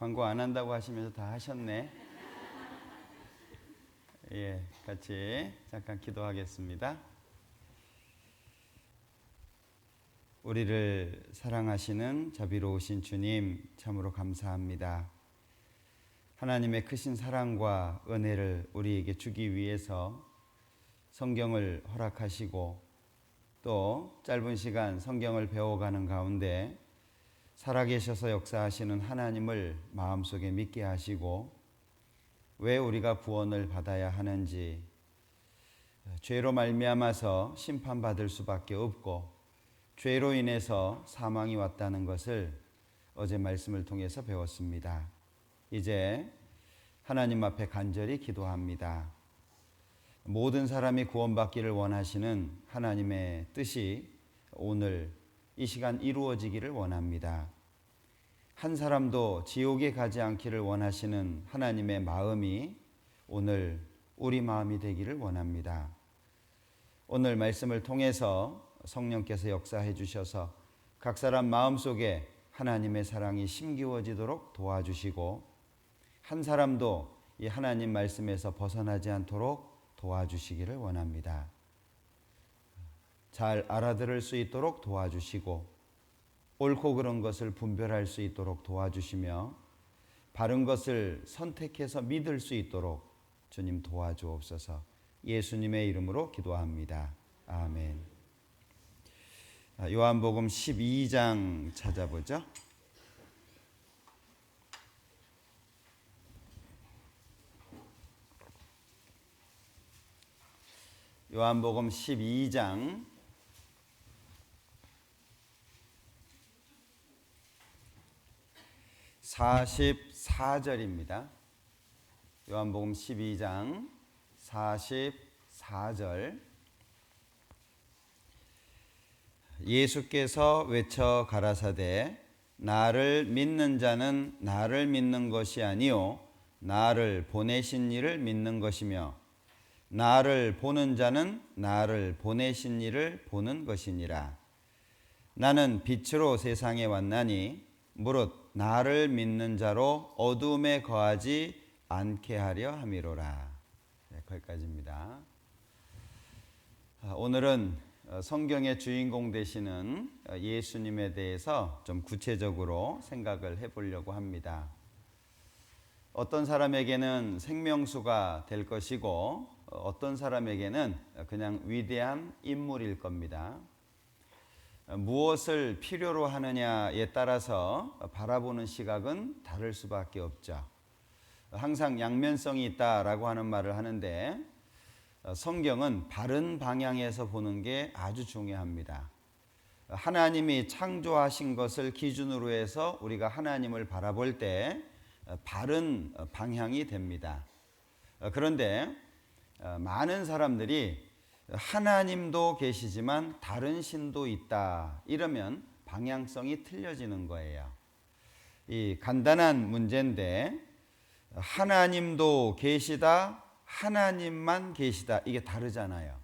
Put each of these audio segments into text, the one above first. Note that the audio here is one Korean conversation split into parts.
광고 안 한다고 하시면서 다 하셨네. 예, 같이 잠깐 기도하겠습니다. 우리를 사랑하시는 자비로우신 주님, 참으로 감사합니다. 하나님의 크신 사랑과 은혜를 우리에게 주기 위해서 성경을 허락하시고 또 짧은 시간 성경을 배워가는 가운데 살아계셔서 역사하시는 하나님을 마음속에 믿게 하시고 왜 우리가 구원을 받아야 하는지, 죄로 말미암아서 심판받을 수밖에 없고 죄로 인해서 사망이 왔다는 것을 어제 말씀을 통해서 배웠습니다. 이제 하나님 앞에 간절히 기도합니다. 모든 사람이 구원받기를 원하시는 하나님의 뜻이 오늘 이 시간 이루어지기를 원합니다. 한 사람도 지옥에 가지 않기를 원하시는 하나님의 마음이 오늘 우리 마음이 되기를 원합니다. 오늘 말씀을 통해서 성령께서 역사해 주셔서 각 사람 마음속에 하나님의 사랑이 심기워지도록 도와주시고 한 사람도 이 하나님 말씀에서 벗어나지 않도록 도와주시기를 원합니다. 잘 알아들을 수 있도록 도와주시고 옳고 그른 것을 분별할 수 있도록 도와주시며 바른 것을 선택해서 믿을 수 있도록 주님 도와주옵소서. 예수님의 이름으로 기도합니다. 아멘. 요한복음 12장 찾아보죠. 요한복음 12장 44절입니다. 요한복음 12장 44절. 예수께서 외쳐 가라사대 나를 믿는 자는 나를 믿는 것이 아니요 나를 보내신 이를 믿는 것이며 나를 보는 자는 나를 보내신 이를 보는 것이니라. 나는 빛으로 세상에 왔나니 무릇 나를 믿는 자로 어둠에 거하지 않게 하려 함이로라. 네, 거기까지입니다. 오늘은 성경의 주인공 되시는 예수님에 대해서 좀 구체적으로 생각을 해보려고 합니다. 어떤 사람에게는 생명수가 될 것이고 어떤 사람에게는 그냥 위대한 인물일 겁니다. 무엇을 필요로 하느냐에 따라서 바라보는 시각은 다를 수밖에 없죠. 항상 양면성이 있다라고 하는 말을 하는데 성경은 바른 방향에서 보는 게 아주 중요합니다. 하나님이 창조하신 것을 기준으로 해서 우리가 하나님을 바라볼 때 바른 방향이 됩니다. 그런데 많은 사람들이 하나님도 계시지만 다른 신도 있다 이러면 방향성이 틀려지는 거예요. 이 간단한 문제인데 하나님도 계시다, 하나님만 계시다 이게 다르잖아요.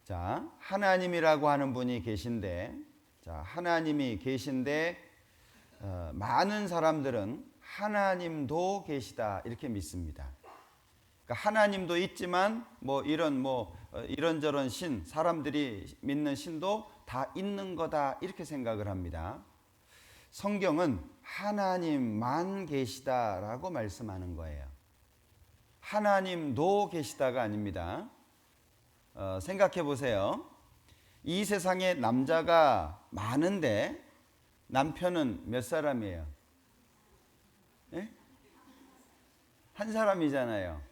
자, 하나님이라고 하는 분이 계신데, 자, 하나님이 계신데 많은 사람들은 하나님도 계시다 이렇게 믿습니다. 그러니까 하나님도 있지만 이런저런 신, 사람들이 믿는 신도 다 있는 거다 이렇게 생각을 합니다. 성경은 하나님만 계시다라고 말씀하는 거예요. 하나님도 계시다가 아닙니다. 생각해 보세요. 이 세상에 남자가 많은데 남편은 몇 사람이에요? 네? 한 사람이잖아요.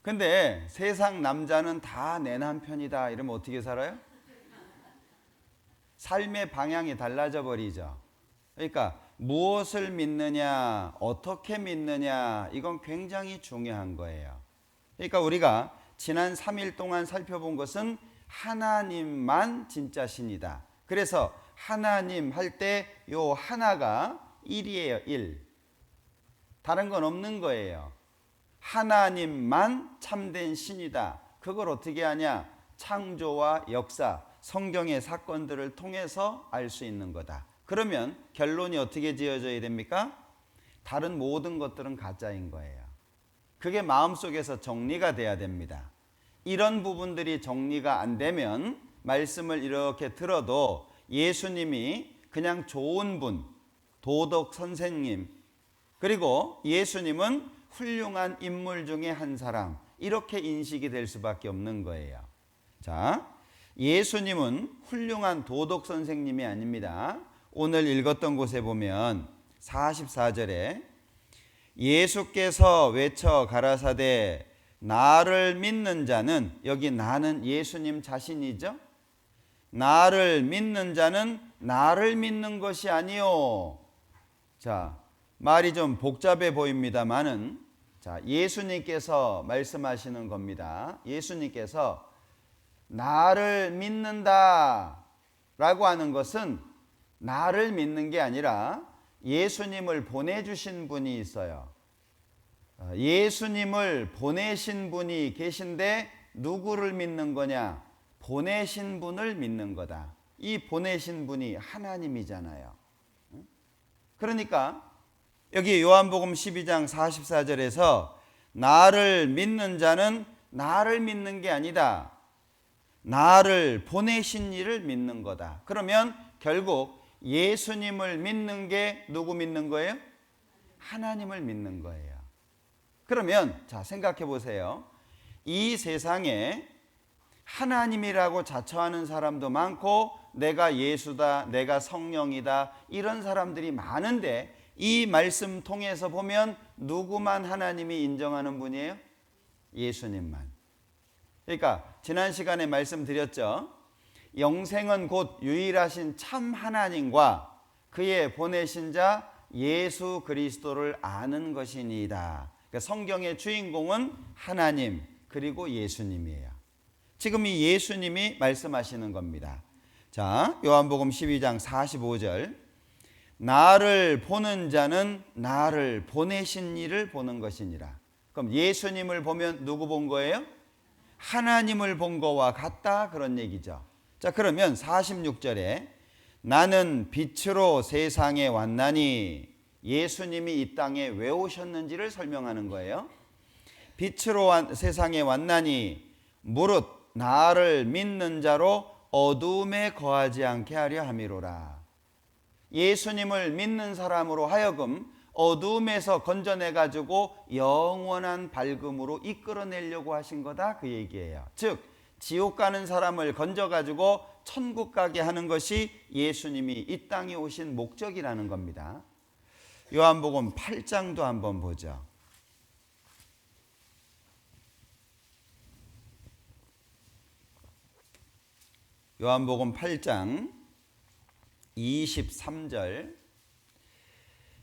근데 세상 남자는 다 내 남편이다 이러면 어떻게 살아요? 삶의 방향이 달라져 버리죠. 그러니까 무엇을 믿느냐, 어떻게 믿느냐 이건 굉장히 중요한 거예요. 그러니까 우리가 지난 3일 동안 살펴본 것은 하나님만 진짜 신이다. 그래서 하나님 할 때 요 하나가 1이에요. 1. 다른 건 없는 거예요. 하나님만 참된 신이다. 그걸 어떻게 하냐? 창조와 역사, 성경의 사건들을 통해서 알 수 있는 거다. 그러면 결론이 어떻게 지어져야 됩니까? 다른 모든 것들은 가짜인 거예요. 그게 마음속에서 정리가 돼야 됩니다. 이런 부분들이 정리가 안 되면 말씀을 이렇게 들어도 예수님이 그냥 좋은 분, 도덕 선생님, 그리고 예수님은 훌륭한 인물 중에 한 사람, 이렇게 인식이 될 수밖에 없는 거예요. 자, 예수님은 훌륭한 도덕 선생님이 아닙니다. 오늘 읽었던 곳에 보면 44절에 예수께서 외쳐 가라사대 나를 믿는 자는, 여기 나는 예수님 자신이죠. 나를 믿는 자는 나를 믿는 것이 아니요. 자, 말이 좀 복잡해 보입니다만은, 자, 예수님께서 말씀하시는 겁니다. 예수님께서 나를 믿는다 라고 하는 것은 나를 믿는 게 아니라 예수님을 보내주신 분이 있어요. 예수님을 보내신 분이 계신데 누구를 믿는 거냐? 보내신 분을 믿는 거다. 이 보내신 분이 하나님이잖아요. 그러니까 여기 요한복음 12장 44절에서 나를 믿는 자는 나를 믿는 게 아니다. 나를 보내신 이를 믿는 거다. 그러면 결국 예수님을 믿는 게 누구 믿는 거예요? 하나님을 믿는 거예요. 그러면 자, 생각해 보세요. 이 세상에 하나님이라고 자처하는 사람도 많고 내가 예수다, 내가 성령이다, 이런 사람들이 많은데 이 말씀 통해서 보면 누구만 하나님이 인정하는 분이에요? 예수님만. 그러니까 지난 시간에 말씀드렸죠. 영생은 곧 유일하신 참 하나님과 그의 보내신 자 예수 그리스도를 아는 것이니이다. 그러니까 성경의 주인공은 하나님 그리고 예수님이에요. 지금 이 예수님이 말씀하시는 겁니다. 자, 요한복음 12장 45절 나를 보는 자는 나를 보내신 이를 보는 것이니라. 그럼 예수님을 보면 누구 본 거예요? 하나님을 본 거와 같다, 그런 얘기죠. 자, 그러면 46절에 나는 빛으로 세상에 왔나니, 예수님이 이 땅에 왜 오셨는지를 설명하는 거예요. 빛으로 세상에 왔나니 무릇 나를 믿는 자로 어두움에 거하지 않게 하려 함이로라. 예수님을 믿는 사람으로 하여금 어두움에서 건져내가지고 영원한 밝음으로 이끌어내려고 하신 거다, 그 얘기예요. 즉 지옥 가는 사람을 건져가지고 천국 가게 하는 것이 예수님이 이 땅에 오신 목적이라는 겁니다. 요한복음 8장도 한번 보죠. 요한복음 8장 23절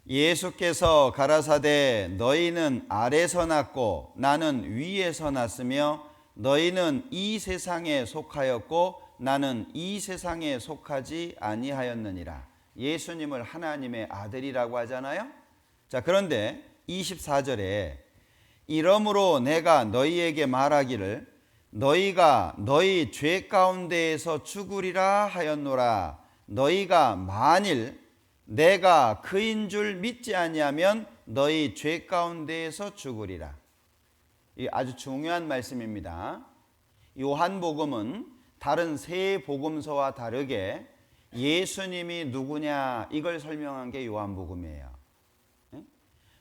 예수께서 가라사대 너희는 아래서 났고 나는 위에서 났으며 너희는 이 세상에 속하였고 나는 이 세상에 속하지 아니하였느니라. 예수님을 하나님의 아들이라고 하잖아요. 자, 그런데 24절에 이러므로 내가 너희에게 말하기를 너희가 너희 죄 가운데에서 죽으리라 하였노라. 너희가 만일 내가 그인 줄 믿지 아니하면 너희 죄 가운데에서 죽으리라. 이 아주 중요한 말씀입니다. 요한복음은 다른 세 복음서와 다르게 예수님이 누구냐 이걸 설명한 게 요한복음이에요.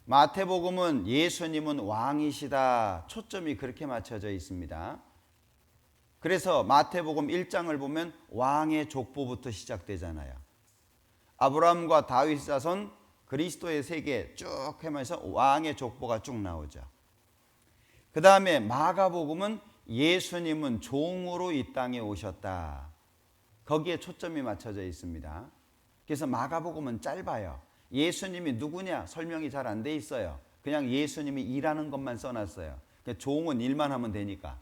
마태복음은 예수님은 왕이시다, 초점이 그렇게 맞춰져 있습니다. 그래서 마태복음 1장을 보면 왕의 족보부터 시작되잖아요. 아브라함과 다윗 자손 그리스도의 세계 쭉 하면서 왕의 족보가 쭉 나오죠. 그 다음에 마가복음은 예수님은 종으로 이 땅에 오셨다, 거기에 초점이 맞춰져 있습니다. 그래서 마가복음은 짧아요. 예수님이 누구냐 설명이 잘 안 돼 있어요. 그냥 예수님이 일하는 것만 써놨어요. 종은 일만 하면 되니까.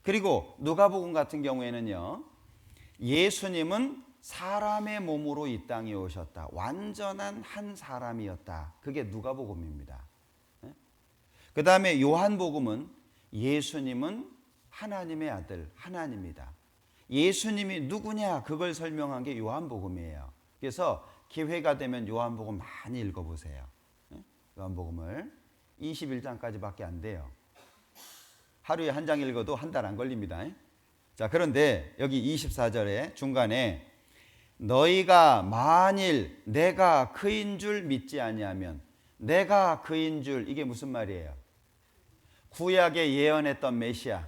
그리고 누가복음 같은 경우에는요, 예수님은 사람의 몸으로 이 땅에 오셨다, 완전한 한 사람이었다, 그게 누가복음입니다. 그 다음에 요한복음은 예수님은 하나님의 아들, 하나님이다. 예수님이 누구냐 그걸 설명한 게 요한복음이에요. 그래서 기회가 되면 요한복음 많이 읽어보세요. 요한복음을 21장까지밖에 안 돼요. 하루에 한 장 읽어도 한 달 안 걸립니다. 자, 그런데 여기 24절에 중간에 너희가 만일 내가 그인 줄 믿지 아니하면, 내가 그인 줄, 이게 무슨 말이에요? 구약에 예언했던 메시아,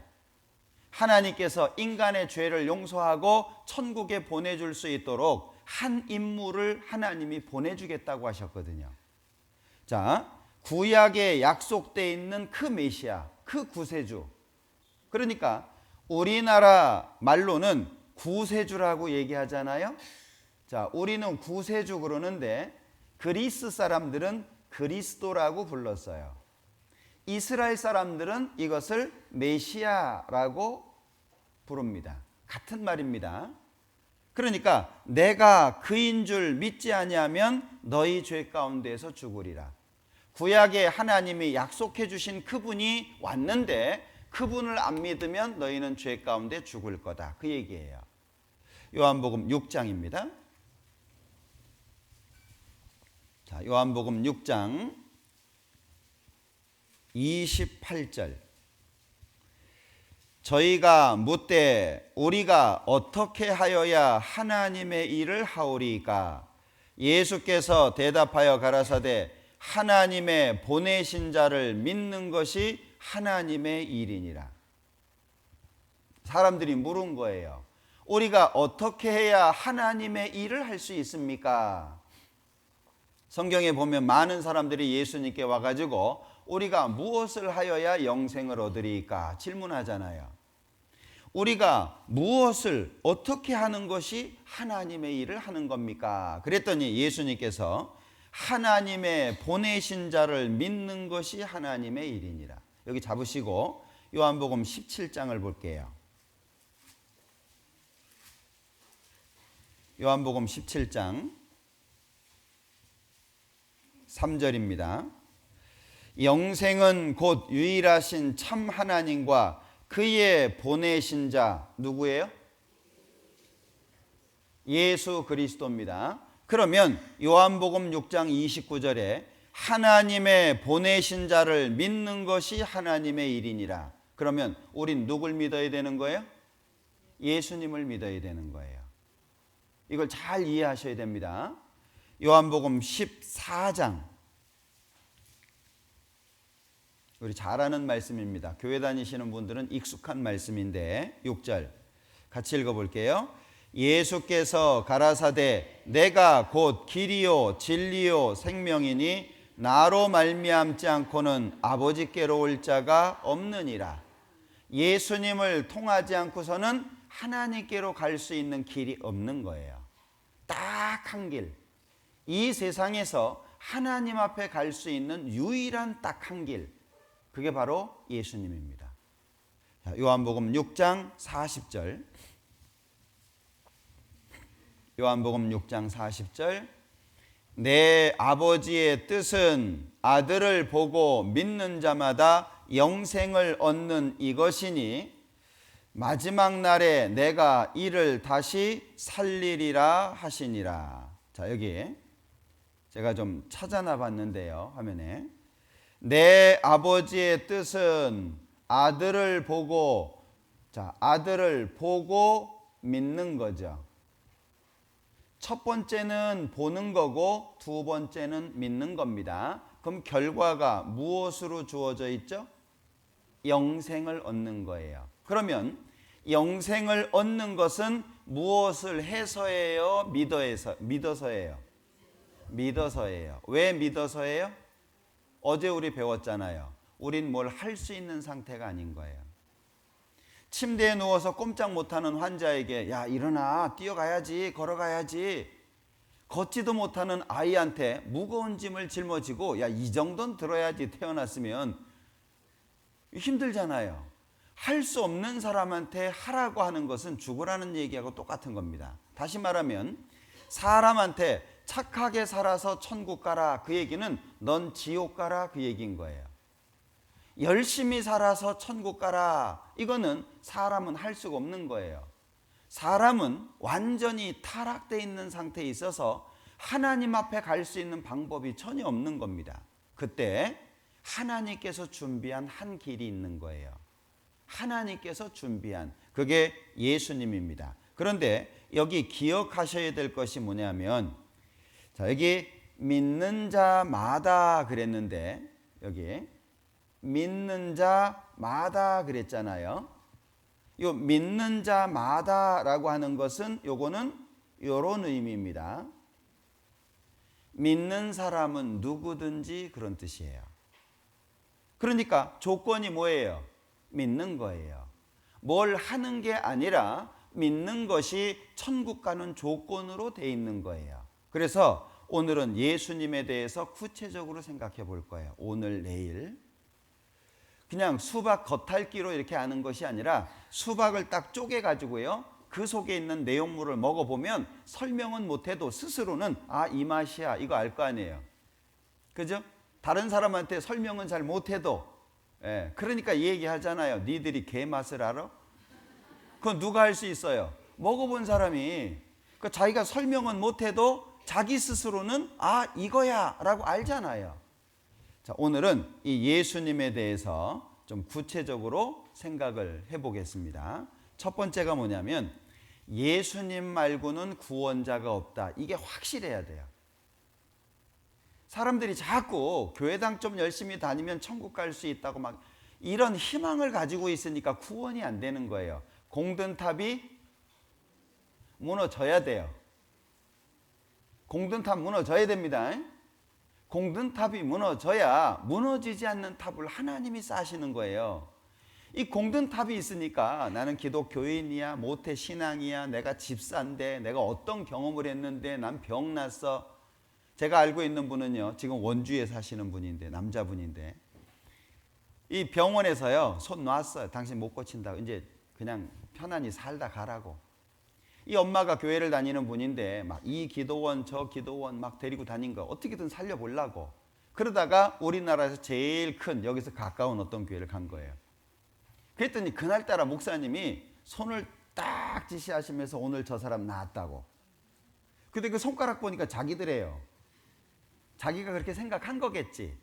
하나님께서 인간의 죄를 용서하고 천국에 보내줄 수 있도록 한 인물을 하나님이 보내주겠다고 하셨거든요. 자, 구약에 약속되어 있는 그 메시아, 그 구세주, 그러니까 우리나라 말로는 구세주라고 얘기하잖아요. 자, 우리는 구세주 그러는데 그리스 사람들은 그리스도라고 불렀어요. 이스라엘 사람들은 이것을 메시아라고 부릅니다. 같은 말입니다. 그러니까 내가 그인 줄 믿지 아니하면 너희 죄 가운데에서 죽으리라. 구약에 하나님이 약속해 주신 그분이 왔는데 그분을 안 믿으면 너희는 죄 가운데 죽을 거다. 그 얘기예요. 요한복음 6장입니다. 자, 요한복음 6장 28절. 저희가 묻되 우리가 어떻게 하여야 하나님의 일을 하오리까? 예수께서 대답하여 가라사대 하나님의 보내신 자를 믿는 것이 하나님의 일이니라. 사람들이 물은 거예요. 우리가 어떻게 해야 하나님의 일을 할 수 있습니까? 성경에 보면 많은 사람들이 예수님께 와가지고 우리가 무엇을 하여야 영생을 얻으리까 질문하잖아요. 우리가 무엇을 어떻게 하는 것이 하나님의 일을 하는 겁니까? 그랬더니 예수님께서 하나님의 보내신 자를 믿는 것이 하나님의 일이니라. 여기 잡으시고 요한복음 17장을 볼게요. 요한복음 17장 3절입니다. 영생은 곧 유일하신 참 하나님과 그의 보내신 자 누구예요? 예수 그리스도입니다. 그러면 요한복음 6장 29절에 하나님의 보내신 자를 믿는 것이 하나님의 일이니라. 그러면 우린 누굴 믿어야 되는 거예요? 예수님을 믿어야 되는 거예요. 이걸 잘 이해하셔야 됩니다. 요한복음 14장. 우리 잘 아는 말씀입니다. 교회 다니시는 분들은 익숙한 말씀인데 6절 같이 읽어볼게요. 예수께서 가라사대 내가 곧 길이요 진리요 생명이니 나로 말미암지 않고는 아버지께로 올 자가 없느니라. 예수님을 통하지 않고서는 하나님께로 갈 수 있는 길이 없는 거예요. 딱 한 길. 이 세상에서 하나님 앞에 갈 수 있는 유일한 딱 한 길. 그게 바로 예수님입니다. 요한복음 6장 40절. 요한복음 6장 40절. 내 아버지의 뜻은 아들을 보고 믿는 자마다 영생을 얻는 이것이니 마지막 날에 내가 이를 다시 살리리라 하시니라. 자, 여기 제가 좀 찾아나 봤는데요. 화면에 내 아버지의 뜻은 아들을 보고, 자, 아들을 보고 믿는 거죠. 첫 번째는 보는 거고 두 번째는 믿는 겁니다. 그럼 결과가 무엇으로 주어져 있죠? 영생을 얻는 거예요. 그러면 영생을 얻는 것은 무엇을 해서예요? 믿어서예요? 믿어서예요. 왜 믿어서예요? 어제 우리 배웠잖아요. 우린 뭘 할 수 있는 상태가 아닌 거예요. 침대에 누워서 꼼짝 못하는 환자에게 야 일어나 뛰어가야지 걸어가야지, 걷지도 못하는 아이한테 무거운 짐을 짊어지고 야 이 정도는 들어야지 태어났으면 힘들잖아요. 할 수 없는 사람한테 하라고 하는 것은 죽으라는 얘기하고 똑같은 겁니다. 다시 말하면 사람한테 착하게 살아서 천국 가라 그 얘기는 넌 지옥 가라 그 얘기인 거예요. 열심히 살아서 천국 가라 이거는 사람은 할 수가 없는 거예요. 사람은 완전히 타락되어 있는 상태에 있어서 하나님 앞에 갈 수 있는 방법이 전혀 없는 겁니다. 그때 하나님께서 준비한 한 길이 있는 거예요. 하나님께서 준비한, 그게 예수님입니다. 그런데 여기 기억하셔야 될 것이 뭐냐면, 자, 여기 믿는 자마다 그랬는데, 여기 믿는 자마다 그랬잖아요. 요 믿는 자마다라고 하는 것은 요거는 요런 의미입니다. 믿는 사람은 누구든지 그런 뜻이에요. 그러니까 조건이 뭐예요? 믿는 거예요. 뭘 하는 게 아니라 믿는 것이 천국 가는 조건으로 돼 있는 거예요. 그래서 오늘은 예수님에 대해서 구체적으로 생각해 볼 거예요. 오늘, 내일. 그냥 수박 겉핥기로 이렇게 아는 것이 아니라 수박을 딱 쪼개가지고요, 그 속에 있는 내용물을 먹어보면 설명은 못해도 스스로는 아, 이 맛이야, 이거 알 거 아니에요. 그죠? 다른 사람한테 설명은 잘 못해도, 그러니까 이 얘기 하잖아요. 니들이 개 맛을 알아? 그건 누가 할 수 있어요? 먹어본 사람이. 그러니까 자기가 설명은 못해도 자기 스스로는 아, 이거야 라고 알잖아요. 자, 오늘은 이 예수님에 대해서 좀 구체적으로 생각을 해보겠습니다. 첫 번째가 뭐냐면 예수님 말고는 구원자가 없다. 이게 확실해야 돼요. 사람들이 자꾸 교회당 좀 열심히 다니면 천국 갈 수 있다고 막 이런 희망을 가지고 있으니까 구원이 안 되는 거예요. 공든탑이 무너져야 돼요. 공든탑 무너져야 됩니다. 공든탑이 무너져야 무너지지 않는 탑을 하나님이 쌓으시는 거예요. 이 공든탑이 있으니까 나는 기독교인이야, 모태신앙이야, 내가 집사인데, 내가 어떤 경험을 했는데, 난 병났어. 제가 알고 있는 분은요, 지금 원주에 사시는 분인데, 남자분인데, 이 병원에서요, 손 놨어요. 당신 못 고친다고. 이제 그냥 편안히 살다 가라고. 이 엄마가 교회를 다니는 분인데 막 이 기도원 저 기도원 막 데리고 다닌 거 어떻게든 살려보려고. 그러다가 우리나라에서 제일 큰 여기서 가까운 어떤 교회를 간 거예요. 그랬더니 그날따라 목사님이 손을 딱 지시하시면서 오늘 저 사람 나았다고. 근데 그 손가락 보니까 자기들이에요. 자기가 그렇게 생각한 거겠지.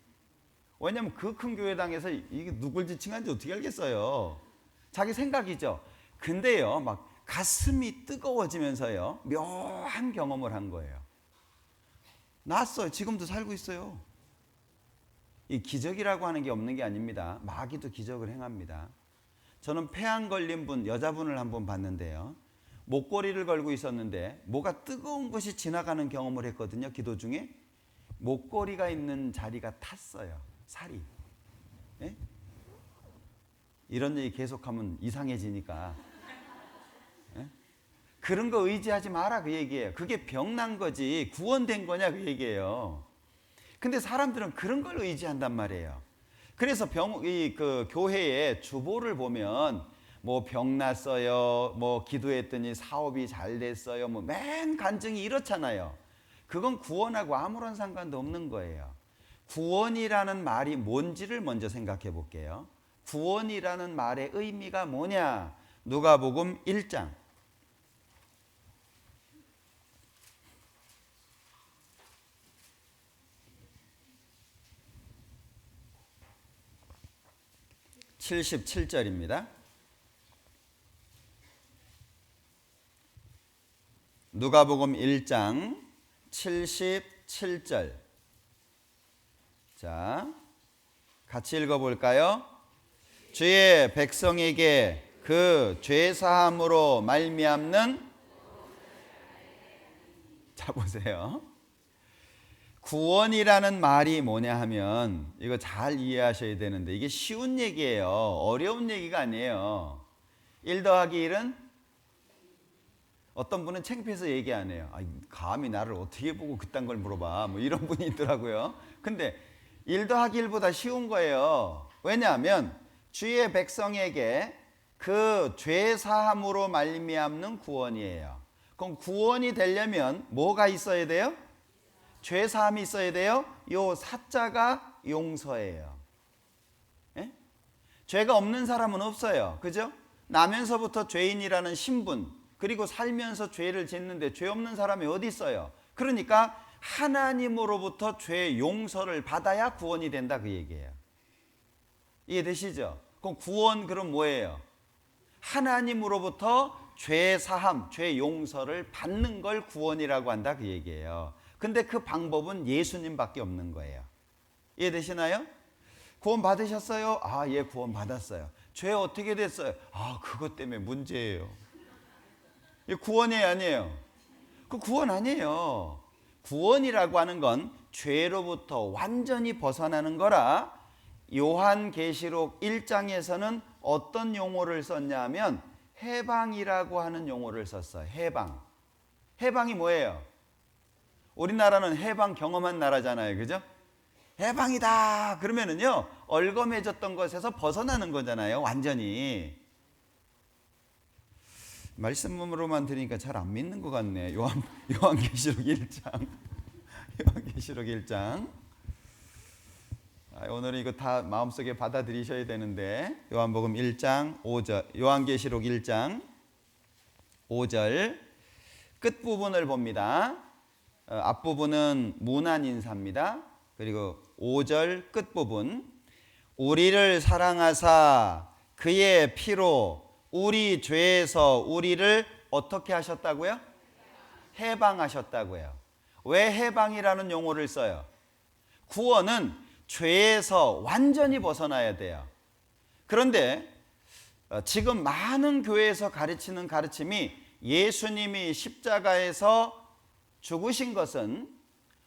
왜냐면 그 큰 교회당에서 이게 누굴 지칭한지 어떻게 알겠어요. 자기 생각이죠. 근데요, 막 가슴이 뜨거워지면서요, 묘한 경험을 한 거예요. 나았어요. 지금도 살고 있어요. 이 기적이라고 하는 게 없는 게 아닙니다. 마귀도 기적을 행합니다. 저는 폐암 걸린 분, 여자분을 한번 봤는데요, 목걸이를 걸고 있었는데 뭐가 뜨거운 것이 지나가는 경험을 했거든요. 기도 중에 목걸이가 있는 자리가 탔어요. 살이. 예? 이런 얘기 계속하면 이상해지니까 그런 거 의지하지 마라 그 얘기예요. 그게 병난 거지 구원된 거냐 그 얘기예요. 근데 사람들은 그런 걸 의지한단 말이에요. 그래서 그 교회의 주보를 보면 뭐 병났어요, 뭐 기도했더니 사업이 잘 됐어요, 뭐 맨 간증이 이렇잖아요. 그건 구원하고 아무런 상관도 없는 거예요. 구원이라는 말이 뭔지를 먼저 생각해 볼게요. 구원이라는 말의 의미가 뭐냐? 누가복음 1장 77절입니다. 누가복음 1장 77절. 자, 같이 읽어볼까요? 주의 백성에게 그 죄사함으로 말미암는, 자 보세요. 구원이라는 말이 뭐냐 하면 이거 잘 이해하셔야 되는데 이게 쉬운 얘기예요. 어려운 얘기가 아니에요. 1 더하기 1은 어떤 분은 창피해서 얘기 안 해요. 아, 감히 나를 어떻게 보고 그딴 걸 물어봐. 뭐 이런 분이 있더라고요. 근데 1 더하기 1보다 쉬운 거예요. 왜냐하면 주의 백성에게 그 죄 사함으로 말미암는 구원이에요. 그럼 구원이 되려면 뭐가 있어야 돼요? 죄 사함이 있어야 돼요. 요 사자가 용서예요. 예? 죄가 없는 사람은 없어요. 그죠? 나면서부터 죄인이라는 신분, 그리고 살면서 죄를 짓는데 죄 없는 사람이 어디 있어요? 그러니까 하나님으로부터 죄 용서를 받아야 구원이 된다 그 얘기예요. 이해되시죠? 그럼 구원 그럼 뭐예요? 하나님으로부터 죄 사함, 죄 용서를 받는 걸 구원이라고 한다 그 얘기예요. 근데 그 방법은 예수님밖에 없는 거예요. 이해되시나요? 구원 받으셨어요? 아, 예, 구원 받았어요. 죄 어떻게 됐어요? 아, 그것 때문에 문제예요. 이 구원이 아니에요. 그 구원 아니에요. 구원이라고 하는 건 죄로부터 완전히 벗어나는 거라. 요한계시록 1장에서는 어떤 용어를 썼냐 하면 해방이라고 하는 용어를 썼어요. 해방. 해방이 뭐예요? 우리나라는 해방 경험한 나라잖아요. 그죠? 해방이다 그러면은요 얼검해졌던 것에서 벗어나는 거잖아요. 완전히. 말씀으로만 들으니까 잘 안 믿는 것 같네. 요한계시록 1장. 요한계시록 1장. 오늘은 이거 다 마음속에 받아들이셔야 되는데 요한복음 1장 5절, 요한계시록 1장 5절 끝부분을 봅니다. 앞부분은 문안 인사입니다. 그리고 5절 끝부분, 우리를 사랑하사 그의 피로 우리 죄에서 우리를 어떻게 하셨다고요? 해방하셨다고요. 왜 해방이라는 용어를 써요? 구원은 죄에서 완전히 벗어나야 돼요. 그런데 지금 많은 교회에서 가르치는 가르침이 예수님이 십자가에서 죽으신 것은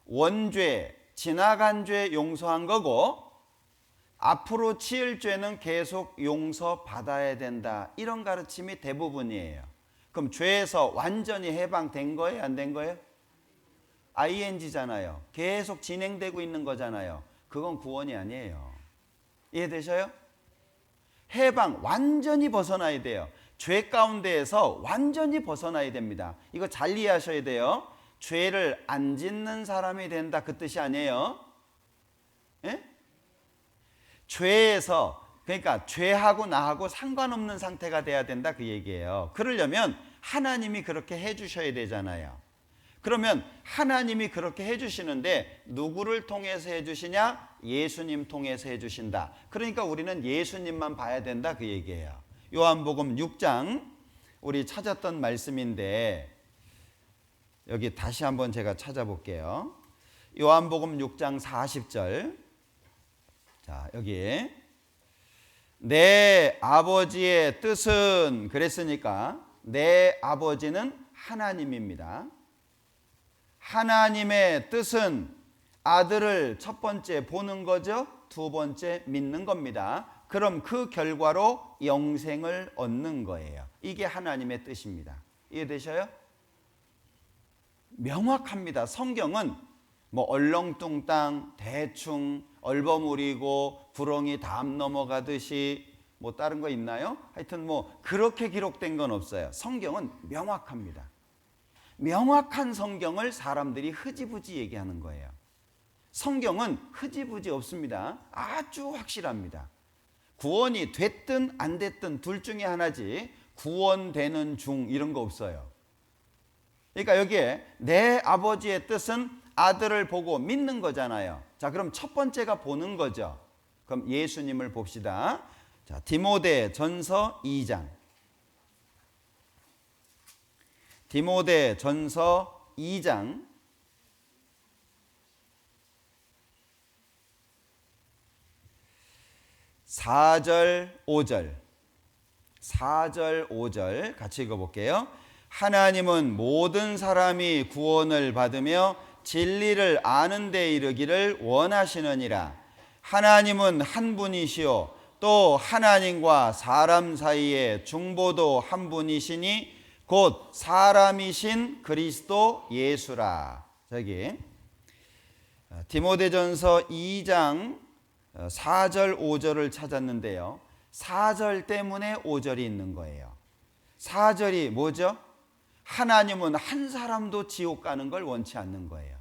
원죄, 지나간 죄 용서한 거고 앞으로 치을 죄는 계속 용서받아야 된다. 이런 가르침이 대부분이에요. 그럼 죄에서 완전히 해방된 거예요? 안 된 거예요? ing잖아요. 계속 진행되고 있는 거잖아요. 그건 구원이 아니에요. 이해되셔요? 해방, 완전히 벗어나야 돼요. 죄 가운데에서 완전히 벗어나야 됩니다. 이거 잘 이해하셔야 돼요. 죄를 안 짓는 사람이 된다 그 뜻이 아니에요. 예? 죄에서, 그러니까 죄하고 나하고 상관없는 상태가 돼야 된다 그 얘기예요. 그러려면 하나님이 그렇게 해주셔야 되잖아요. 그러면 하나님이 그렇게 해주시는데 누구를 통해서 해주시냐? 예수님 통해서 해주신다. 그러니까 우리는 예수님만 봐야 된다 그 얘기예요. 요한복음 6장 우리 찾았던 말씀인데 여기 다시 한번 제가 찾아볼게요. 요한복음 6장 40절. 자, 여기 내 아버지의 뜻은 그랬으니까 내 아버지는 하나님입니다. 하나님의 뜻은 아들을 첫 번째 보는 거죠. 두 번째 믿는 겁니다. 그럼 그 결과로 영생을 얻는 거예요. 이게 하나님의 뜻입니다. 이해되셔요? 명확합니다. 성경은 뭐 얼렁뚱땅 대충 얼버무리고 구렁이 담 넘어가듯이 뭐 다른 거 있나요? 하여튼 뭐 그렇게 기록된 건 없어요. 성경은 명확합니다. 명확한 성경을 사람들이 흐지부지 얘기하는 거예요. 성경은 흐지부지 없습니다. 아주 확실합니다. 구원이 됐든 안 됐든 둘 중에 하나지 구원되는 중 이런 거 없어요. 그러니까 여기에 내 아버지의 뜻은 아들을 보고 믿는 거잖아요. 자, 그럼 첫 번째가 보는 거죠. 그럼 예수님을 봅시다. 자, 디모데 전서 2장. 디모데 전서 2장 4절 5절 4절 5절 같이 읽어볼게요. 하나님은 모든 사람이 구원을 받으며 진리를 아는 데 이르기를 원하시느니라. 하나님은 한 분이시요 또 하나님과 사람 사이에 중보도 한 분이시니 곧 사람이신 그리스도 예수라. 저기 디모데전서 2장 4절 5절을 찾았는데요. 4절 때문에 5절이 있는 거예요. 4절이 뭐죠? 하나님은 한 사람도 지옥 가는 걸 원치 않는 거예요.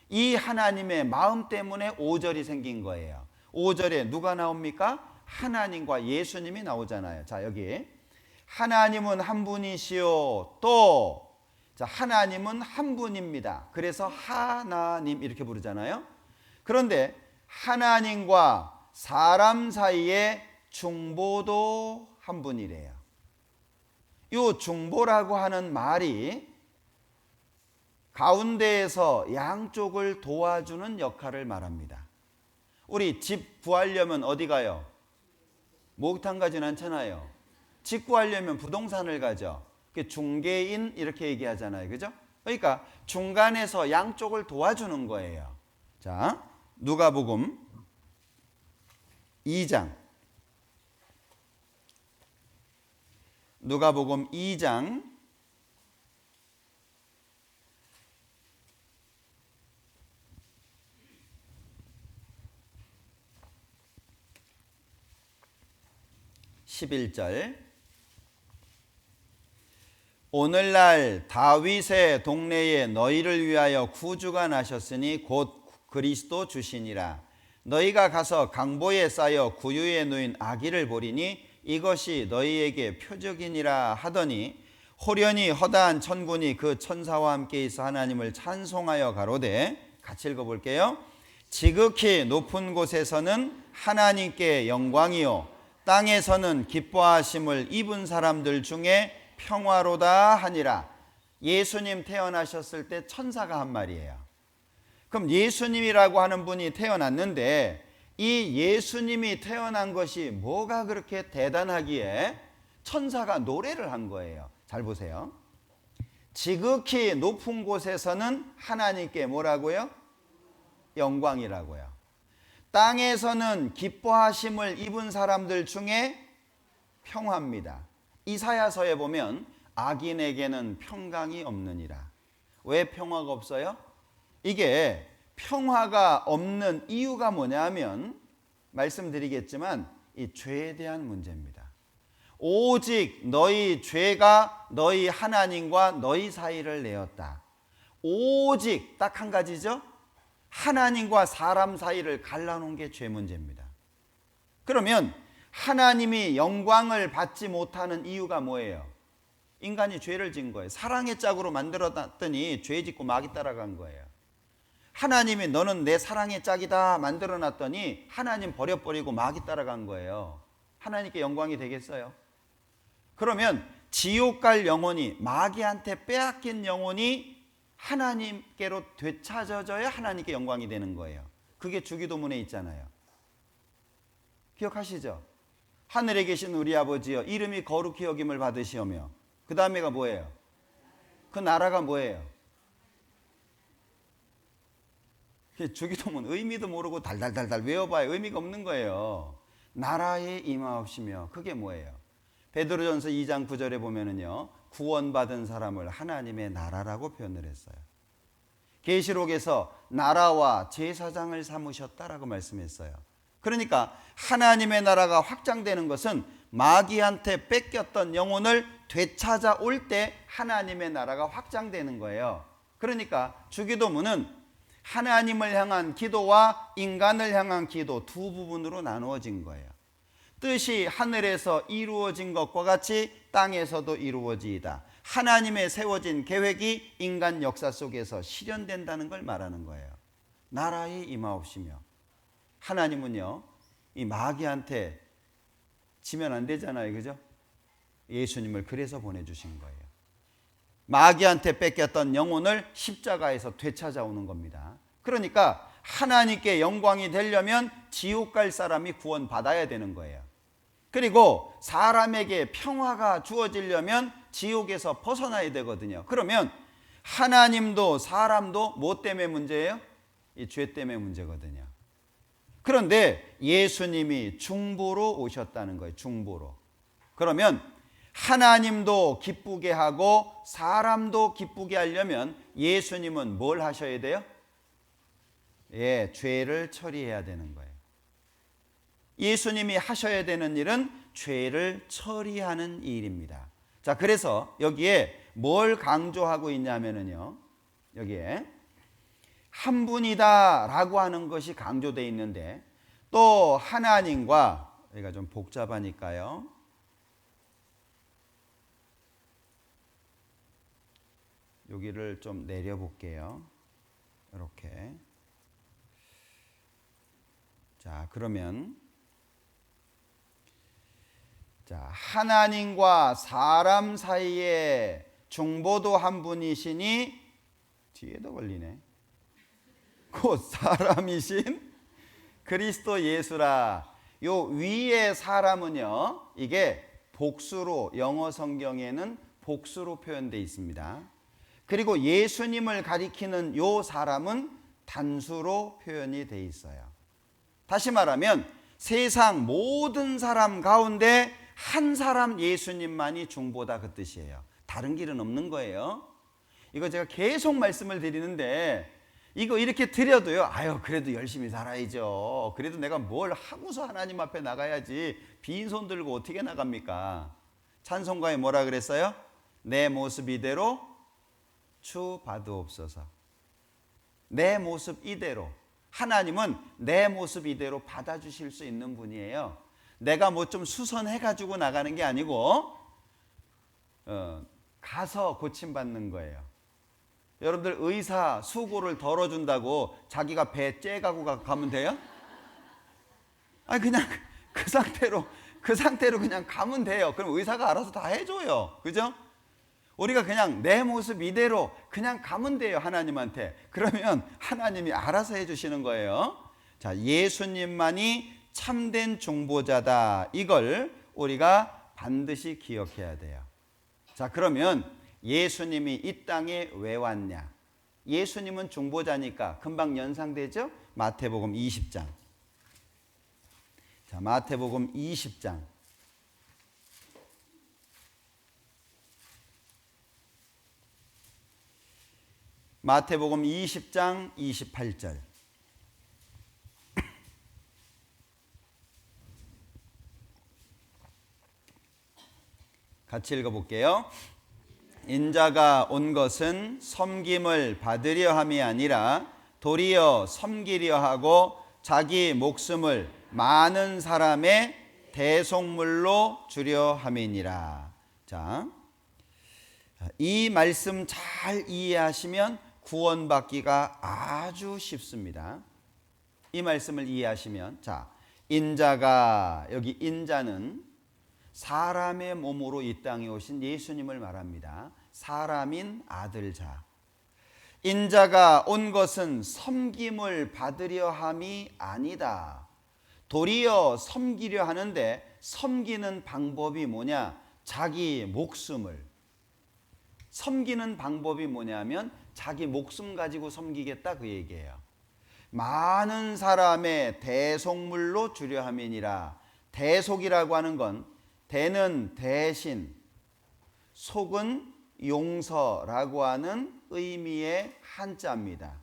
이 하나님의 마음 때문에 5절이 생긴 거예요. 5절에 누가 나옵니까? 하나님과 예수님이 나오잖아요. 자, 여기 하나님은 한 분이시요 또 자, 하나님은 한 분입니다. 그래서 하나님 이렇게 부르잖아요. 그런데 하나님과 사람 사이에 중보도 한 분이래요. 이 중보라고 하는 말이 가운데에서 양쪽을 도와주는 역할을 말합니다. 우리 집 구하려면 어디 가요? 목욕탕 가진 않잖아요. 집 구하려면 부동산을 가죠. 중개인 이렇게 얘기하잖아요. 그죠? 그러니까 중간에서 양쪽을 도와주는 거예요. 자, 누가복음 2장. 누가복음 2장 11절. 오늘날 다윗의 동네에 너희를 위하여 구주가 나셨으니 곧 그리스도 주시니라. 너희가 가서 강보에 쌓여 구유에 누인 아기를 보리니 이것이 너희에게 표적이니라 하더니 호련히 허다한 천군이 그 천사와 함께 있어 하나님을 찬송하여 가로되, 같이 읽어볼게요. 지극히 높은 곳에서는 하나님께 영광이요 땅에서는 기뻐하심을 입은 사람들 중에 평화로다 하니라. 예수님 태어나셨을 때 천사가 한 말이에요. 그럼 예수님이라고 하는 분이 태어났는데 이 예수님이 태어난 것이 뭐가 그렇게 대단하기에 천사가 노래를 한 거예요. 잘 보세요. 지극히 높은 곳에서는 하나님께 뭐라고요? 영광이라고요. 땅에서는 기뻐하심을 입은 사람들 중에 평화입니다. 이사야서에 보면 악인에게는 평강이 없느니라. 왜 평화가 없어요? 이게 평화가 없는 이유가 뭐냐면 말씀드리겠지만 이 죄에 대한 문제입니다. 오직 너희 죄가 너희 하나님과 너희 사이를 내었다. 오직 딱 한 가지죠. 하나님과 사람 사이를 갈라놓은 게 죄 문제입니다. 그러면 하나님이 영광을 받지 못하는 이유가 뭐예요? 인간이 죄를 진 거예요. 사랑의 짝으로 만들어놨더니 죄 짓고 마귀 따라간 거예요. 하나님이 너는 내 사랑의 짝이다 만들어놨더니 하나님 버려버리고 마귀 따라간 거예요. 하나님께 영광이 되겠어요? 그러면 지옥 갈 영혼이, 마귀한테 빼앗긴 영혼이 하나님께로 되찾아져야 하나님께 영광이 되는 거예요. 그게 주기도문에 있잖아요. 기억하시죠? 하늘에 계신 우리 아버지여 이름이 거룩히 여김을 받으시오며, 그 다음에가 뭐예요? 그 나라가 뭐예요? 주기도문 의미도 모르고 달달달달 외워봐야 의미가 없는 거예요. 나라에 임하옵시며, 그게 뭐예요? 베드로전서 2장 9절에 보면은요, 구원받은 사람을 하나님의 나라라고 표현을 했어요. 계시록에서 나라와 제사장을 삼으셨다라고 말씀했어요. 그러니까 하나님의 나라가 확장되는 것은 마귀한테 뺏겼던 영혼을 되찾아 올 때 하나님의 나라가 확장되는 거예요. 그러니까 주기도문은 하나님을 향한 기도와 인간을 향한 기도 두 부분으로 나누어진 거예요. 뜻이 하늘에서 이루어진 것과 같이 땅에서도 이루어지이다. 하나님의 세워진 계획이 인간 역사 속에서 실현된다는 걸 말하는 거예요. 나라에 임하옵시며. 하나님은요, 이 마귀한테 지면 안 되잖아요. 그죠? 예수님을 그래서 보내주신 거예요. 마귀한테 뺏겼던 영혼을 십자가에서 되찾아오는 겁니다. 그러니까 하나님께 영광이 되려면 지옥 갈 사람이 구원받아야 되는 거예요. 그리고 사람에게 평화가 주어지려면 지옥에서 벗어나야 되거든요. 그러면 하나님도 사람도 뭐 때문에 문제예요? 이 죄 때문에 문제거든요. 그런데 예수님이 중보로 오셨다는 거예요. 중보로. 그러면 하나님도 기쁘게 하고 사람도 기쁘게 하려면 예수님은 뭘 하셔야 돼요? 예, 죄를 처리해야 되는 거예요. 예수님이 하셔야 되는 일은 죄를 처리하는 일입니다. 자, 그래서 여기에 뭘 강조하고 있냐면요, 여기에 한 분이다 라고 하는 것이 강조되어 있는데, 또 하나님과, 여기가 좀 복잡하니까요, 여기를 좀 내려볼게요. 이렇게. 자, 그러면 자, 하나님과 사람 사이에 중보도 한 분이시니 뒤에도 걸리네. 곧 사람이신 그리스도 예수라. 요 위의 사람은요, 이게 복수로, 영어 성경에는 복수로 표현되어 있습니다. 그리고 예수님을 가리키는 요 사람은 단수로 표현이 되어 있어요. 다시 말하면 세상 모든 사람 가운데 한 사람 예수님만이 중보다, 그 뜻이에요. 다른 길은 없는 거예요. 이거 제가 계속 말씀을 드리는데 이거 이렇게 드려도요, 아유 그래도 열심히 살아야죠. 그래도 내가 뭘 하고서 하나님 앞에 나가야지 빈손 들고 어떻게 나갑니까? 찬송가에 뭐라 그랬어요? 내 모습 이대로 주 받으옵소서. 내 모습 이대로. 하나님은 내 모습 이대로 받아주실 수 있는 분이에요. 내가 뭐 좀 수선해가지고 나가는 게 아니고 가서 고침받는 거예요. 여러분들 의사 수고를 덜어준다고 자기가 배 째가고 가면 돼요? 아니 그냥 그 상태로 그냥 가면 돼요. 그럼 의사가 알아서 다 해줘요. 그죠? 우리가 그냥 내 모습 이대로 그냥 가면 돼요, 하나님한테. 그러면 하나님이 알아서 해주시는 거예요. 자, 예수님만이 참된 중보자다. 이걸 우리가 반드시 기억해야 돼요. 자, 그러면 예수님이 이 땅에 왜 왔냐? 예수님은 중보자니까 금방 연상되죠? 마태복음 20장. 자, 마태복음 20장. 마태복음 20장 28절. 같이 읽어볼게요. 인자가 온 것은 섬김을 받으려 함이 아니라 도리어 섬기려 하고 자기 목숨을 많은 사람의 대속물로 주려 함이니라. 자, 이 말씀 잘 이해하시면 구원받기가 아주 쉽습니다. 이 말씀을 이해하시면, 자, 인자가, 여기 인자는 사람의 몸으로 이 땅에 오신 예수님을 말합니다. 사람인 아들자. 인자가 온 것은 섬김을 받으려 함이 아니다. 도리어 섬기려 하는데 섬기는 방법이 뭐냐? 자기 목숨을. 섬기는 방법이 뭐냐면 자기 목숨 가지고 섬기겠다, 그 얘기예요. 많은 사람의 대속물로 주려 함이니라. 대속이라고 하는 건 대는 대신, 속은 용서라고 하는 의미의 한자입니다.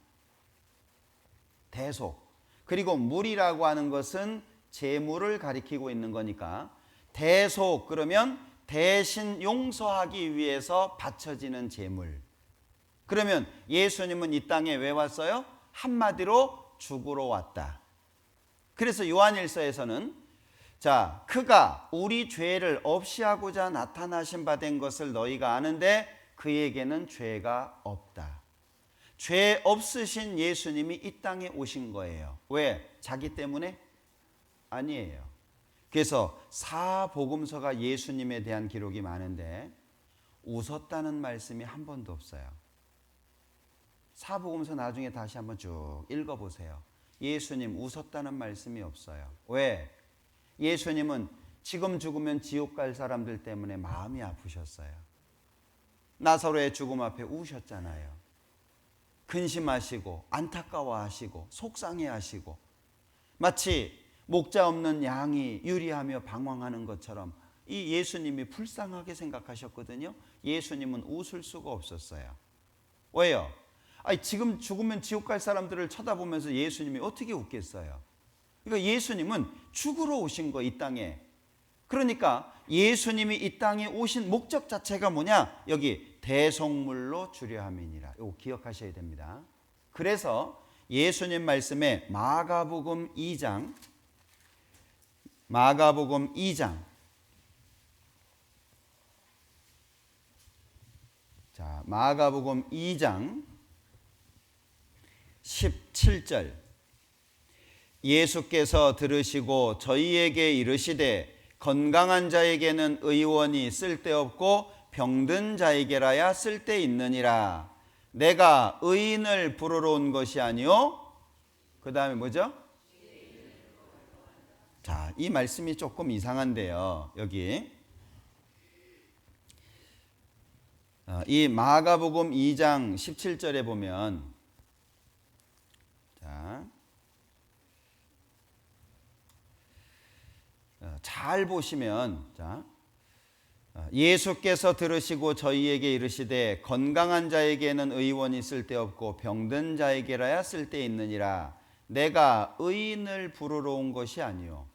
대속. 그리고 물이라고 하는 것은 재물을 가리키고 있는 거니까 대속, 그러면 대신 용서하기 위해서 바쳐지는 재물. 그러면 예수님은 이 땅에 왜 왔어요? 한마디로 죽으러 왔다. 그래서 요한일서에서는 자, 그가 우리 죄를 없이 하고자 나타나신 바 된 것을 너희가 아는데 그에게는 죄가 없다. 죄 없으신 예수님이 이 땅에 오신 거예요. 왜? 자기 때문에? 아니에요. 그래서 사복음서가 예수님에 대한 기록이 많은데 웃었다는 말씀이 한 번도 없어요. 사복음서 나중에 다시 한번 쭉 읽어보세요. 예수님 웃었다는 말씀이 없어요. 왜? 예수님은 지금 죽으면 지옥 갈 사람들 때문에 마음이 아프셨어요. 나사로의 죽음 앞에 우셨잖아요. 근심하시고 안타까워하시고 속상해하시고 마치 목자 없는 양이 유리하며 방황하는 것처럼 이 예수님이 불쌍하게 생각하셨거든요. 예수님은 웃을 수가 없었어요. 왜요? 아니, 지금 죽으면 지옥 갈 사람들을 쳐다보면서 예수님이 어떻게 웃겠어요? 그러니까 예수님은 죽으러 오신 거, 이 땅에. 그러니까 예수님이 이 땅에 오신 목적 자체가 뭐냐? 여기 대속물로 주려 함이니라. 이거 기억하셔야 됩니다. 그래서 예수님 말씀에 마가복음 2장 자, 마가복음 2장 17절. 예수께서 들으시고 저희에게 이르시되 건강한 자에게는 의원이 쓸데없고 병든 자에게라야 쓸데있느니라. 내가 의인을 부르러 온 것이 아니요. 그 다음에 뭐죠? 자, 이 말씀이 조금 이상한데요. 여기 이 마가복음 2장 17절에 보면, 잘 보시면, 예수께서 들으시고 저희에게 이르시되 건강한 자에게는 의원이 쓸데없고 병든 자에게라야 쓸데있느니라. 내가 의인을 부르러 온 것이 아니요.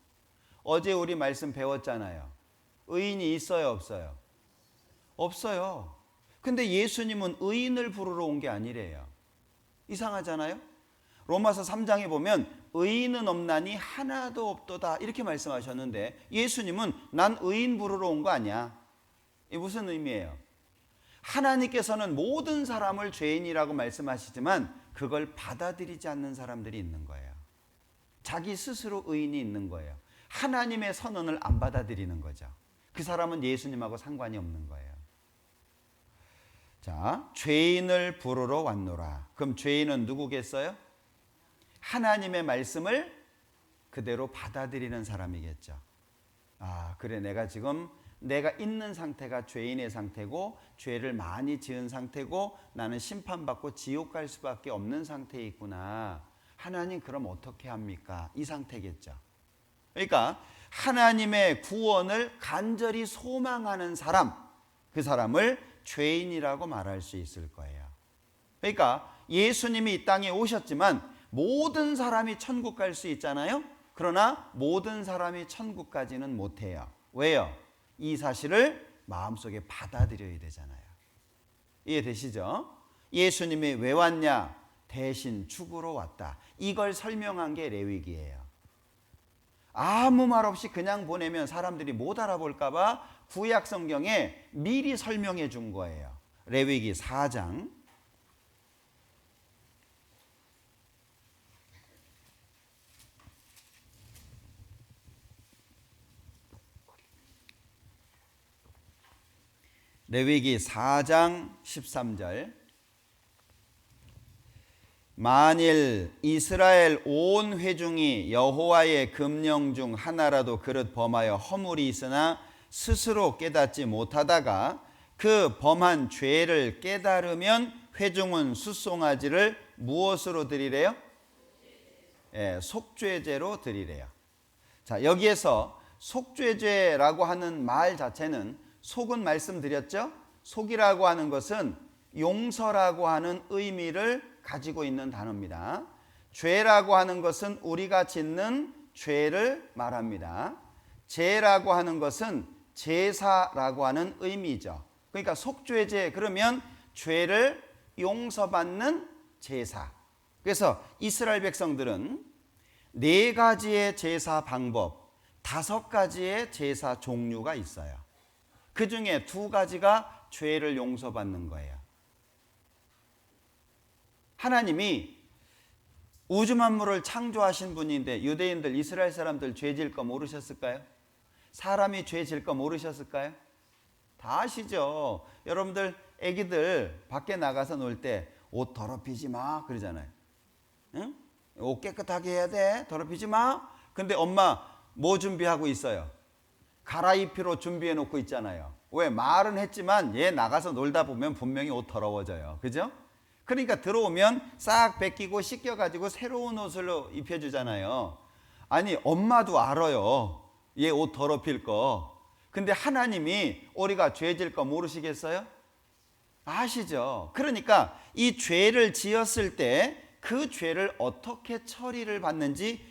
어제 우리 말씀 배웠잖아요. 의인이 있어요, 없어요? 없어요. 근데 예수님은 의인을 부르러 온 게 아니래요. 이상하잖아요. 로마서 3장에 보면 의인은 없나니 하나도 없도다 이렇게 말씀하셨는데, 예수님은 난 의인 부르러 온 거 아니야. 이게 무슨 의미예요? 하나님께서는 모든 사람을 죄인이라고 말씀하시지만 그걸 받아들이지 않는 사람들이 있는 거예요. 자기 스스로 의인이 있는 거예요. 하나님의 선언을 안 받아들이는 거죠. 그 사람은 예수님하고 상관이 없는 거예요. 자, 죄인을 부르러 왔노라. 그럼 죄인은 누구겠어요? 하나님의 말씀을 그대로 받아들이는 사람이겠죠. 아, 그래, 내가 있는 상태가 죄인의 상태고 죄를 많이 지은 상태고 나는 심판받고 지옥 갈 수밖에 없는 상태에 있구나. 하나님 그럼 어떻게 합니까? 이 상태겠죠. 그러니까 하나님의 구원을 간절히 소망하는 사람, 그 사람을 죄인이라고 말할 수 있을 거예요. 그러니까 예수님이 이 땅에 오셨지만 모든 사람이 천국 갈 수 있잖아요. 그러나 모든 사람이 천국 가지는 못해요. 왜요? 이 사실을 마음속에 받아들여야 되잖아요. 이해되시죠? 예수님이 왜 왔냐? 대신 죽으러 왔다. 이걸 설명한 게 레위기예요. 아무 말 없이 그냥 보내면 사람들이 못 알아볼까 봐 구약 성경에 미리 설명해 준 거예요. 레위기 4장 레위기 4장 13절. 만일 이스라엘 온 회중이 여호와의 금령 중 하나라도 그릇 범하여 허물이 있으나 스스로 깨닫지 못하다가 그 범한 죄를 깨달으면 회중은 숫송아지를 무엇으로 드리래요? 속죄제로 드리래요. 자, 여기에서 속죄제라고 하는 말 자체는, 속은 말씀드렸죠? 속이라고 하는 것은 용서라고 하는 의미를 가지고 있는 단어입니다. 죄라고 하는 것은 우리가 짓는 죄를 말합니다. 제라고 하는 것은 제사라고 하는 의미죠. 그러니까 속죄제, 그러면 죄를 용서받는 제사. 그래서 이스라엘 백성들은 4가지의 제사 방법, 5가지의 제사 종류가 있어요. 그 중에 2가지가 죄를 용서받는 거예요. 하나님이 우주 만물을 창조하신 분인데 유대인들, 이스라엘 사람들 죄 질 거 모르셨을까요? 사람이 죄 질 거 모르셨을까요? 다 아시죠? 여러분들 애기들 밖에 나가서 놀 때 옷 더럽히지 마 그러잖아요. 응? 옷 깨끗하게 해야 돼. 더럽히지 마. 근데 엄마 뭐 준비하고 있어요? 갈아입히로 준비해 놓고 있잖아요. 왜? 말은 했지만 얘 나가서 놀다 보면 분명히 옷 더러워져요. 그죠? 그러니까 들어오면 싹 벗기고 씻겨가지고 새로운 옷을 입혀주잖아요. 아니, 엄마도 알아요. 얘 옷 더럽힐 거. 근데 하나님이 우리가 죄 질 거 모르시겠어요? 아시죠? 그러니까 이 죄를 지었을 때 그 죄를 어떻게 처리를 받는지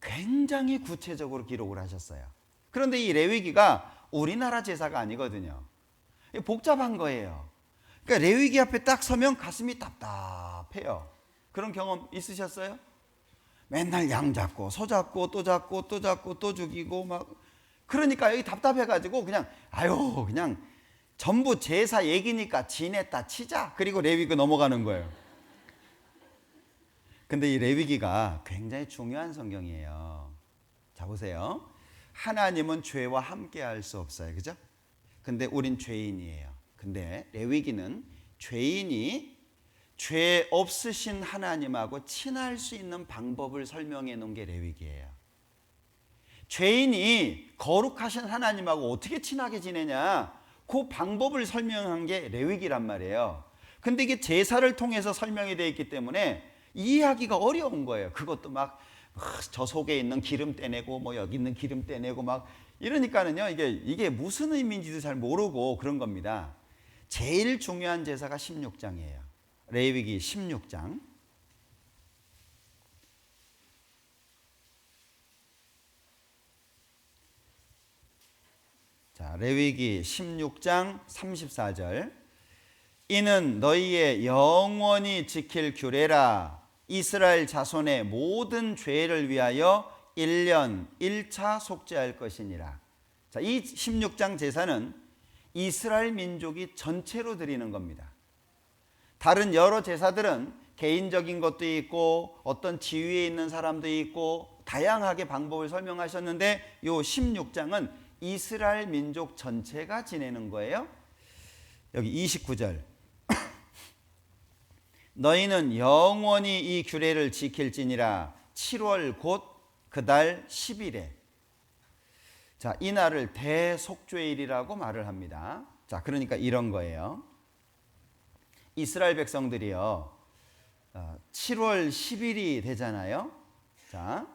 굉장히 구체적으로 기록을 하셨어요. 그런데 이 레위기가 우리나라 제사가 아니거든요. 복잡한 거예요. 그러니까 레위기 앞에 딱 서면 가슴이 답답해요. 그런 경험 있으셨어요? 맨날 양 잡고 소 잡고 또 잡고 또 잡고 또 죽이고 막, 그러니까 여기 답답해가지고 그냥 그냥 전부 제사 얘기니까 지냈다 치자. 그리고 레위기 넘어가는 거예요. 근데 이 레위기가 굉장히 중요한 성경이에요. 자, 보세요. 하나님은 죄와 함께 할 수 없어요. 그죠? 근데 우린 죄인이에요. 근데 레위기는 죄인이 죄 없으신 하나님하고 친할 수 있는 방법을 설명해 놓은 게 레위기예요. 죄인이 거룩하신 하나님하고 어떻게 친하게 지내냐, 그 방법을 설명한 게 레위기란 말이에요. 근데 이게 제사를 통해서 설명이 되어 있기 때문에 이해하기가 어려운 거예요. 그것도 막 저 속에 있는 기름 떼내고 뭐 여기 있는 기름 떼내고 막 이러니까는요, 이게 무슨 의미인지도 잘 모르고 그런 겁니다. 제일 중요한 제사가 16장이에요. 레위기 16장. 자, 레위기 16장 34절. 이는 너희의 영원히 지킬 규례라. 이스라엘 자손의 모든 죄를 위하여 1년 1차 속죄할 것이니라. 자, 이 16장 제사는 이스라엘 민족이 전체로 드리는 겁니다. 다른 여러 제사들은 개인적인 것도 있고 어떤 지위에 있는 사람도 있고 다양하게 방법을 설명하셨는데 이 16장은 이스라엘 민족 전체가 지내는 거예요. 여기 29절. 너희는 영원히 이 규례를 지킬지니라. 7월 곧 그 달 10일에. 자, 이 날을 대속죄일이라고 말을 합니다. 자, 그러니까 이런 거예요. 이스라엘 백성들이요, 7월 10일이 되잖아요. 자,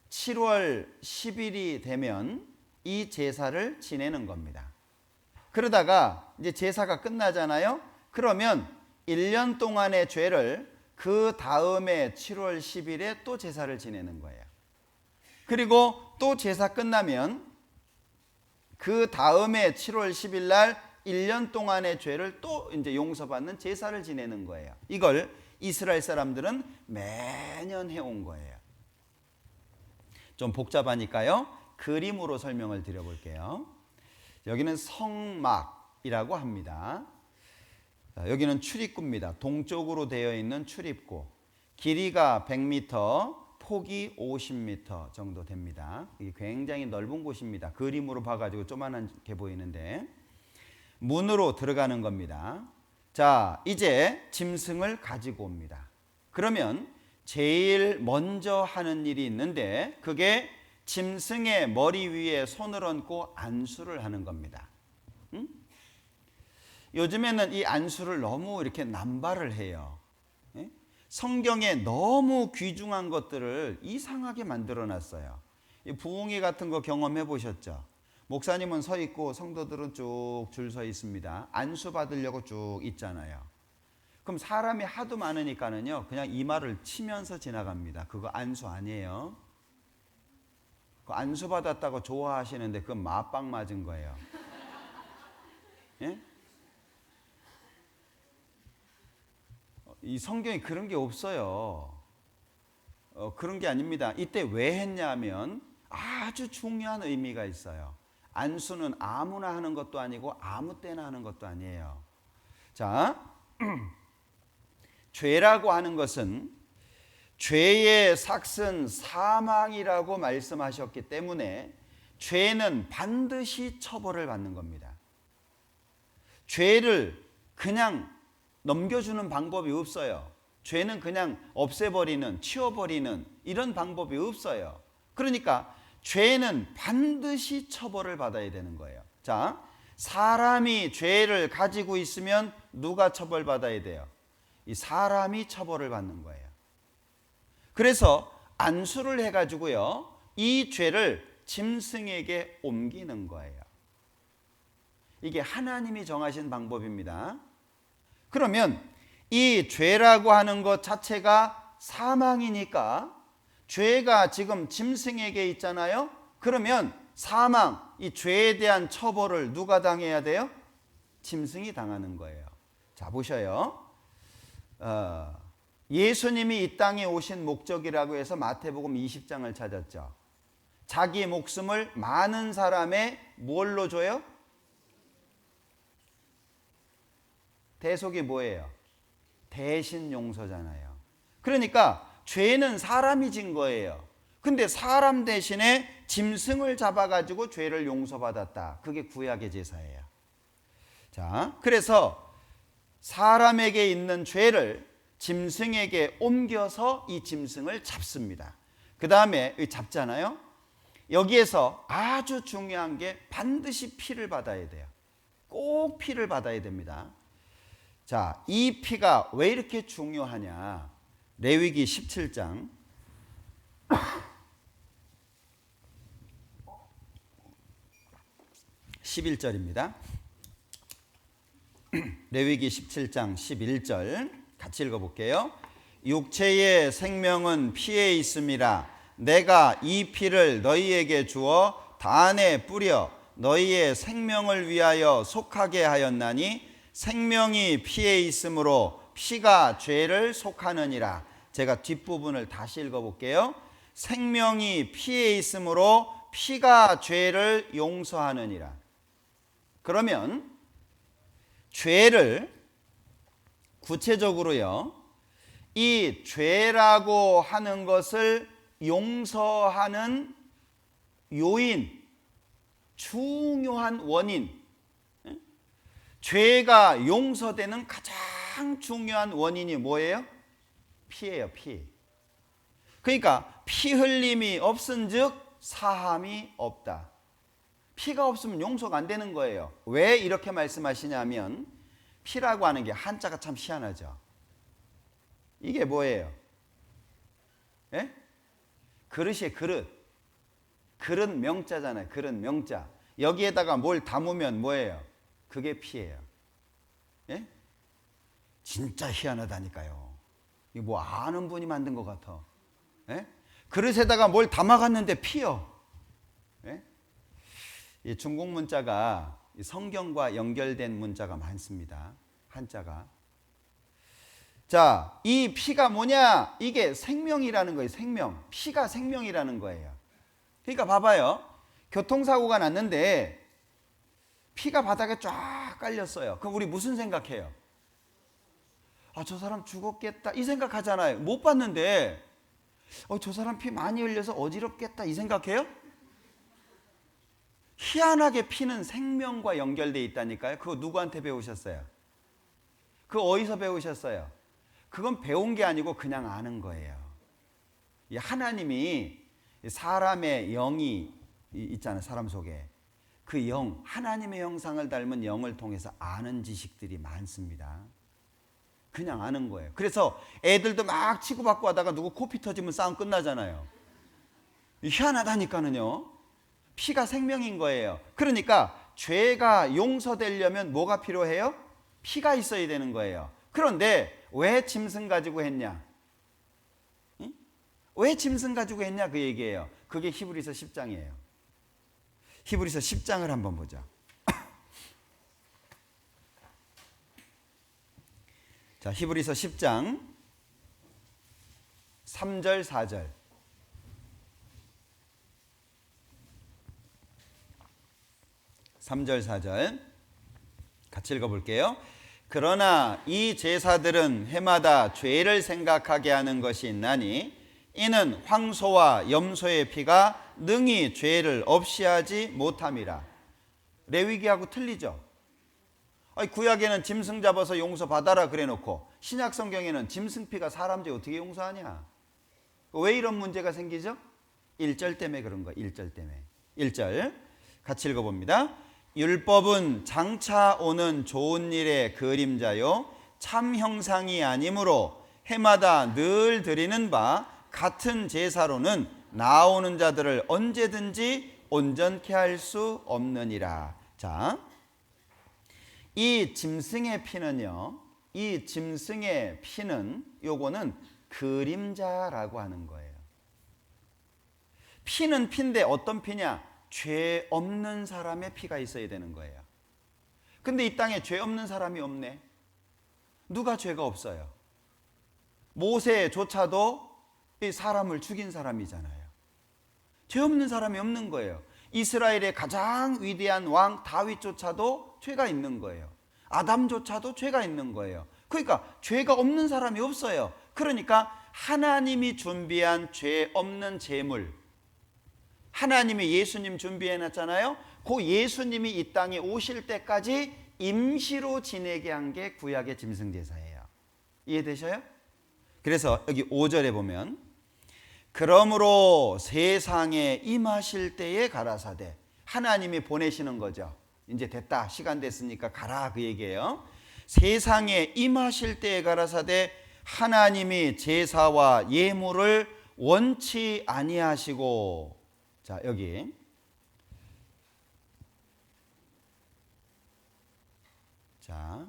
7월 10일이 되면 이 제사를 지내는 겁니다. 그러다가 이제 제사가 끝나잖아요. 그러면 1년 동안의 죄를 그 다음에 7월 10일에 또 제사를 지내는 거예요. 그리고 또 제사 끝나면 그 다음에 7월 10일 날 1년 동안의 죄를 또 이제 용서받는 제사를 지내는 거예요. 이걸 이스라엘 사람들은 매년 해온 거예요. 좀 복잡하니까요, 그림으로 설명을 드려볼게요. 여기는 성막이라고 합니다. 자, 여기는 출입구입니다. 동쪽으로 되어 있는 출입구. 길이가 100m, 폭이 50m 정도 됩니다. 이게 굉장히 넓은 곳입니다. 그림으로 봐가지고 조그만하게 보이는데 문으로 들어가는 겁니다. 자, 이제 짐승을 가지고 옵니다. 그러면 제일 먼저 하는 일이 있는데 그게 짐승의 머리 위에 손을 얹고 안수를 하는 겁니다. 요즘에는 이 안수를 너무 이렇게 남발을 해요. 성경에 너무 귀중한 것들을 이상하게 만들어 놨어요. 부흥회 같은 거 경험해 보셨죠? 목사님은 서 있고 성도들은 쭉 줄 서 있습니다. 안수 받으려고 쭉 있잖아요. 그럼 사람이 하도 많으니까는요, 그냥 이마를 치면서 지나갑니다. 그거 안수 아니에요. 그 안수 받았다고 좋아하시는데 그건 맞방 맞은 거예요. 예? 이 성경에 그런 게 없어요. 그런 게 아닙니다. 이때 왜 했냐면 아주 중요한 의미가 있어요. 안수는 아무나 하는 것도 아니고 아무 때나 하는 것도 아니에요. 자, 죄라고 하는 것은 죄의 삭은 사망이라고 말씀하셨기 때문에 죄는 반드시 처벌을 받는 겁니다. 죄를 그냥 넘겨주는 방법이 없어요. 죄는 그냥 없애버리는, 치워버리는 이런 방법이 없어요. 그러니까 죄는 반드시 처벌을 받아야 되는 거예요. 자, 사람이 죄를 가지고 있으면 누가 처벌받아야 돼요? 이 사람이 처벌을 받는 거예요. 그래서 안수를 해가지고요, 이 죄를 짐승에게 옮기는 거예요. 이게 하나님이 정하신 방법입니다. 그러면 이 죄라고 하는 것 자체가 사망이니까 죄가 지금 짐승에게 있잖아요. 그러면 사망, 이 죄에 대한 처벌을 누가 당해야 돼요? 짐승이 당하는 거예요. 자, 보셔요. 예수님이 이 땅에 오신 목적이라고 해서 마태복음 20장을 찾았죠. 자기 목숨을 많은 사람의 뭘로 줘요? 대속이 뭐예요? 대신 용서잖아요. 그러니까 죄는 사람이 진 거예요. 근데 사람 대신에 짐승을 잡아가지고 죄를 용서받았다. 그게 구약의 제사예요. 자, 그래서 사람에게 있는 죄를 짐승에게 옮겨서 이 짐승을 잡습니다. 그 다음에 잡잖아요. 여기에서 아주 중요한 게 반드시 피를 받아야 돼요. 꼭 피를 받아야 됩니다. 자, 이 피가 왜 이렇게 중요하냐? 레위기 17장 11절입니다. 레위기 17장 11절 같이 읽어볼게요. 육체의 생명은 피에 있음이라. 내가 이 피를 너희에게 주어 단에 뿌려 너희의 생명을 위하여 속하게 하였나니 생명이 피에 있으므로 피가 죄를 속하느니라. 제가 뒷부분을 다시 읽어볼게요. 생명이 피에 있으므로 피가 죄를 용서하느니라. 그러면 죄를 구체적으로요, 이 죄라고 하는 것을 용서하는 요인, 중요한 원인, 죄가 용서되는 가장 중요한 원인이 뭐예요? 피예요, 피. 그러니까 피 흘림이 없은즉 사함이 없다. 피가 없으면 용서가 안 되는 거예요. 왜 이렇게 말씀하시냐면 피라고 하는 게 한자가 참 희한하죠. 이게 뭐예요? 예? 그릇이에요, 그릇. 그릇 명자잖아요. 그릇 명자. 여기에다가 뭘 담으면 뭐예요? 그게 피예요. 예? 진짜 희한하다니까요. 이거 뭐 아는 분이 만든 것 같아. 예? 그릇에다가 뭘 담아갔는데 피요. 예? 이 중국 문자가 성경과 연결된 문자가 많습니다. 한자가. 자, 이 피가 뭐냐? 이게 생명이라는 거예요. 생명. 피가 생명이라는 거예요. 그러니까 봐봐요. 교통사고가 났는데 피가 바닥에 쫙 깔렸어요. 그럼 우리 무슨 생각해요? 아, 저 사람 죽었겠다 이 생각하잖아요. 못 봤는데 저 사람 피 많이 흘려서 어지럽겠다 이 생각해요? 희한하게 피는 생명과 연결되어 있다니까요. 그거 누구한테 배우셨어요? 그거 어디서 배우셨어요? 그건 배운 게 아니고 그냥 아는 거예요. 하나님이 사람의 영이 있잖아요. 사람 속에. 그 영, 하나님의 형상을 닮은 영을 통해서 아는 지식들이 많습니다. 그냥 아는 거예요. 그래서 애들도 막 치고받고 하다가 누구 코피 터지면 싸움 끝나잖아요. 희한하다니까는요. 피가 생명인 거예요. 그러니까 죄가 용서되려면 뭐가 필요해요? 피가 있어야 되는 거예요. 그런데 왜 짐승 가지고 했냐? 응? 왜 짐승 가지고 했냐 그 얘기예요. 그게 히브리서 10장이에요. 히브리서 10장을 한번 보자. 자, 히브리서 10장 3절 4절. 3절 4절 같이 읽어볼게요. 그러나 이 제사들은 해마다 죄를 생각하게 하는 것이 있나니 이는 황소와 염소의 피가 능히 죄를 없이 하지 못함이라. 레위기하고 틀리죠. 구약에는 짐승 잡아서 용서받아라 그래놓고 신약 성경에는 짐승 피가 사람 죄 어떻게 용서하냐. 왜 이런 문제가 생기죠? 1절 때문에 그런 거예요. 1절 때문에. 1절 같이 읽어봅니다. 율법은 장차 오는 좋은 일의 그림자요 참 형상이 아니므로 해마다 늘 드리는 바 같은 제사로는 나오는 자들을 언제든지 온전케 할 수 없느니라. 자, 이 짐승의 피는요, 이 짐승의 피는 요거는 그림자라고 하는 거예요. 피는 피인데 어떤 피냐? 죄 없는 사람의 피가 있어야 되는 거예요. 근데 이 땅에 죄 없는 사람이 없네. 누가 죄가 없어요? 모세조차도 이 사람을 죽인 사람이잖아요. 죄 없는 사람이 없는 거예요. 이스라엘의 가장 위대한 왕 다윗조차도 죄가 있는 거예요. 아담조차도 죄가 있는 거예요. 그러니까 죄가 없는 사람이 없어요. 그러니까 하나님이 준비한 죄 없는 제물, 하나님이 예수님 준비해 놨잖아요. 그 예수님이 이 땅에 오실 때까지 임시로 지내게 한 게 구약의 짐승제사예요. 이해되셔요? 그래서 여기 5절에 보면 그러므로 세상에 임하실 때에 가라사대, 하나님이 보내시는 거죠. 이제 됐다, 시간 됐으니까 가라, 그 얘기예요. 세상에 임하실 때에 가라사대 하나님이 제사와 예물을 원치 아니하시고. 자, 여기 자,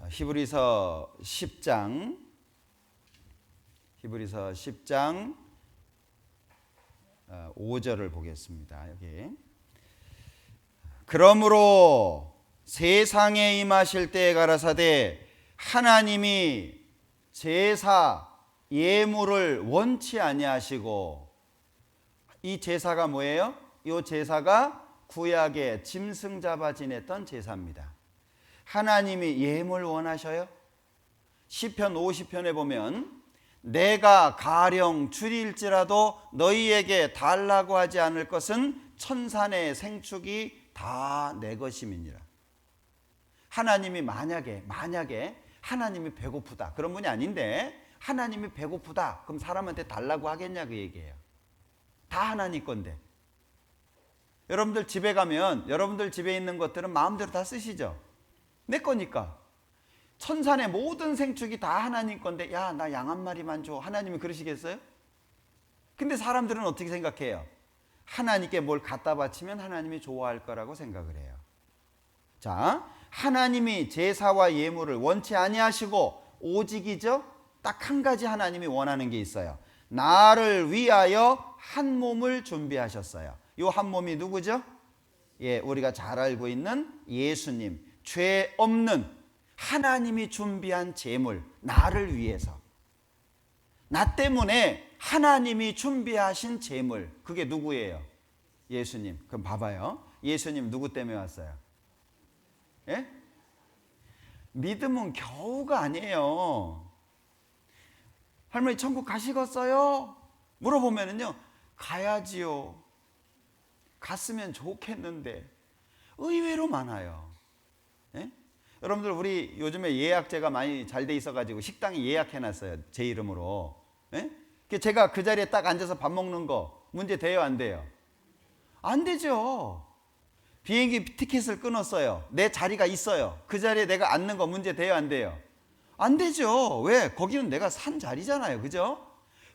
히브리서 10장 5절을 보겠습니다. 여기 그러므로 세상에 임하실 때에 가라사대 하나님이 제사 예물을 원치 아니하시고. 이 제사가 뭐예요? 이 제사가 구약의 짐승 잡아 지냈던 제사입니다. 하나님이 예물 원하셔요? 시편 50편에 보면 내가 가령 줄일지라도 너희에게 달라고 하지 않을 것은 천산의 생축이 다 내 것임이니라. 하나님이 만약에 하나님이 배고프다, 그런 분이 아닌데 하나님이 배고프다, 그럼 사람한테 달라고 하겠냐, 그 얘기예요. 다 하나님 건데. 여러분들 집에 가면 여러분들 집에 있는 것들은 마음대로 다 쓰시죠. 내 거니까. 천산의 모든 생축이 다 하나님 건데, 야, 나 양 한 마리만 줘, 하나님이 그러시겠어요? 근데 사람들은 어떻게 생각해요? 하나님께 뭘 갖다 바치면 하나님이 좋아할 거라고 생각을 해요. 자, 하나님이 제사와 예물을 원치 아니하시고 오직이죠, 딱 한 가지 하나님이 원하는 게 있어요. 나를 위하여 한 몸을 준비하셨어요. 이 한 몸이 누구죠? 예, 우리가 잘 알고 있는 예수님. 죄 없는 하나님이 준비한 제물, 나를 위해서. 나 때문에 하나님이 준비하신 제물, 그게 누구예요? 예수님. 그럼 봐봐요. 예수님 누구 때문에 왔어요? 예? 믿음은 겨우가 아니에요. 할머니 천국 가시겠어요? 물어보면은요, 가야지요. 갔으면 좋겠는데. 의외로 많아요. 예? 여러분들, 우리 요즘에 예약제가 많이 잘 돼 있어가지고 식당에 예약해놨어요, 제 이름으로. 예? 제가 그 자리에 딱 앉아서 밥 먹는 거 문제 돼요, 안 돼요? 안 되죠. 비행기 티켓을 끊었어요. 내 자리가 있어요. 그 자리에 내가 앉는 거 문제 돼요, 안 돼요? 안 되죠. 왜? 거기는 내가 산 자리잖아요, 그죠?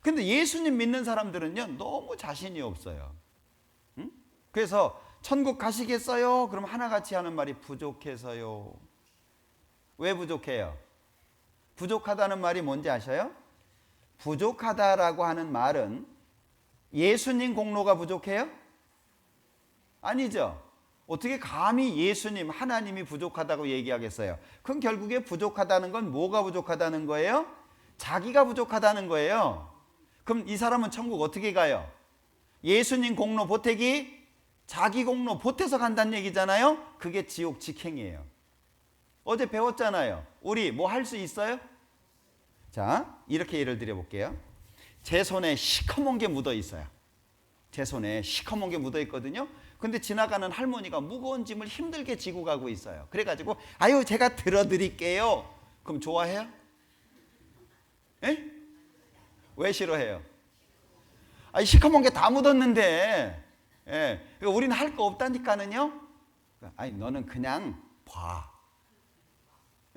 근데 예수님 믿는 사람들은요, 너무 자신이 없어요. 응? 그래서 천국 가시겠어요? 그럼 하나같이 하는 말이 부족해서요. 왜 부족해요? 부족하다는 말이 뭔지 아셔요? 부족하다라고 하는 말은 예수님 공로가 부족해요? 아니죠. 어떻게 감히 예수님, 하나님이 부족하다고 얘기하겠어요? 그럼 결국에 부족하다는 건 뭐가 부족하다는 거예요? 자기가 부족하다는 거예요. 그럼 이 사람은 천국 어떻게 가요? 예수님 공로 보태기, 자기 공로 보태서 간다는 얘기잖아요. 그게 지옥 직행이에요. 어제 배웠잖아요. 우리 뭐 할 수 있어요? 자, 이렇게 예를 들어 볼게요. 제 손에 시커먼 게 묻어 있어요. 제 손에 시커먼 게 묻어 있거든요. 근데 지나가는 할머니가 무거운 짐을 힘들게 지고 가고 있어요. 그래가지고 아유, 제가 들어드릴게요. 그럼 좋아해요? 에? 왜 싫어해요? 아니, 시커먼 게 다 묻었는데. 예. 그러니까 우리는 할 거 없다니까는요. 아니, 너는 그냥 봐.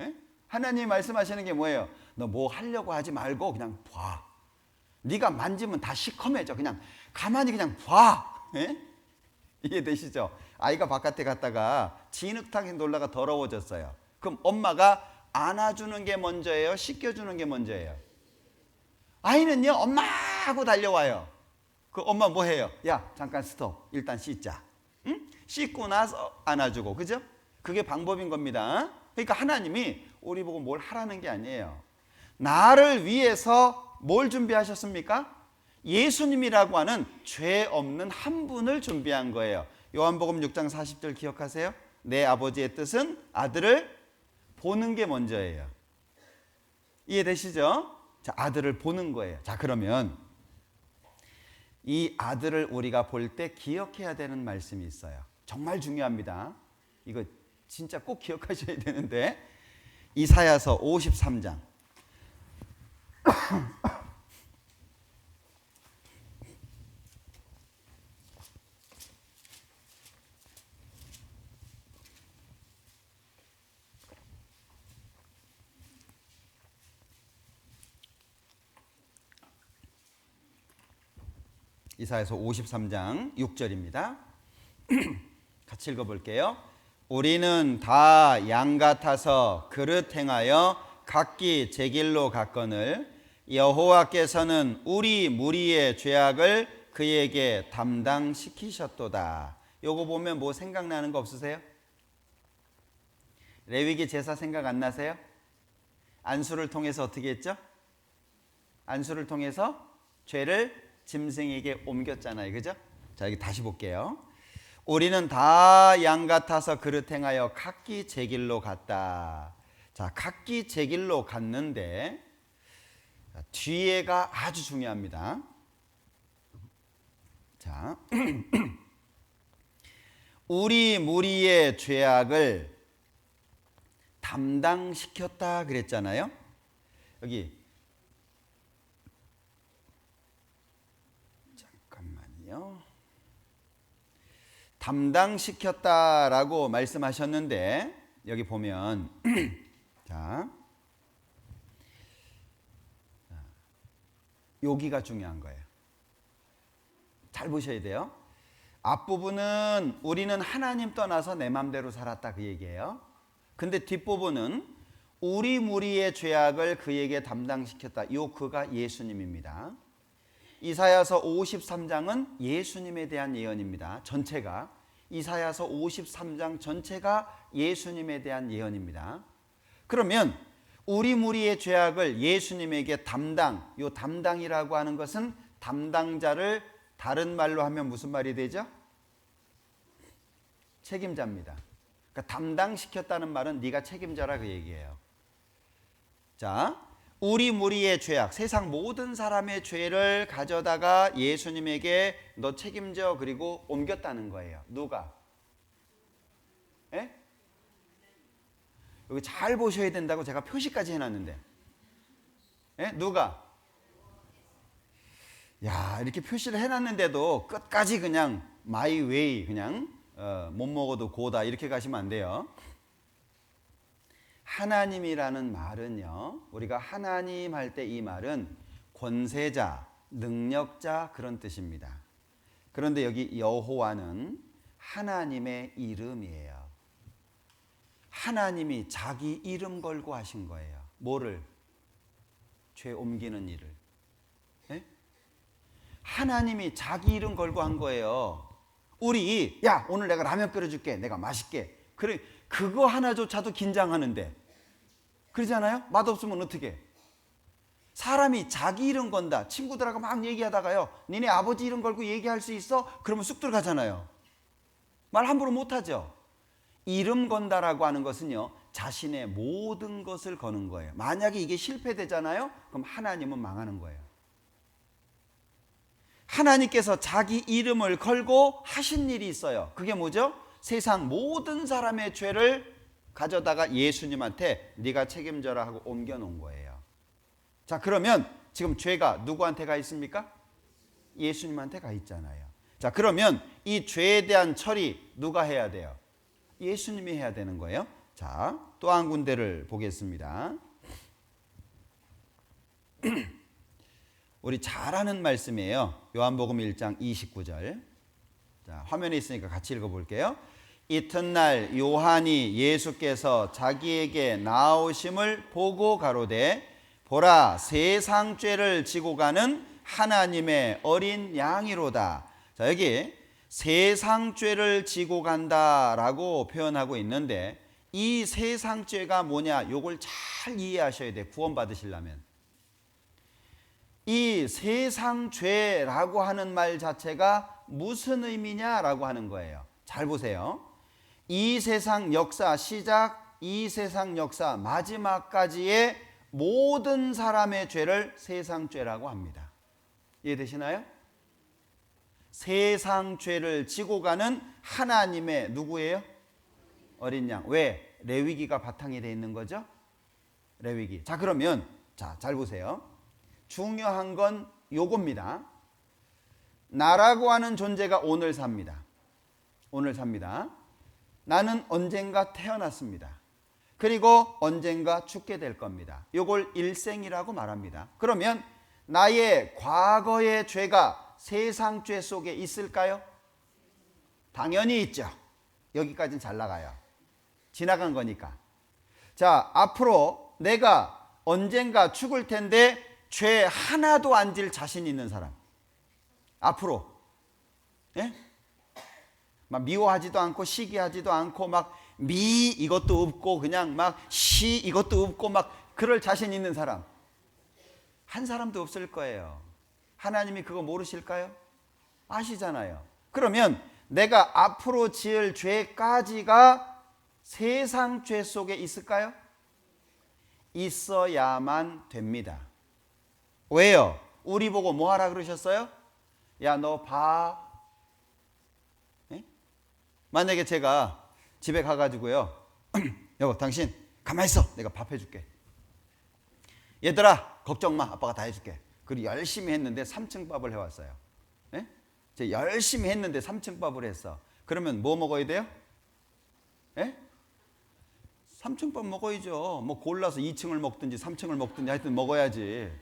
예? 하나님 말씀하시는 게 뭐예요? 너 뭐 하려고 하지 말고 그냥 봐. 네가 만지면 다 시커매져. 그냥 가만히 그냥 봐. 예? 이해되시죠? 아이가 바깥에 갔다가 진흙탕에 놀다가 더러워졌어요. 그럼 엄마가 안아주는 게 먼저예요? 씻겨주는 게 먼저예요? 아이는요, 엄마 하고 달려와요. 그 엄마 뭐 해요? 야, 잠깐 스톱. 일단 씻자. 응? 씻고 나서 안아주고, 그죠? 그게 방법인 겁니다. 그러니까 하나님이 우리 보고 뭘 하라는 게 아니에요. 나를 위해서 뭘 준비하셨습니까? 예수님이라고 하는 죄 없는 한 분을 준비한 거예요. 요한복음 6장 40절 기억하세요? 내 아버지의 뜻은 아들을 보는 게 먼저예요. 이해되시죠? 자, 아들을 보는 거예요. 자, 그러면 이 아들을 우리가 볼 때 기억해야 되는 말씀이 있어요. 정말 중요합니다. 이거 진짜 꼭 기억하셔야 되는데, 이사야서 53장. 이사야서 53장 6절입니다. 같이 읽어볼게요. 우리는 다 양 같아서 그릇 행하여 각기 제 길로 갔거늘 여호와께서는 우리 무리의 죄악을 그에게 담당시키셨도다. 요거 보면 뭐 생각나는 거 없으세요? 레위기 제사 생각 안 나세요? 안수를 통해서 어떻게 했죠? 안수를 통해서 죄를 짐승에게 옮겼잖아요. 그죠? 자, 여기 다시 볼게요. 우리는 다 양 같아서 그릇 행하여 각기 제 길로 갔다. 자, 각기 제 길로 갔는데 뒤에가 아주 중요합니다. 자, 우리 무리의 죄악을 담당시켰다 그랬잖아요. 여기 담당시켰다라고 말씀하셨는데 여기 보면 자, 여기가 중요한 거예요. 잘 보셔야 돼요. 앞부분은 우리는 하나님 떠나서 내 맘대로 살았다 그 얘기예요. 근데 뒷부분은 우리 무리의 죄악을 그에게 담당시켰다. 요 그가 예수님입니다. 이사야서 53장은 예수님에 대한 예언입니다. 전체가 이사야서 53장 전체가 예수님에 대한 예언입니다. 그러면 우리 무리의 죄악을 예수님에게 요 담당이라고 하는 것은 담당자를 다른 말로 하면 무슨 말이 되죠? 책임자입니다. 그러니까 담당시켰다는 말은 네가 책임져라 그 얘기예요. 자, 우리 무리의 죄악, 세상 모든 사람의 죄를 가져다가 예수님에게 너 책임져 그리고 옮겼다는 거예요. 누가? 예? 여기 잘 보셔야 된다고 제가 표시까지 해놨는데 예? 누가? 야, 이렇게 표시를 해놨는데도 끝까지 그냥 마이 웨이 그냥 못 먹어도 고다 이렇게 가시면 안 돼요. 하나님이라는 말은요, 우리가 하나님 할 때 이 말은 권세자, 능력자 그런 뜻입니다. 그런데 여기 여호와는 하나님의 이름이에요. 하나님이 자기 이름 걸고 하신 거예요. 뭐를? 죄 옮기는 일을. 네? 하나님이 자기 이름 걸고 한 거예요. 우리 야 오늘 내가 라면 끓여줄게. 내가 맛있게. 그래 그거 하나조차도 긴장하는데 그러잖아요. 맛없으면 어떻게? 사람이 자기 이름 건다. 친구들하고 막 얘기하다가요. 니네 아버지 이름 걸고 얘기할 수 있어? 그러면 쑥 들어가잖아요. 말 함부로 못하죠. 이름 건다라고 하는 것은요. 자신의 모든 것을 거는 거예요. 만약에 이게 실패되잖아요. 그럼 하나님은 망하는 거예요. 하나님께서 자기 이름을 걸고 하신 일이 있어요. 그게 뭐죠? 세상 모든 사람의 죄를 가져다가 예수님한테 네가 책임져라 하고 옮겨놓은 거예요. 자, 그러면 지금 죄가 누구한테 가 있습니까? 예수님한테 가 있잖아요. 자, 그러면 이 죄에 대한 처리 누가 해야 돼요? 예수님이 해야 되는 거예요. 자, 또 한 군데를 보겠습니다. 우리 잘 아는 말씀이에요. 요한복음 1장 29절. 자, 화면에 있으니까 같이 읽어볼게요. 이튿날 요한이 예수께서 자기에게 나오심을 보고 가로되 보라 세상 죄를 지고 가는 하나님의 어린 양이로다. 자, 여기 세상 죄를 지고 간다라고 표현하고 있는데 이 세상 죄가 뭐냐? 요걸 잘 이해하셔야 돼. 구원 받으시려면. 이 세상 죄라고 하는 말 자체가 무슨 의미냐라고 하는 거예요. 잘 보세요. 이 세상 역사 시작, 이 세상 역사 마지막까지의 모든 사람의 죄를 세상죄라고 합니다. 이해되시나요? 세상 죄를 지고 가는 하나님의 누구예요? 어린 양. 왜? 레위기가 바탕이 되어 있는 거죠? 레위기. 자, 그러면 잘 보세요. 중요한 건 요겁니다. 나라고 하는 존재가 오늘 삽니다. 오늘 삽니다. 나는 언젠가 태어났습니다. 그리고 언젠가 죽게 될 겁니다. 요걸 일생이라고 말합니다. 그러면 나의 과거의 죄가 세상 죄 속에 있을까요? 당연히 있죠. 여기까지는 잘 나가요. 지나간 거니까. 자, 앞으로 내가 언젠가 죽을 텐데 죄 하나도 안 질 자신 있는 사람. 앞으로. 예? 막 미워하지도 않고 시기하지도 않고 막 미 이것도 없고 그냥 막 시 이것도 없고 막 그럴 자신 있는 사람. 한 사람도 없을 거예요. 하나님이 그거 모르실까요? 아시잖아요. 그러면 내가 앞으로 지을 죄까지가 세상 죄 속에 있을까요? 있어야만 됩니다. 왜요? 우리 보고 뭐 하라 그러셨어요? 야, 너 봐. 네? 만약에 제가 집에 가가지고요. 여보, 당신 가만히 있어. 내가 밥 해줄게. 얘들아, 걱정 마. 아빠가 다 해줄게. 그리고 열심히 했는데 3층 밥을 해왔어요. 네? 제가 열심히 했는데 3층 밥을 했어. 그러면 뭐 먹어야 돼요? 네? 3층 밥 먹어야죠. 뭐 골라서 2층을 먹든지 3층을 먹든지 하여튼 먹어야지.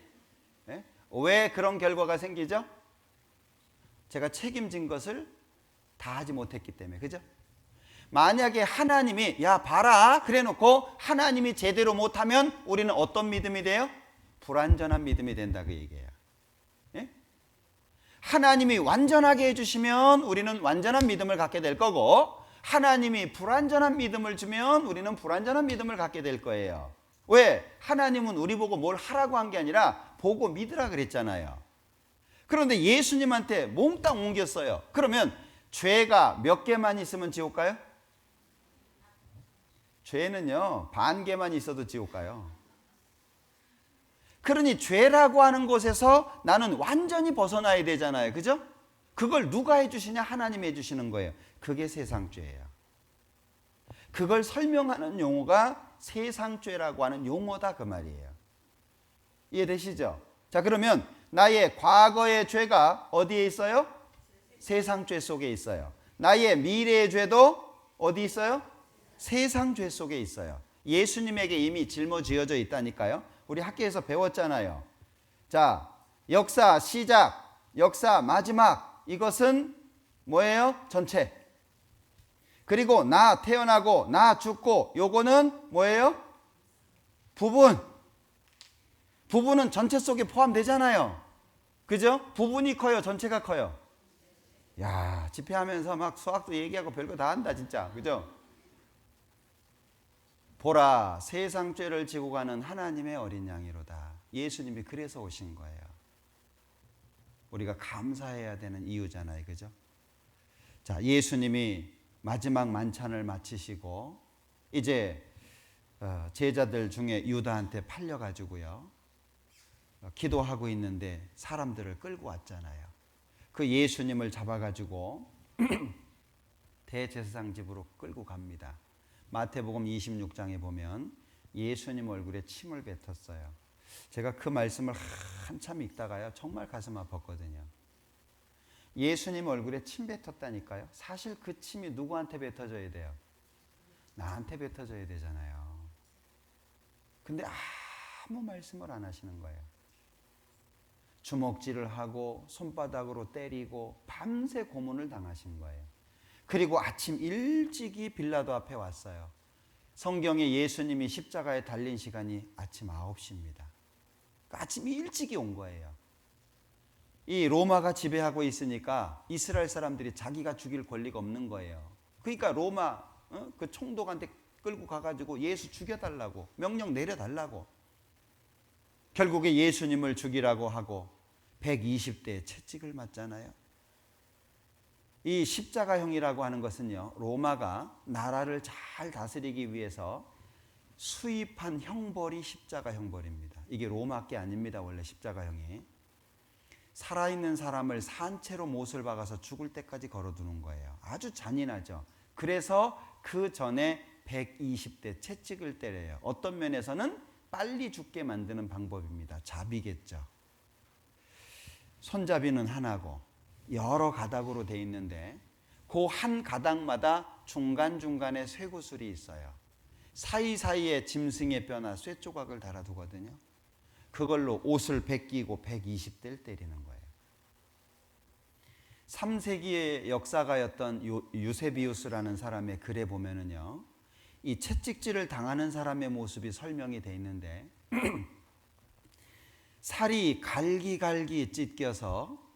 네? 왜 그런 결과가 생기죠? 제가 책임진 것을 다 하지 못했기 때문에. 그죠? 만약에 하나님이 야 봐라 그래 놓고 하나님이 제대로 못하면 우리는 어떤 믿음이 돼요? 불완전한 믿음이 된다 그 얘기예요. 예? 하나님이 완전하게 해주시면 우리는 완전한 믿음을 갖게 될 거고, 하나님이 불완전한 믿음을 주면 우리는 불완전한 믿음을 갖게 될 거예요. 왜? 하나님은 우리 보고 뭘 하라고 한 게 아니라 보고 믿으라 그랬잖아요. 그런데 예수님한테 몽땅 옮겼어요. 그러면 죄가 몇 개만 있으면 지옥 가요? 죄는요, 반 개만 있어도 지옥 가요. 그러니 죄라고 하는 곳에서 나는 완전히 벗어나야 되잖아요. 그죠? 그걸 누가 해주시냐? 하나님이 해주시는 거예요. 그게 세상죄예요. 그걸 설명하는 용어가 세상죄라고 하는 용어다 그 말이에요. 이해되시죠? 자, 그러면 나의 과거의 죄가 어디에 있어요? 세상죄 속에 있어요. 나의 미래의 죄도 어디 있어요? 세상죄 속에 있어요. 예수님에게 이미 짊어지어져 있다니까요. 우리 학교에서 배웠잖아요. 자, 역사 시작, 역사 마지막, 이것은 뭐예요? 전체. 그리고 나 태어나고 나 죽고, 요거는 뭐예요? 부분. 부분은 전체 속에 포함되잖아요. 그죠? 부분이 커요? 전체가 커요? 야, 집회하면서 막 수학도 얘기하고 별거 다 한다 진짜. 그죠? 보라, 세상 죄를 지고 가는 하나님의 어린 양이로다. 예수님이 그래서 오신 거예요. 우리가 감사해야 되는 이유잖아요. 그죠? 자, 예수님이 마지막 만찬을 마치시고 이제 제자들 중에 유다한테 팔려가지고요, 기도하고 있는데 사람들을 끌고 왔잖아요. 그 예수님을 잡아가지고 대제사장 집으로 끌고 갑니다. 마태복음 26장에 보면 예수님 얼굴에 침을 뱉었어요. 제가 그 말씀을 한참 읽다가요, 정말 가슴 아팠거든요. 예수님 얼굴에 침 뱉었다니까요. 사실 그 침이 누구한테 뱉어져야 돼요? 나한테 뱉어져야 되잖아요. 근데 아무 말씀을 안 하시는 거예요. 주먹질을 하고 손바닥으로 때리고 밤새 고문을 당하신 거예요. 그리고 아침 일찍이 빌라도 앞에 왔어요. 성경에 예수님이 십자가에 달린 시간이 아침 9시입니다. 아침 일찍이 온 거예요. 이 로마가 지배하고 있으니까 이스라엘 사람들이 자기가 죽일 권리가 없는 거예요. 그러니까 로마 그 총독한테 끌고 가가지고 예수 죽여달라고 명령 내려달라고. 결국에 예수님을 죽이라고 하고 120대의 채찍을 맞잖아요. 이 십자가형이라고 하는 것은요, 로마가 나라를 잘 다스리기 위해서 수입한 형벌이 십자가 형벌입니다. 이게 로마 게 아닙니다. 원래 십자가형이 살아있는 사람을 산채로 못을 박아서 죽을 때까지 걸어두는 거예요. 아주 잔인하죠. 그래서 그 전에 120대 채찍을 때려요. 어떤 면에서는 빨리 죽게 만드는 방법입니다. 자비겠죠. 손잡이는 하나고 여러 가닥으로 되어 있는데 그 한 가닥마다 중간중간에 쇠구슬이 있어요. 사이사이에 짐승의 뼈나 쇠조각을 달아두거든요. 그걸로 옷을 벗기고 120대를 때리는 거예요. 3세기의 역사가였던 유세비우스라는 사람의 글에 보면은요, 이 채찍질을 당하는 사람의 모습이 설명이 되어 있는데 살이 갈기갈기 찢겨서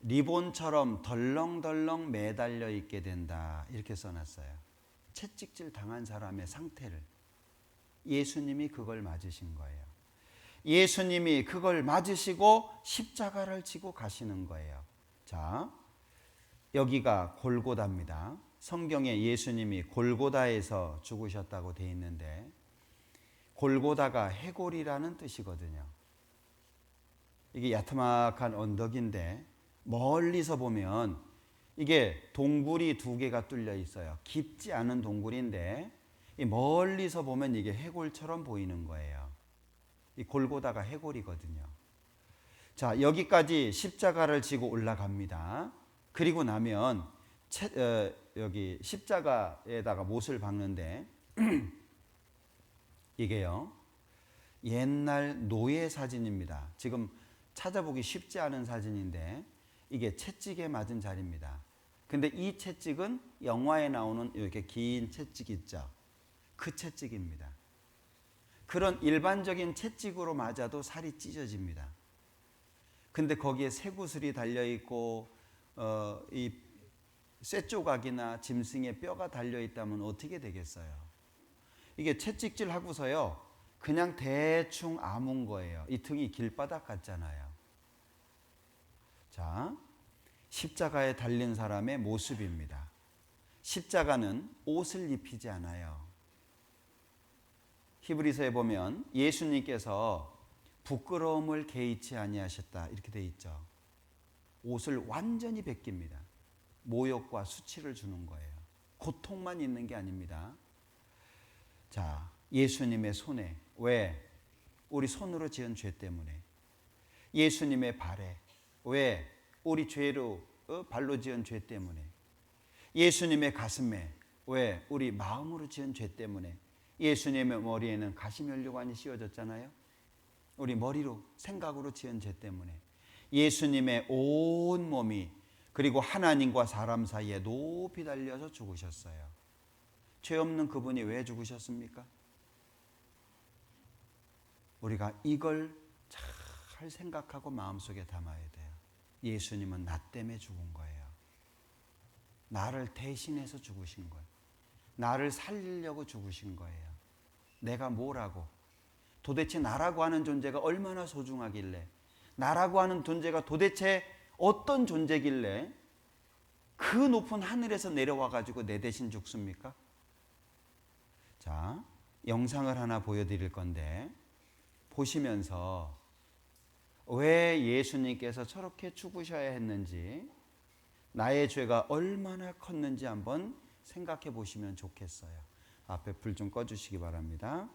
리본처럼 덜렁덜렁 매달려 있게 된다, 이렇게 써놨어요. 채찍질 당한 사람의 상태를. 예수님이 그걸 맞으신 거예요. 예수님이 그걸 맞으시고 십자가를 지고 가시는 거예요. 자, 여기가 골고다입니다. 성경에 예수님이 골고다에서 죽으셨다고 되어 있는데 골고다가 해골이라는 뜻이거든요. 이게 야트막한 언덕인데 멀리서 보면 이게 동굴이 두 개가 뚫려 있어요. 깊지 않은 동굴인데 멀리서 보면 이게 해골처럼 보이는 거예요. 이 골고다가 해골이거든요. 자, 여기까지 십자가를 지고 올라갑니다. 그리고 나면 여기 십자가에다가 못을 박는데 이게요, 옛날 노예 사진입니다. 지금 찾아보기 쉽지 않은 사진인데 이게 채찍에 맞은 자리입니다. 근데 이 채찍은 영화에 나오는 이렇게 긴 채찍 있죠. 그 채찍입니다. 그런 일반적인 채찍으로 맞아도 살이 찢어집니다. 근데 거기에 쇠구슬이 달려있고 이 쇠조각이나 짐승의 뼈가 달려있다면 어떻게 되겠어요? 이게 채찍질 하고서요, 그냥 대충 아문 거예요. 이 등이 길바닥 같잖아요. 자, 십자가에 달린 사람의 모습입니다. 십자가는 옷을 입히지 않아요. 히브리서에 보면 예수님께서 부끄러움을 개의치 아니하셨다, 이렇게 돼 있죠. 옷을 완전히 벗깁니다. 모욕과 수치를 주는 거예요. 고통만 있는 게 아닙니다. 자, 예수님의 손에, 왜? 우리 손으로 지은 죄 때문에. 예수님의 발에, 왜? 우리 죄로 발로 지은 죄 때문에. 예수님의 가슴에, 왜? 우리 마음으로 지은 죄 때문에. 예수님의 머리에는 가시면류관이 씌워졌잖아요. 우리 머리로, 생각으로 지은 죄 때문에. 예수님의 온 몸이 그리고 하나님과 사람 사이에 높이 달려서 죽으셨어요. 죄 없는 그분이 왜 죽으셨습니까? 우리가 이걸 잘 생각하고 마음속에 담아야 돼요. 예수님은 나 때문에 죽은 거예요. 나를 대신해서 죽으신 거예요. 나를 살리려고 죽으신 거예요. 내가 뭐라고? 도대체 나라고 하는 존재가 얼마나 소중하길래, 나라고 하는 존재가 도대체 어떤 존재길래 그 높은 하늘에서 내려와 가지고 내 대신 죽습니까? 자, 영상을 하나 보여드릴 건데 보시면서 왜 예수님께서 저렇게 죽으셔야 했는지, 나의 죄가 얼마나 컸는지 한번 생각해 보시면 좋겠어요. 앞에 불 좀 꺼주시기 바랍니다.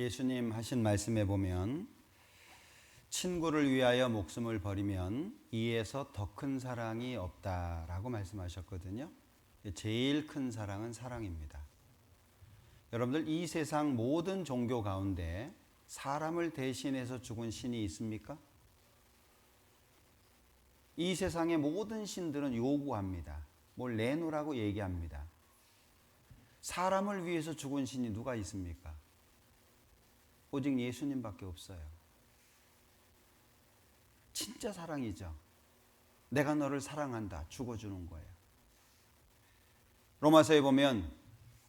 예수님 하신 말씀에 보면 친구를 위하여 목숨을 버리면 이에서 더 큰 사랑이 없다라고 말씀하셨거든요. 제일 큰 사랑은 사랑입니다. 여러분들, 이 세상 모든 종교 가운데 사람을 대신해서 죽은 신이 있습니까? 이 세상의 모든 신들은 요구합니다. 뭘 내놓으라고 얘기합니다. 사람을 위해서 죽은 신이 누가 있습니까? 오직 예수님밖에 없어요. 진짜 사랑이죠. 내가 너를 사랑한다. 죽어주는 거예요. 로마서에 보면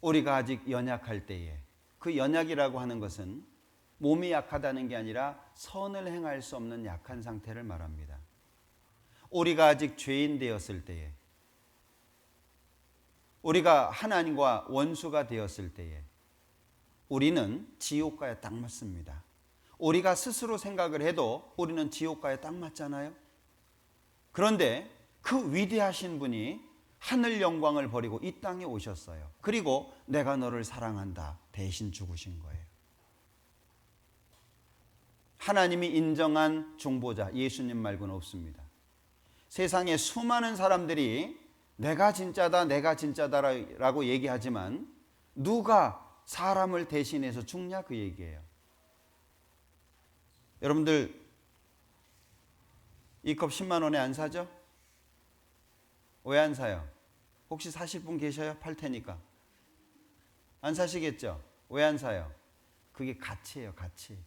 우리가 아직 연약할 때에, 그 연약이라고 하는 것은 몸이 약하다는 게 아니라 선을 행할 수 없는 약한 상태를 말합니다. 우리가 아직 죄인 되었을 때에, 우리가 하나님과 원수가 되었을 때에 우리는 지옥가에 딱 맞습니다. 우리가 스스로 생각을 해도 우리는 지옥가에 딱 맞잖아요. 그런데 그 위대하신 분이 하늘 영광을 버리고 이 땅에 오셨어요. 그리고 내가 너를 사랑한다 대신 죽으신 거예요. 하나님이 인정한 중보자 예수님 말고는 없습니다. 세상에 수많은 사람들이 내가 진짜다 내가 진짜다라고 얘기하지만 누가 사람을 대신해서 죽냐 그 얘기예요. 여러분들 이 컵 10만 원에 안 사죠? 왜 안 사요? 혹시 사실 분 계셔요? 팔 테니까. 안 사시겠죠? 왜 안 사요? 그게 가치예요, 가치.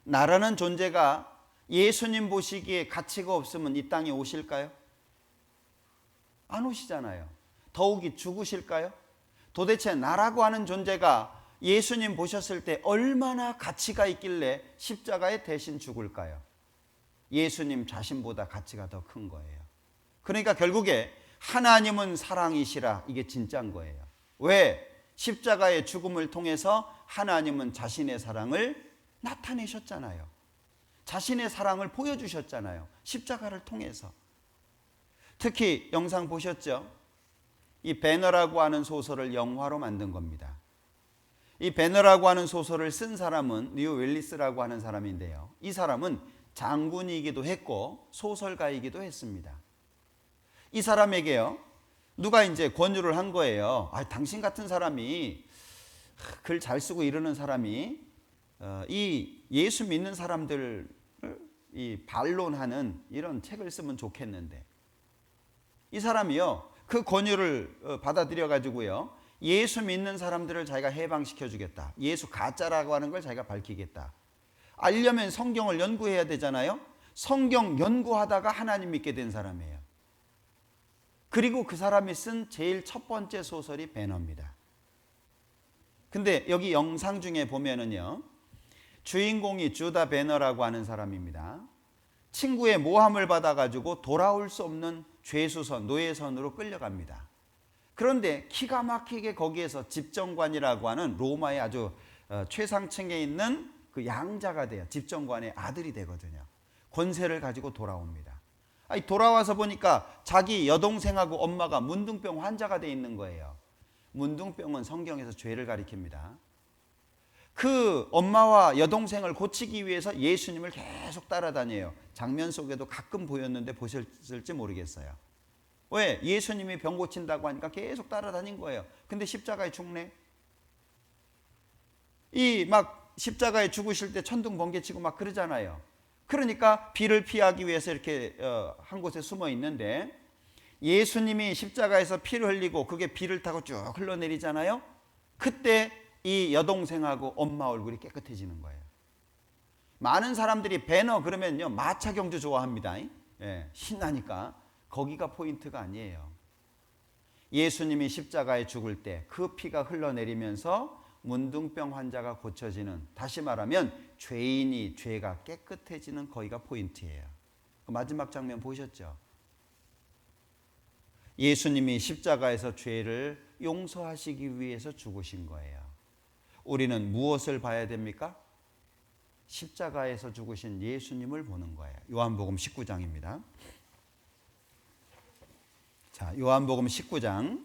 나라는 존재가 예수님 보시기에 가치가 없으면 이 땅에 오실까요? 안 오시잖아요. 더욱이 죽으실까요? 도대체 나라고 하는 존재가 예수님 보셨을 때 얼마나 가치가 있길래 십자가에 대신 죽을까요? 예수님 자신보다 가치가 더 큰 거예요. 그러니까 결국에 하나님은 사랑이시라, 이게 진짜인 거예요. 왜? 십자가의 죽음을 통해서 하나님은 자신의 사랑을 나타내셨잖아요. 자신의 사랑을 보여주셨잖아요. 십자가를 통해서. 특히 영상 보셨죠? 이 배너라고 하는 소설을 영화로 만든 겁니다. 이 배너라고 하는 소설을 쓴 사람은 리오 웰리스라고 하는 사람인데요. 이 사람은 장군이기도 했고 소설가이기도 했습니다. 이 사람에게요, 누가 이제 권유를 한 거예요. 당신 같은 사람이 글 잘 쓰고 이러는 사람이 이 예수 믿는 사람들을 이 반론하는 이런 책을 쓰면 좋겠는데, 이 사람이요 그 권유를 받아들여 가지고요 예수 믿는 사람들을 자기가 해방시켜 주겠다. 예수 가짜라고 하는 걸 자기가 밝히겠다. 알려면 성경을 연구해야 되잖아요. 성경 연구하다가 하나님 믿게 된 사람이에요. 그리고 그 사람이 쓴 제일 첫 번째 소설이 배너입니다. 근데 여기 영상 중에 보면은요, 주인공이 주다 배너라고 하는 사람입니다. 친구의 모함을 받아가지고 돌아올 수 없는 죄수선, 노예선으로 끌려갑니다. 그런데 기가 막히게 거기에서 집정관이라고 하는 로마의 아주 최상층에 있는 그 양자가 돼요. 집정관의 아들이 되거든요. 권세를 가지고 돌아옵니다. 돌아와서 보니까 자기 여동생하고 엄마가 문둥병 환자가 돼 있는 거예요. 문둥병은 성경에서 죄를 가리킵니다. 그 엄마와 여동생을 고치기 위해서 예수님을 계속 따라다녀요. 장면 속에도 가끔 보였는데 보셨을지 모르겠어요. 왜? 예수님이 병 고친다고 하니까 계속 따라다닌 거예요. 근데 십자가에 죽네. 이 막 십자가에 죽으실 때 천둥 번개치고 막 그러잖아요. 그러니까 비를 피하기 위해서 이렇게 한 곳에 숨어 있는데, 예수님이 십자가에서 피를 흘리고 그게 비를 타고 쭉 흘러내리잖아요. 그때 이 여동생하고 엄마 얼굴이 깨끗해지는 거예요. 많은 사람들이 배너 그러면요 마차 경주 좋아합니다. 신나니까. 거기가 포인트가 아니에요. 예수님이 십자가에 죽을 때 그 피가 흘러내리면서 문둥병 환자가 고쳐지는, 다시 말하면 죄인이 죄가 깨끗해지는, 거기가 포인트예요. 그 마지막 장면 보셨죠? 예수님이 십자가에서 죄를 용서하시기 위해서 죽으신 거예요. 우리는 무엇을 봐야 됩니까? 십자가에서 죽으신 예수님을 보는 거예요. 요한복음 19장입니다. 자, 요한복음 19장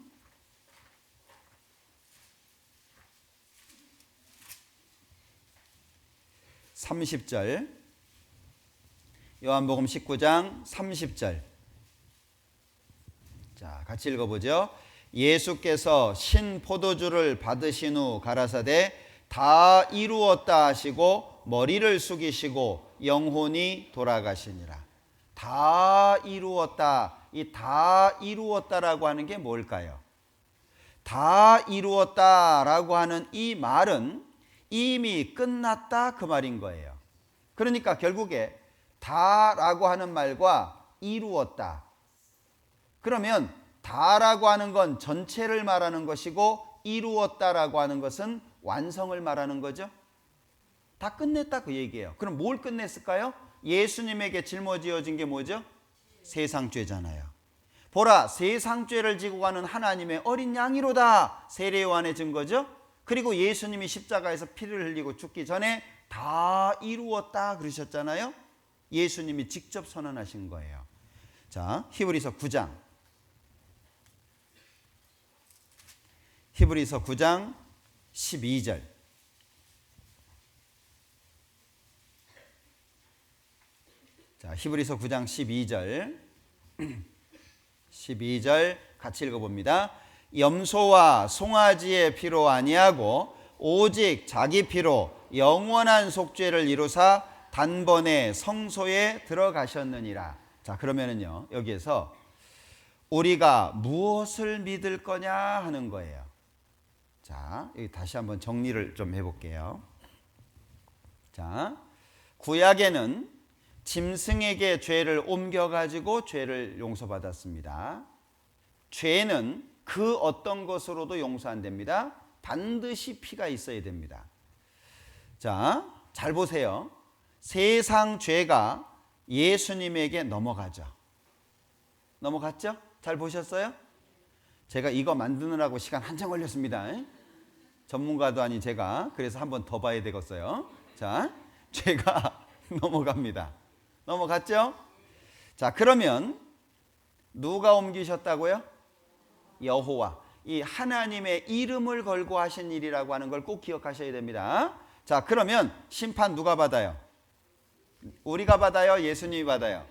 30절. 요한복음 19장 30절. 자, 같이 읽어보죠. 예수께서 신 포도주를 받으신 후 가라사대 다 이루었다 하시고 머리를 숙이시고 영혼이 돌아가시니라. 다 이루었다. 이 다 이루었다라고 하는 게 뭘까요? 다 이루었다라고 하는 이 말은 이미 끝났다 그 말인 거예요. 그러니까 결국에 다라고 하는 말과 이루었다. 그러면 다라고 하는 건 전체를 말하는 것이고 이루었다라고 하는 것은 완성을 말하는 거죠. 다 끝냈다 그 얘기예요. 그럼 뭘 끝냈을까요? 예수님에게 짊어지어진 게 뭐죠? 세상죄잖아요. 보라, 세상죄를 지고 가는 하나님의 어린 양이로다. 세례 요한의 증거죠. 그리고 예수님이 십자가에서 피를 흘리고 죽기 전에 다 이루었다 그러셨잖아요. 예수님이 직접 선언하신 거예요. 자, 히브리서 9장. 히브리서 9장 12절. 자, 히브리서 9장 12절. 12절 같이 읽어봅니다. 염소와 송아지의 피로 아니하고 오직 자기 피로 영원한 속죄를 이루사 단번에 성소에 들어가셨느니라. 자, 그러면은요, 여기에서 우리가 무엇을 믿을 거냐 하는 거예요. 자, 여기 다시 한번 정리를 좀 해볼게요. 자, 구약에는 짐승에게 죄를 옮겨가지고 죄를 용서받았습니다. 죄는 그 어떤 것으로도 용서 안 됩니다. 반드시 피가 있어야 됩니다. 자, 잘 보세요. 세상 죄가 예수님에게 넘어가죠. 넘어갔죠? 잘 보셨어요? 제가 이거 만드느라고 시간 한참 걸렸습니다. 전문가도 아닌 제가 그래서 한번 더 봐야 되겠어요. 자, 죄가 넘어갑니다. 넘어갔죠? 자, 그러면 누가 옮기셨다고요? 여호와. 이 하나님의 이름을 걸고 하신 일이라고 하는 걸 꼭 기억하셔야 됩니다. 자, 그러면 심판 누가 받아요? 우리가 받아요? 예수님이 받아요?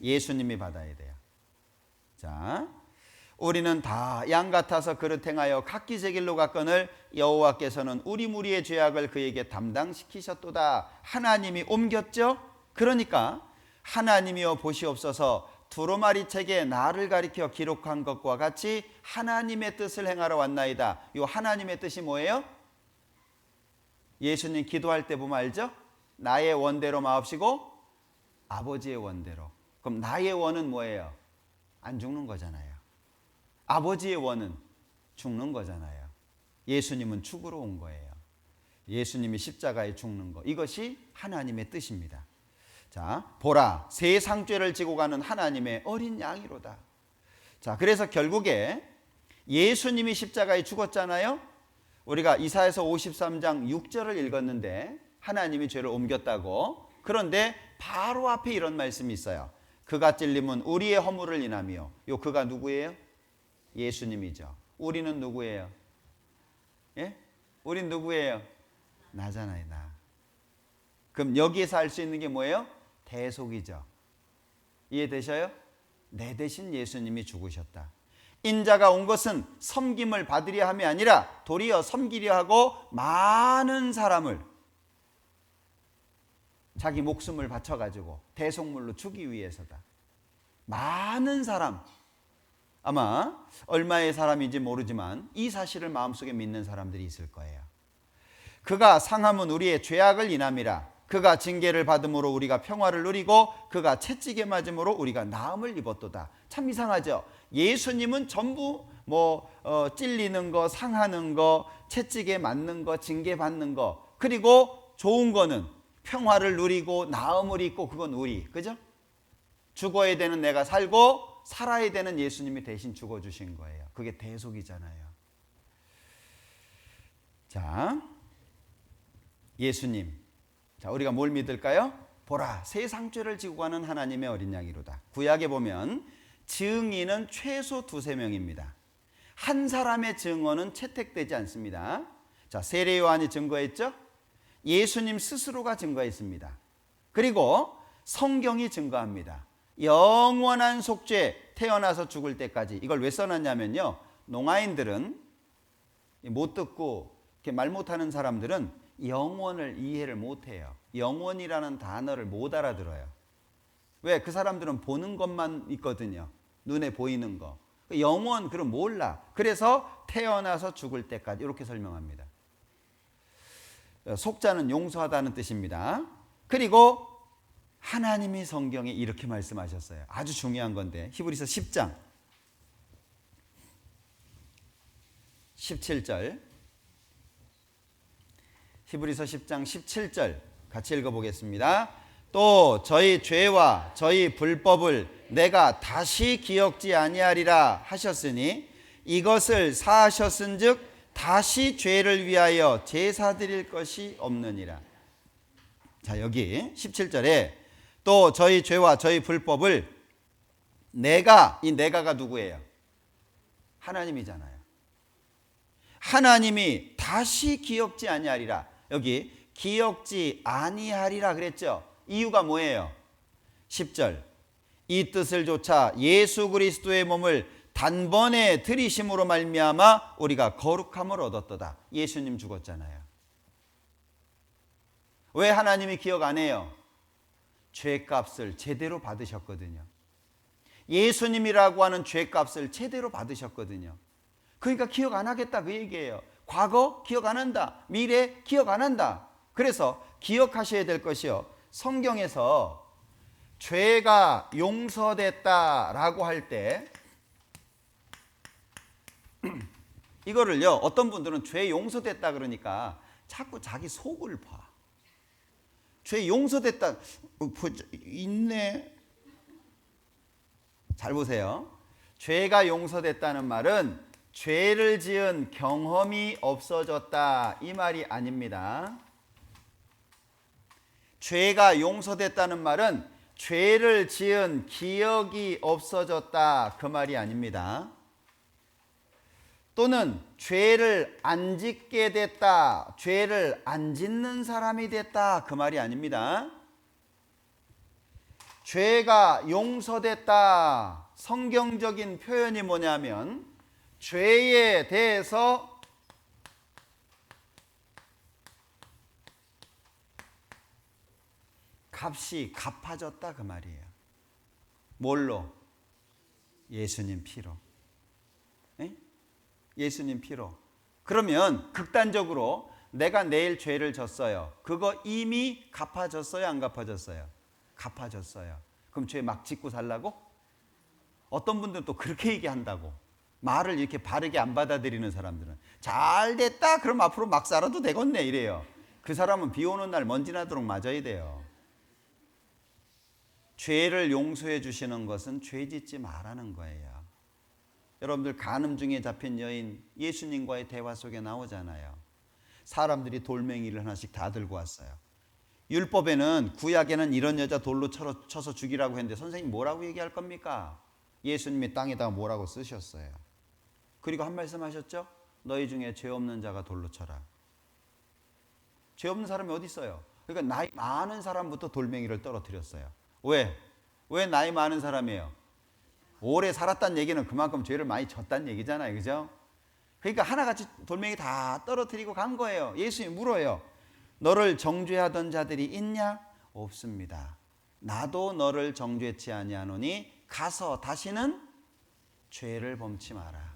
예수님이 받아야 돼요. 자, 우리는 다 양 같아서 그릇 행하여 각기 제 길로 갔거늘 여호와께서는 우리 무리의 죄악을 그에게 담당시키셨도다. 하나님이 옮겼죠? 그러니까 하나님이여 보시옵소서 두루마리 책에 나를 가리켜 기록한 것과 같이 하나님의 뜻을 행하러 왔나이다. 이 하나님의 뜻이 뭐예요? 예수님 기도할 때 보면 알죠? 나의 원대로 마옵시고 아버지의 원대로. 그럼 나의 원은 뭐예요? 안 죽는 거잖아요. 아버지의 원은 죽는 거잖아요. 예수님은 죽으러 온 거예요. 예수님이 십자가에 죽는 거. 이것이 하나님의 뜻입니다. 자, 보라, 세상 죄를 지고 가는 하나님의 어린 양이로다. 자, 그래서 결국에 예수님이 십자가에 죽었잖아요. 우리가 이사야서 53장 6절을 읽었는데 하나님이 죄를 옮겼다고. 그런데 바로 앞에 이런 말씀이 있어요. 그가 찔림은 우리의 허물을 인하며. 요 그가 누구예요? 예수님이죠. 우리는 누구예요? 예? 우린 누구예요? 나잖아요, 나. 그럼 여기에서 알 수 있는 게 뭐예요? 대속이죠. 이해되셔요? 내 대신 예수님이 죽으셨다. 인자가 온 것은 섬김을 받으려 함이 아니라 도리어 섬기려 하고 많은 사람을 자기 목숨을 바쳐가지고 대속물로 주기 위해서다. 많은 사람, 아마 얼마의 사람인지 모르지만 이 사실을 마음속에 믿는 사람들이 있을 거예요. 그가 상함은 우리의 죄악을 인함이라. 그가 징계를 받음으로 우리가 평화를 누리고 그가 채찍에 맞음으로 우리가 나음을 입었도다. 참 이상하죠. 예수님은 전부 찔리는 거, 상하는 거, 채찍에 맞는 거, 징계 받는 거, 그리고 좋은 거는 평화를 누리고 나음을 입고, 그건 우리, 그죠? 죽어야 되는 내가 살고 살아야 되는 예수님이 대신 죽어주신 거예요. 그게 대속이잖아요. 자, 예수님. 자, 우리가 뭘 믿을까요? 보라, 세상 죄를 지고 가는 하나님의 어린 양이로다. 구약에 보면 증인은 최소 2-3명입니다. 한 사람의 증언은 채택되지 않습니다. 자, 세례 요한이 증거했죠? 예수님 스스로가 증거했습니다. 그리고 성경이 증거합니다. 영원한 속죄, 태어나서 죽을 때까지. 이걸 왜 써놨냐면요, 농아인들은 못 듣고 이렇게 말 못하는 사람들은 영원을 이해를 못해요. 영원이라는 단어를 못 알아들어요. 왜? 그 사람들은 보는 것만 있거든요. 눈에 보이는 거. 영원 그럼 몰라. 그래서 태어나서 죽을 때까지 이렇게 설명합니다. 속자는 용서하다는 뜻입니다. 그리고 하나님이 성경에 이렇게 말씀하셨어요. 아주 중요한 건데 히브리서 10장 17절, 히브리서 10장 17절 같이 읽어보겠습니다. 또 저희 죄와 저희 불법을 내가 다시 기억지 아니하리라 하셨으니 이것을 사하셨은즉 다시 죄를 위하여 제사 드릴 것이 없느니라. 자, 여기 17절에 또 저희 죄와 저희 불법을 내가, 이 내가가 누구예요? 하나님이잖아요. 하나님이 다시 기억지 아니하리라. 여기 기억지 아니하리라 그랬죠. 이유가 뭐예요? 10절 이 뜻을 조차 예수 그리스도의 몸을 단번에 들이심으로 말미암아 우리가 거룩함을 얻었도다. 예수님 죽었잖아요. 왜 하나님이 기억 안 해요? 죄값을 제대로 받으셨거든요. 예수님이라고 하는 죄값을 제대로 받으셨거든요. 그러니까 기억 안 하겠다 그 얘기예요. 과거 기억 안 한다. 미래 기억 안 한다. 그래서 기억하셔야 될 것이요, 성경에서 죄가 용서됐다라고 할 때 이거를요, 어떤 분들은 죄 용서됐다 그러니까 자꾸 자기 속을 봐. 죄 용서됐다 있네. 잘 보세요. 죄가 용서됐다는 말은 죄를 지은 경험이 없어졌다 이 말이 아닙니다. 죄가 용서됐다는 말은 죄를 지은 기억이 없어졌다 그 말이 아닙니다. 또는 죄를 안 짓게 됐다, 죄를 안 짓는 사람이 됐다 그 말이 아닙니다. 죄가 용서됐다, 성경적인 표현이 뭐냐면 죄에 대해서 값이 갚아졌다 그 말이에요. 뭘로? 예수님 피로. 에? 예수님 피로. 그러면 극단적으로 내가 내일 죄를 졌어요. 그거 이미 갚아졌어요, 안 갚아졌어요? 갚아졌어요. 그럼 죄 막 짓고 살라고? 어떤 분들은 또 그렇게 얘기한다고. 말을 이렇게 바르게 안 받아들이는 사람들은 잘 됐다 그럼 앞으로 막 살아도 되겠네 이래요. 그 사람은 비 오는 날 먼지 나도록 맞아야 돼요. 죄를 용서해 주시는 것은 죄 짓지 말라는 거예요. 여러분들 간음 중에 잡힌 여인 예수님과의 대화 속에 나오잖아요. 사람들이 돌멩이를 하나씩 다 들고 왔어요. 율법에는, 구약에는 이런 여자 돌로 쳐서 죽이라고 했는데 선생님 뭐라고 얘기할 겁니까? 예수님이 땅에다가 뭐라고 쓰셨어요. 그리고 한 말씀 하셨죠? 너희 중에 죄 없는 자가 돌로 쳐라. 죄 없는 사람이 어디 있어요? 그러니까 나이 많은 사람부터 돌멩이를 떨어뜨렸어요. 왜? 왜 나이 많은 사람이에요? 오래 살았다는 얘기는 그만큼 죄를 많이 졌다는 얘기잖아요. 그죠? 그러니까 하나같이 돌멩이 다 떨어뜨리고 간 거예요. 예수님이 물어요. 너를 정죄하던 자들이 있냐? 없습니다. 나도 너를 정죄치 아니하노니 가서 다시는 죄를 범치 마라.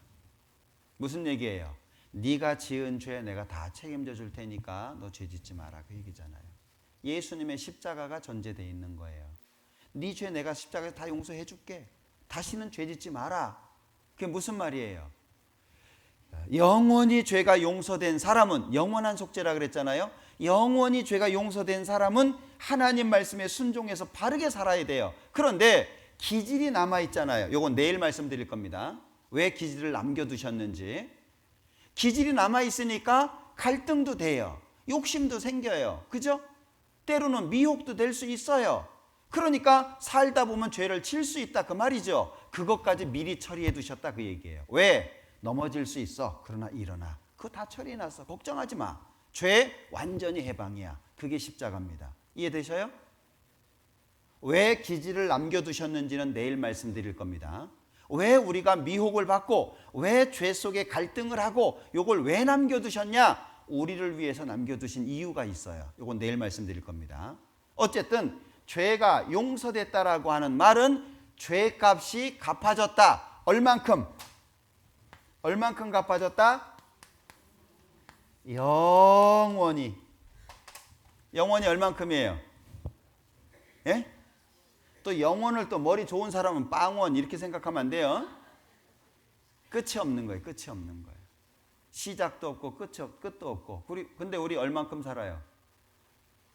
무슨 얘기예요? 네가 지은 죄 내가 다 책임져 줄 테니까 너 죄 짓지 마라 그 얘기잖아요. 예수님의 십자가가 전제되어 있는 거예요. 네 죄 내가 십자가에서 다 용서해 줄게. 다시는 죄 짓지 마라. 그게 무슨 말이에요? 영원히 죄가 용서된 사람은, 영원한 속죄라 그랬잖아요. 영원히 죄가 용서된 사람은 하나님 말씀에 순종해서 바르게 살아야 돼요. 그런데 기질이 남아있잖아요. 요건 내일 말씀드릴 겁니다. 왜 기질을 남겨두셨는지. 기질이 남아있으니까 갈등도 돼요. 욕심도 생겨요. 그죠? 때로는 미혹도 될 수 있어요. 그러니까 살다 보면 죄를 칠 수 있다 그 말이죠. 그것까지 미리 처리해 두셨다 그 얘기예요. 왜? 넘어질 수 있어. 그러나 일어나. 그거 다 처리해놨어. 걱정하지 마. 죄 완전히 해방이야. 그게 십자가입니다. 이해되셔요? 왜 기지를 남겨두셨는지는 내일 말씀드릴 겁니다. 왜 우리가 미혹을 받고 왜 죄 속에 갈등을 하고 이걸 왜 남겨두셨냐? 우리를 위해서 남겨두신 이유가 있어요. 이건 내일 말씀드릴 겁니다. 어쨌든 죄가 용서됐다라고 하는 말은 죄값이 갚아졌다. 얼만큼 갚아졌다? 영원히 얼만큼이에요? 예? 또 영원을 또 머리 좋은 사람은 빵원 이렇게 생각하면 안 돼요. 끝이 없는 거예요. 끝이 없는 거예요. 시작도 없고 끝도 없고. 근데 우리 얼만큼 살아요?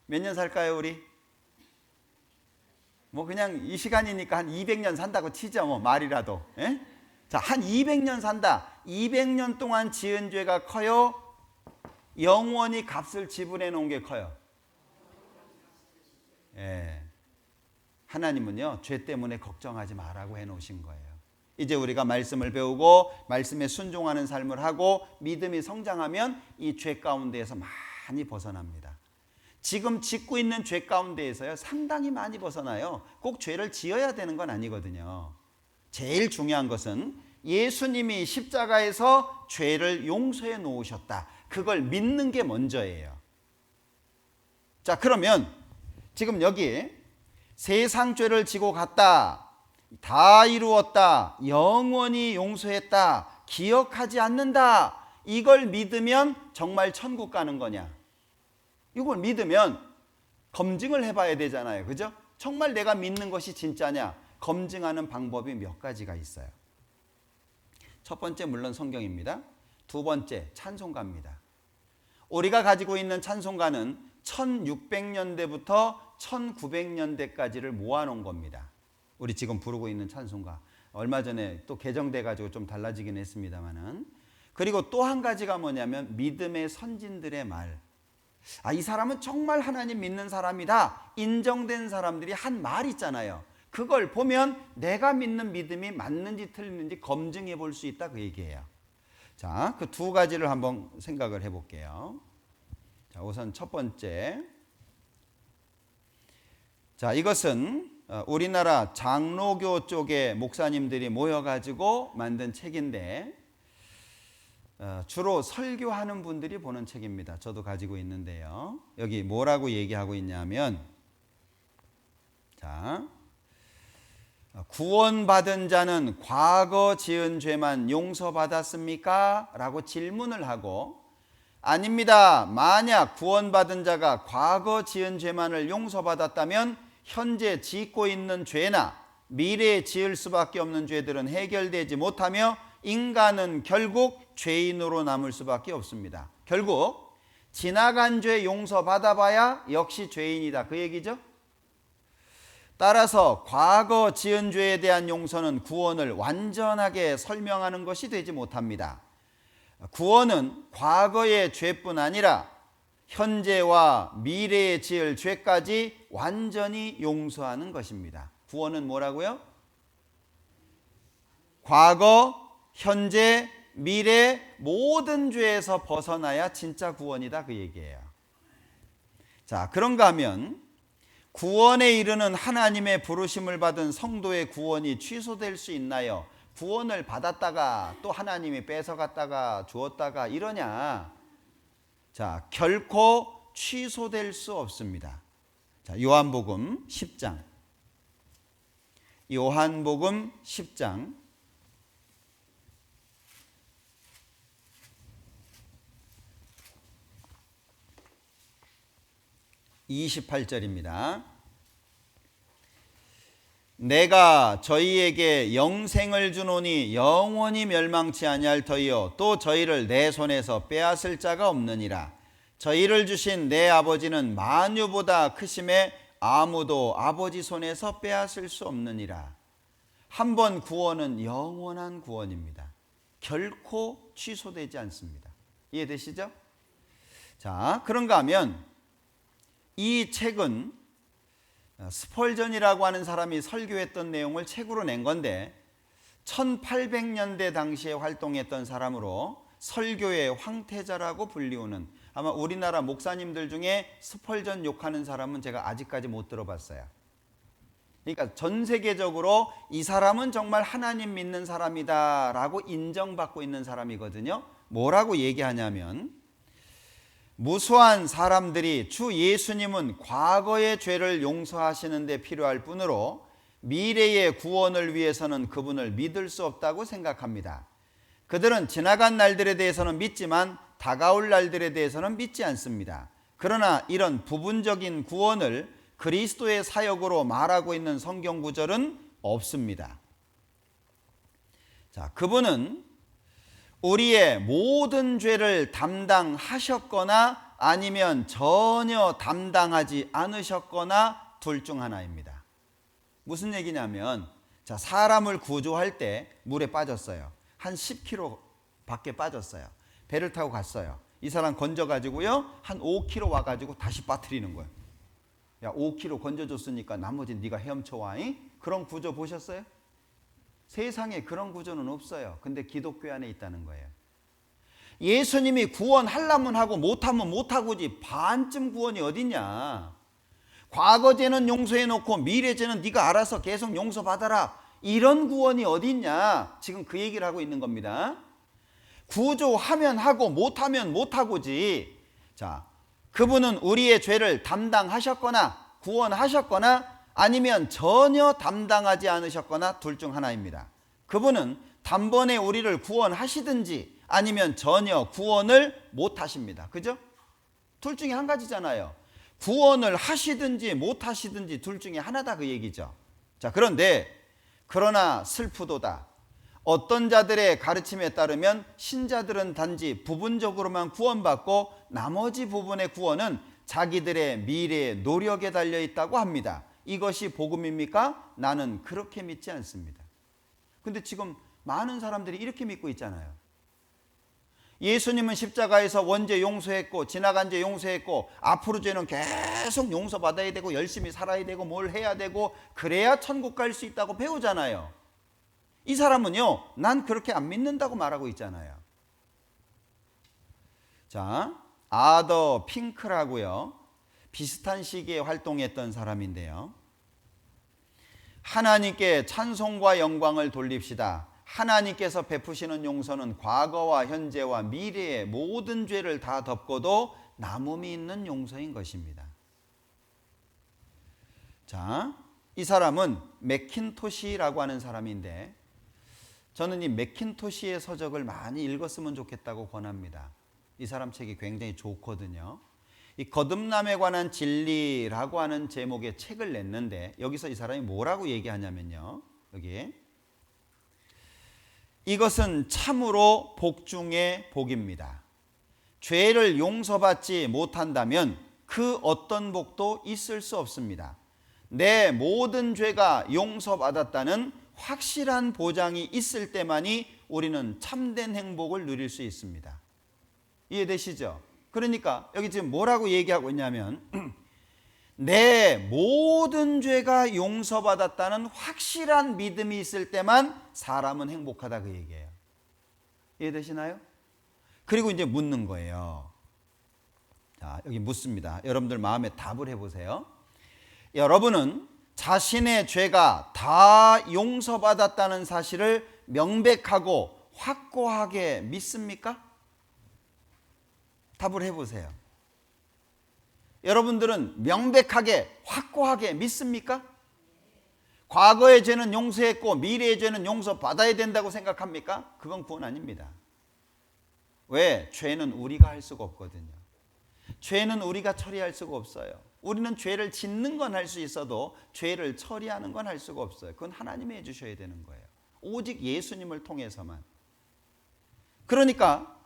몇 년 살까요, 우리? 뭐 그냥 이 시간이니까 한 200년 산다고 치죠, 뭐 말이라도. 예? 자, 한 200년 산다. 200년 동안 지은 죄가 커요? 영원히 값을 지불해 놓은 게 커요? 예. 하나님은요, 죄 때문에 걱정하지 마라고 해 놓으신 거예요. 이제 우리가 말씀을 배우고 말씀에 순종하는 삶을 하고 믿음이 성장하면 이 죄 가운데에서 많이 벗어납니다. 지금 짓고 있는 죄 가운데에서요, 상당히 많이 벗어나요. 꼭 죄를 지어야 되는 건 아니거든요. 제일 중요한 것은 예수님이 십자가에서 죄를 용서해 놓으셨다. 그걸 믿는 게 먼저예요. 자, 그러면 지금 여기 세상 죄를 지고 갔다, 다 이루었다, 영원히 용서했다, 기억하지 않는다, 이걸 믿으면 정말 천국 가는 거냐? 이걸 믿으면 검증을 해봐야 되잖아요. 그죠? 정말 내가 믿는 것이 진짜냐? 검증하는 방법이 몇 가지가 있어요. 첫 번째 물론 성경입니다. 두 번째 찬송가입니다. 우리가 가지고 있는 찬송가는 1600년대부터 1900년대까지를 모아놓은 겁니다. 우리 지금 부르고 있는 찬송가. 얼마 전에 또 개정돼 가지고 좀 달라지긴 했습니다만은. 그리고 또 한 가지가 뭐냐면 믿음의 선진들의 말. 이 사람은 정말 하나님 믿는 사람이다. 인정된 사람들이 한 말 있잖아요. 그걸 보면 내가 믿는 믿음이 맞는지 틀리는지 검증해 볼 수 있다, 그 얘기예요. 자, 그 두 가지를 한번 생각을 해볼게요. 자, 우선 첫 번째. 자, 이것은 우리나라 장로교 쪽의 목사님들이 모여가지고 만든 책인데, 주로 설교하는 분들이 보는 책입니다. 저도 가지고 있는데요. 여기 뭐라고 얘기하고 있냐면, 자, 구원받은 자는 과거 지은 죄만 용서받았습니까? 라고 질문을 하고, 아닙니다. 만약 구원받은 자가 과거 지은 죄만을 용서받았다면 현재 짓고 있는 죄나 미래에 지을 수밖에 없는 죄들은 해결되지 못하며 인간은 결국 죄인으로 남을 수밖에 없습니다. 결국 지나간 죄 용서받아봐야 역시 죄인이다, 그 얘기죠. 따라서 과거 지은 죄에 대한 용서는 구원을 완전하게 설명하는 것이 되지 못합니다. 구원은 과거의 죄뿐 아니라 현재와 미래에 지을 죄까지 완전히 용서하는 것입니다. 구원은 뭐라고요? 과거, 현재, 미래 모든 죄에서 벗어나야 진짜 구원이다, 그 얘기예요. 자, 그런가 하면 구원에 이르는 하나님의 부르심을 받은 성도의 구원이 취소될 수 있나요? 구원을 받았다가 또 하나님이 뺏어갔다가 주었다가 이러냐? 자, 결코 취소될 수 없습니다. 자, 요한복음 10장. 요한복음 10장 28절입니다. 내가 저희에게 영생을 주노니 영원히 멸망치 아니할 터이요 또 저희를 내 손에서 빼앗을 자가 없느니라. 저희를 주신 내 아버지는 만유보다 크심에 아무도 아버지 손에서 빼앗을 수 없느니라. 한 번 구원은 영원한 구원입니다. 결코 취소되지 않습니다. 이해되시죠? 자, 그런가 하면 이 책은 스펄전이라고 하는 사람이 설교했던 내용을 책으로 낸 건데 1800년대 당시에 활동했던 사람으로 설교의 황태자라고 불리우는 아마 우리나라 목사님들 중에 스펄전 욕하는 사람은 제가 아직까지 못 들어봤어요. 그러니까 전 세계적으로 이 사람은 정말 하나님 믿는 사람이다 라고 인정받고 있는 사람이거든요. 뭐라고 얘기하냐면, 무수한 사람들이 주 예수님은 과거의 죄를 용서하시는 데 필요할 뿐으로 미래의 구원을 위해서는 그분을 믿을 수 없다고 생각합니다. 그들은 지나간 날들에 대해서는 믿지만 다가올 날들에 대해서는 믿지 않습니다. 그러나 이런 부분적인 구원을 그리스도의 사역으로 말하고 있는 성경 구절은 없습니다. 자, 그분은 우리의 모든 죄를 담당하셨거나 아니면 전혀 담당하지 않으셨거나 둘 중 하나입니다. 무슨 얘기냐면, 자, 사람을 구조할 때 물에 빠졌어요. 한 10km 밖에 빠졌어요. 배를 타고 갔어요. 이 사람 건져가지고요, 한 5km 와가지고 다시 빠뜨리는 거예요. 야, 5km 건져줬으니까 나머지 네가 헤엄쳐와. 그런 구조 보셨어요? 세상에 그런 구조는 없어요. 근데 기독교 안에 있다는 거예요. 예수님이 구원하려면 하고 못하면 못하고지 반쯤 구원이 어딨냐. 과거 죄는 용서해놓고 미래 죄는 네가 알아서 계속 용서받아라, 이런 구원이 어딨냐. 지금 그 얘기를 하고 있는 겁니다. 구조하면 하고 못하면 못하고지. 자, 그분은 우리의 죄를 담당하셨거나 구원하셨거나 아니면 전혀 담당하지 않으셨거나 둘 중 하나입니다. 그분은 단번에 우리를 구원하시든지 아니면 전혀 구원을 못하십니다. 그죠? 둘 중에 한 가지잖아요. 구원을 하시든지 못하시든지 둘 중에 하나다, 그 얘기죠. 자, 그러나 슬프도다. 어떤 자들의 가르침에 따르면 신자들은 단지 부분적으로만 구원받고 나머지 부분의 구원은 자기들의 미래의 노력에 달려 있다고 합니다. 이것이 복음입니까? 나는 그렇게 믿지 않습니다. 근데 지금 많은 사람들이 이렇게 믿고 있잖아요. 예수님은 십자가에서 원죄 용서했고 지나간 죄 용서했고 앞으로 죄는 계속 용서받아야 되고 열심히 살아야 되고 뭘 해야 되고 그래야 천국 갈 수 있다고 배우잖아요. 이 사람은요, 난 그렇게 안 믿는다고 말하고 있잖아요. 자, 아더 핑크라고요, 비슷한 시기에 활동했던 사람인데요. 하나님께 찬송과 영광을 돌립시다. 하나님께서 베푸시는 용서는 과거와 현재와 미래의 모든 죄를 다 덮고도 남음이 있는 용서인 것입니다. 자, 이 사람은 맥킨토시라고 하는 사람인데, 저는 이 맥킨토시의 서적을 많이 읽었으면 좋겠다고 권합니다. 이 사람 책이 굉장히 좋거든요. 이 거듭남에 관한 진리라고 하는 제목의 책을 냈는데, 여기서 이 사람이 뭐라고 얘기하냐면요, 여기 이것은 참으로 복 중의 복입니다. 죄를 용서받지 못한다면 그 어떤 복도 있을 수 없습니다. 내 모든 죄가 용서받았다는 확실한 보장이 있을 때만이 우리는 참된 행복을 누릴 수 있습니다. 이해되시죠? 그러니까 여기 지금 뭐라고 얘기하고 있냐면 내 모든 죄가 용서받았다는 확실한 믿음이 있을 때만 사람은 행복하다, 그 얘기예요. 이해되시나요? 그리고 이제 묻는 거예요. 자, 여기 묻습니다. 여러분들 마음에 답을 해보세요. 여러분은 자신의 죄가 다 용서받았다는 사실을 명백하고 확고하게 믿습니까? 답을 해보세요. 여러분들은 명백하게 확고하게 믿습니까? 과거의 죄는 용서했고 미래의 죄는 용서받아야 된다고 생각합니까? 그건 구원 아닙니다. 왜? 죄는 우리가 할 수가 없거든요. 죄는 우리가 처리할 수가 없어요. 우리는 죄를 짓는 건 할 수 있어도 죄를 처리하는 건 할 수가 없어요. 그건 하나님이 해주셔야 되는 거예요. 오직 예수님을 통해서만. 그러니까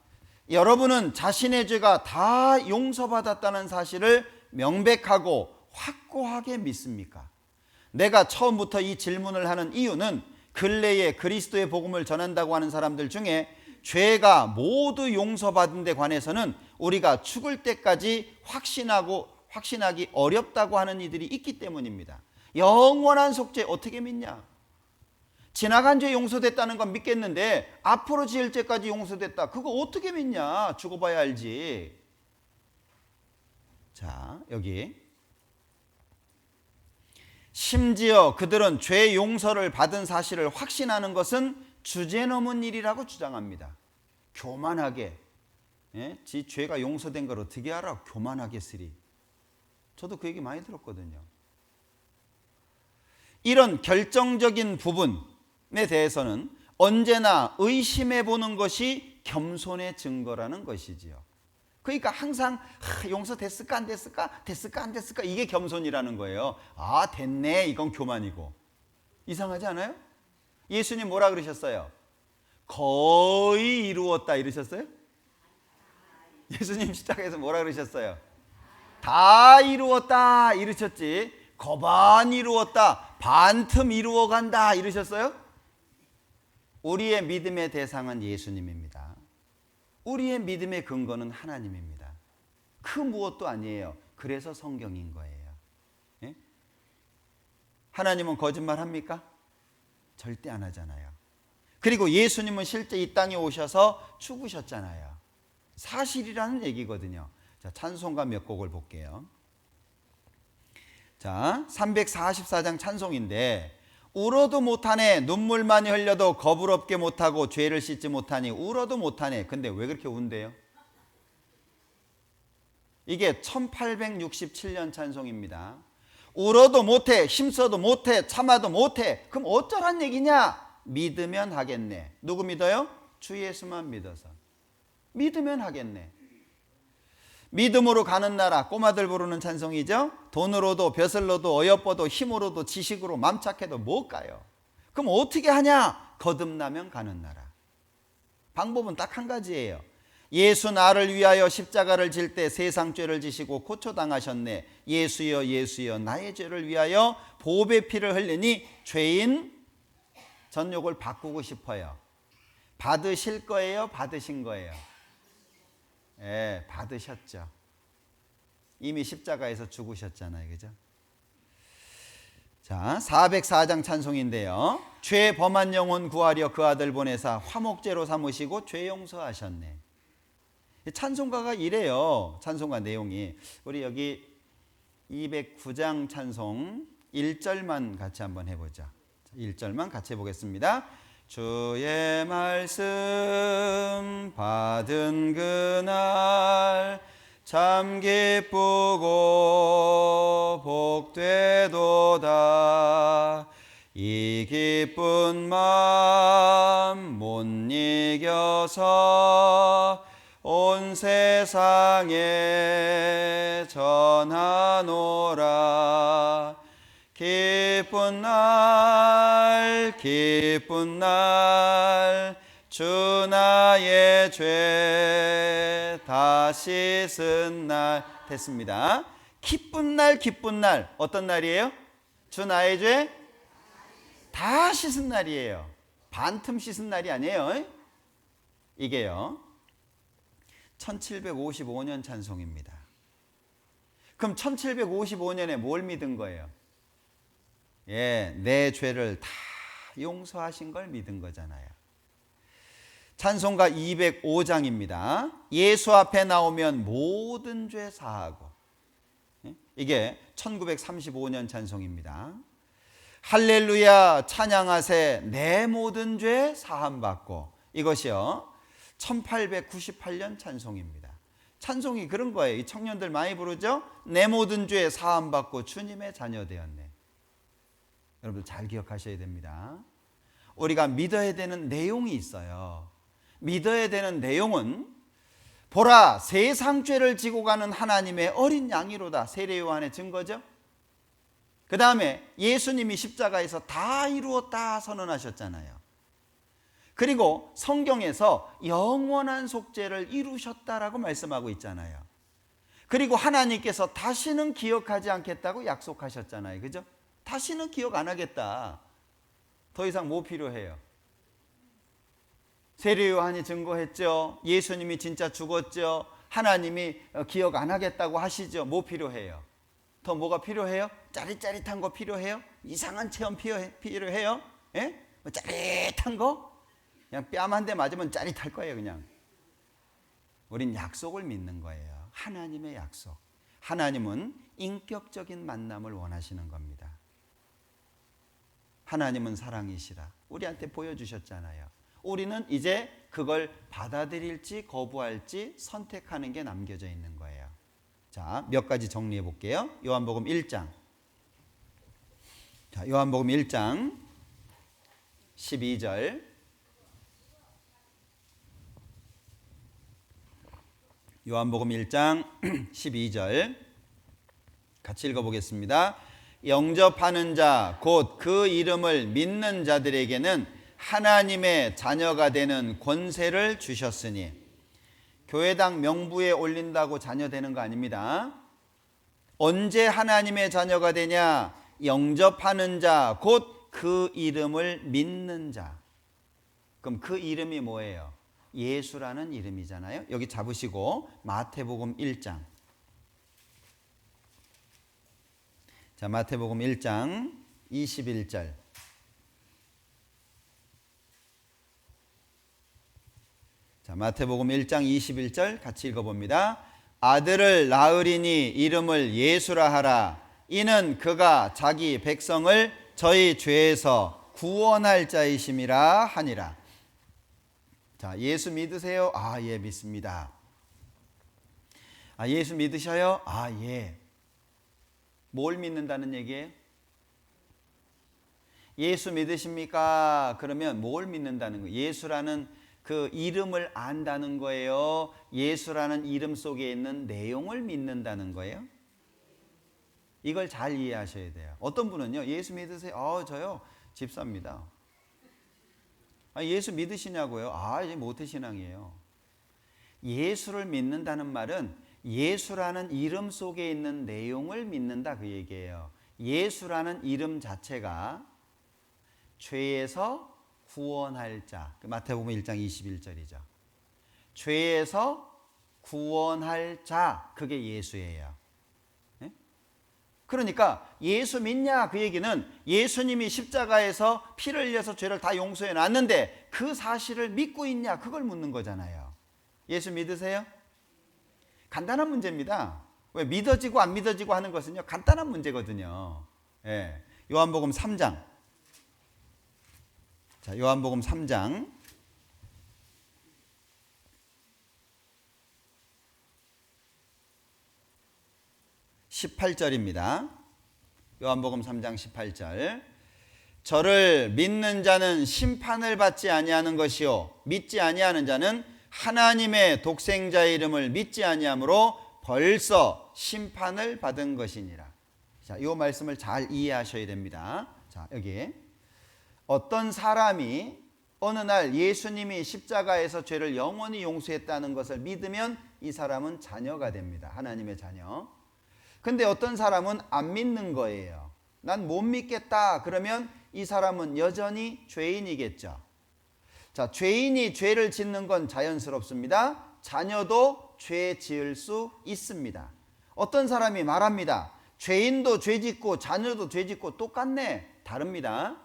여러분은 자신의 죄가 다 용서받았다는 사실을 명백하고 확고하게 믿습니까? 내가 처음부터 이 질문을 하는 이유는 근래에 그리스도의 복음을 전한다고 하는 사람들 중에 죄가 모두 용서받은 데 관해서는 우리가 죽을 때까지 확신하기 어렵다고 하는 이들이 있기 때문입니다. 영원한 속죄 어떻게 믿냐? 지나간 죄 용서됐다는 건 믿겠는데 앞으로 지을 죄까지 용서됐다, 그거 어떻게 믿냐? 죽어봐야 알지. 자, 여기 심지어 그들은 죄 용서를 받은 사실을 확신하는 것은 주제넘은 일이라고 주장합니다. 교만하게, 지 죄가 용서된 걸 어떻게 알아? 교만하게 쓰리. 저도 그 얘기 많이 들었거든요. 이런 결정적인 부분에 대해서는 언제나 의심해 보는 것이 겸손의 증거라는 것이지요. 그러니까 항상 용서됐을까 안 됐을까 됐을까 안 됐을까 이게 겸손이라는 거예요. 아 됐네 이건 교만이고. 이상하지 않아요? 예수님 뭐라 그러셨어요? 거의 이루었다 이러셨어요? 예수님 십자가에서 뭐라 그러셨어요? 다 이루었다 이러셨지 거반 이루었다 반틈 이루어간다 이러셨어요? 우리의 믿음의 대상은 예수님입니다. 우리의 믿음의 근거는 하나님입니다. 그 무엇도 아니에요. 그래서 성경인 거예요. 예? 하나님은 거짓말 합니까? 절대 안 하잖아요. 그리고 예수님은 실제 이 땅에 오셔서 죽으셨잖아요. 사실이라는 얘기거든요. 자, 찬송가 몇 곡을 볼게요. 자, 344장 찬송인데 울어도 못하네 눈물만이 흘려도 겁을 없게 못하고 죄를 씻지 못하니 울어도 못하네. 근데 왜 그렇게 운대요? 이게 1867년 찬송입니다. 울어도 못해 힘써도 못해 참아도 못해 그럼 어쩌란 얘기냐? 믿으면 하겠네. 누구 믿어요? 주 예수만 믿어서. 믿으면 하겠네. 믿음으로 가는 나라 꼬마들 부르는 찬송이죠. 돈으로도 벼슬로도 어여뻐도 힘으로도 지식으로 맘착해도 못 가요. 그럼 어떻게 하냐? 거듭나면 가는 나라. 방법은 딱 한 가지예요. 예수 나를 위하여 십자가를 질 때 세상 죄를 지시고 고초당하셨네. 예수여 예수여 나의 죄를 위하여 보배 피를 흘리니 죄인 전욕을 바꾸고 싶어요. 받으실 거예요? 받으신 거예요? 예, 받으셨죠. 이미 십자가에서 죽으셨잖아요. 그죠? 자, 404장 찬송인데요. 죄 범한 영혼 구하려 그 아들 보내사 화목제로 삼으시고 죄 용서하셨네. 찬송가가 이래요. 찬송가 내용이. 우리 여기 209장 찬송 1절만 같이 한번 해보자. 1절만 같이 해보겠습니다. 주의 말씀 받은 그날 참 기쁘고 복되도다. 이 기쁜 마음 못 이겨서 온 세상에 전하노라. 기쁜 날 주 나의 죄 다 씻은 날. 됐습니다. 기쁜 날 어떤 날이에요? 주 나의 죄 다 씻은 날이에요. 반틈 씻은 날이 아니에요. 이게요 1755년 찬송입니다. 그럼 1755년에 뭘 믿은 거예요? 예, 내 죄를 다 용서하신 걸 믿은 거잖아요. 찬송가 205장입니다. 예수 앞에 나오면 모든 죄 사하고. 이게 1935년 찬송입니다. 할렐루야 찬양하세 내 모든 죄 사함받고. 이것이요 1898년 찬송입니다. 찬송이 그런 거예요. 이 청년들 많이 부르죠. 내 모든 죄 사함받고 주님의 자녀 되었네. 여러분 잘 기억하셔야 됩니다. 우리가 믿어야 되는 내용이 있어요. 믿어야 되는 내용은 보라 세상 죄를 지고 가는 하나님의 어린 양이로다. 세례 요한의 증거죠. 그 다음에 예수님이 십자가에서 다 이루었다 선언하셨잖아요. 그리고 성경에서 영원한 속죄를 이루셨다라고 말씀하고 있잖아요. 그리고 하나님께서 다시는 기억하지 않겠다고 약속하셨잖아요. 그죠? 다시는 기억 안 하겠다. 더 이상 뭐 필요해요? 세례 요한이 증거했죠. 예수님이 진짜 죽었죠. 하나님이 기억 안 하겠다고 하시죠. 뭐 필요해요? 더 뭐가 필요해요? 짜릿짜릿한 거 필요해요? 이상한 체험 필요해요? 예? 뭐 짜릿한 거? 그냥 뺨 한 대 맞으면 짜릿할 거예요. 그냥 우린 약속을 믿는 거예요. 하나님의 약속. 하나님은 인격적인 만남을 원하시는 겁니다. 하나님은 사랑이시라 우리한테 보여주셨잖아요. 우리는 이제 그걸 받아들일지 거부할지 선택하는 게 남겨져 있는 거예요. 자, 몇 가지 정리해 볼게요. 요한복음 1장. 자, 요한복음 1장 12절. 요한복음 1장 12절 같이 읽어보겠습니다. 영접하는 자 곧 그 이름을 믿는 자들에게는 하나님의 자녀가 되는 권세를 주셨으니. 교회당 명부에 올린다고 자녀 되는 거 아닙니다. 언제 하나님의 자녀가 되냐? 영접하는 자 곧 그 이름을 믿는 자. 그럼 그 이름이 뭐예요? 예수라는 이름이잖아요. 여기 잡으시고 마태복음 1장. 자, 마태복음 1장 21절. 자, 마태복음 1장 21절 같이 읽어봅니다. 아들을 낳으리니 이름을 예수라 하라. 이는 그가 자기 백성을 저희 죄에서 구원할 자이심이라 하니라. 자, 예수 믿으세요? 아, 예, 믿습니다. 아, 예수 믿으셔요? 아, 예. 뭘 믿는다는 얘기예요? 예수 믿으십니까? 그러면 뭘 믿는다는 거예요? 예수라는 그 이름을 안다는 거예요? 예수라는 이름 속에 있는 내용을 믿는다는 거예요? 이걸 잘 이해하셔야 돼요. 어떤 분은요, 예수 믿으세요? 저요, 집사입니다. 예수 믿으시냐고요? 이제 모태신앙이에요. 예수를 믿는다는 말은 예수라는 이름 속에 있는 내용을 믿는다 그 얘기예요. 예수라는 이름 자체가 죄에서 구원할 자. 마태복음 1장 21절이죠. 죄에서 구원할 자. 그게 예수예요. 네? 그러니까 예수 믿냐 그 얘기는 예수님이 십자가에서 피를 흘려서 죄를 다 용서해 놨는데 그 사실을 믿고 있냐 그걸 묻는 거잖아요. 예수 믿으세요? 간단한 문제입니다. 왜 믿어지고 안 믿어지고 하는 것은요 간단한 문제거든요. 예. 요한복음 3장. 자, 요한복음 3장 18절입니다. 요한복음 3장 18절. 저를 믿는 자는 심판을 받지 아니하는 것이요 믿지 아니하는 자는 하나님의 독생자의 이름을 믿지 아니하므로 벌써 심판을 받은 것이니라. 자, 이 말씀을 잘 이해하셔야 됩니다. 자, 여기 어떤 사람이 어느 날 예수님이 십자가에서 죄를 영원히 용서했다는 것을 믿으면 이 사람은 자녀가 됩니다. 하나님의 자녀. 근데 어떤 사람은 안 믿는 거예요. 난 못 믿겠다. 그러면 이 사람은 여전히 죄인이겠죠. 자, 죄인이 죄를 짓는 건 자연스럽습니다. 자녀도 죄 지을 수 있습니다. 어떤 사람이 말합니다. 죄인도 죄 짓고 자녀도 죄 짓고 똑같네. 다릅니다.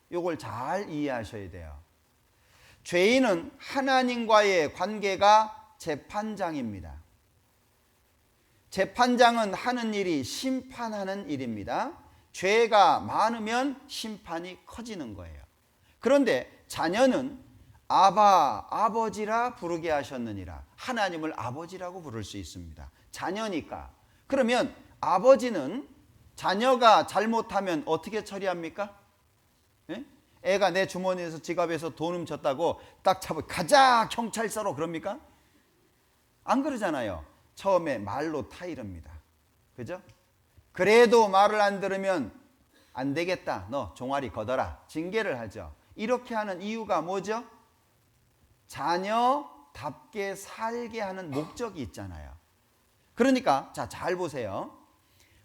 이걸 잘 이해하셔야 돼요. 죄인은 하나님과의 관계가 재판장입니다. 재판장은 하는 일이 심판하는 일입니다. 죄가 많으면 심판이 커지는 거예요. 그런데 자녀는 아바, 아버지라 부르게 하셨느니라. 하나님을 아버지라고 부를 수 있습니다. 자녀니까. 그러면 아버지는 자녀가 잘못하면 어떻게 처리합니까? 예? 애가 내 주머니에서 지갑에서 돈 훔쳤다고 딱 잡아 가자 경찰서로 그럽니까? 안 그러잖아요. 처음에 말로 타이릅니다. 그죠? 그래도 말을 안 들으면 안 되겠다. 너 종아리 걷어라. 징계를 하죠. 이렇게 하는 이유가 뭐죠? 자녀답게 살게 하는 목적이 있잖아요. 그러니까 자, 잘 보세요.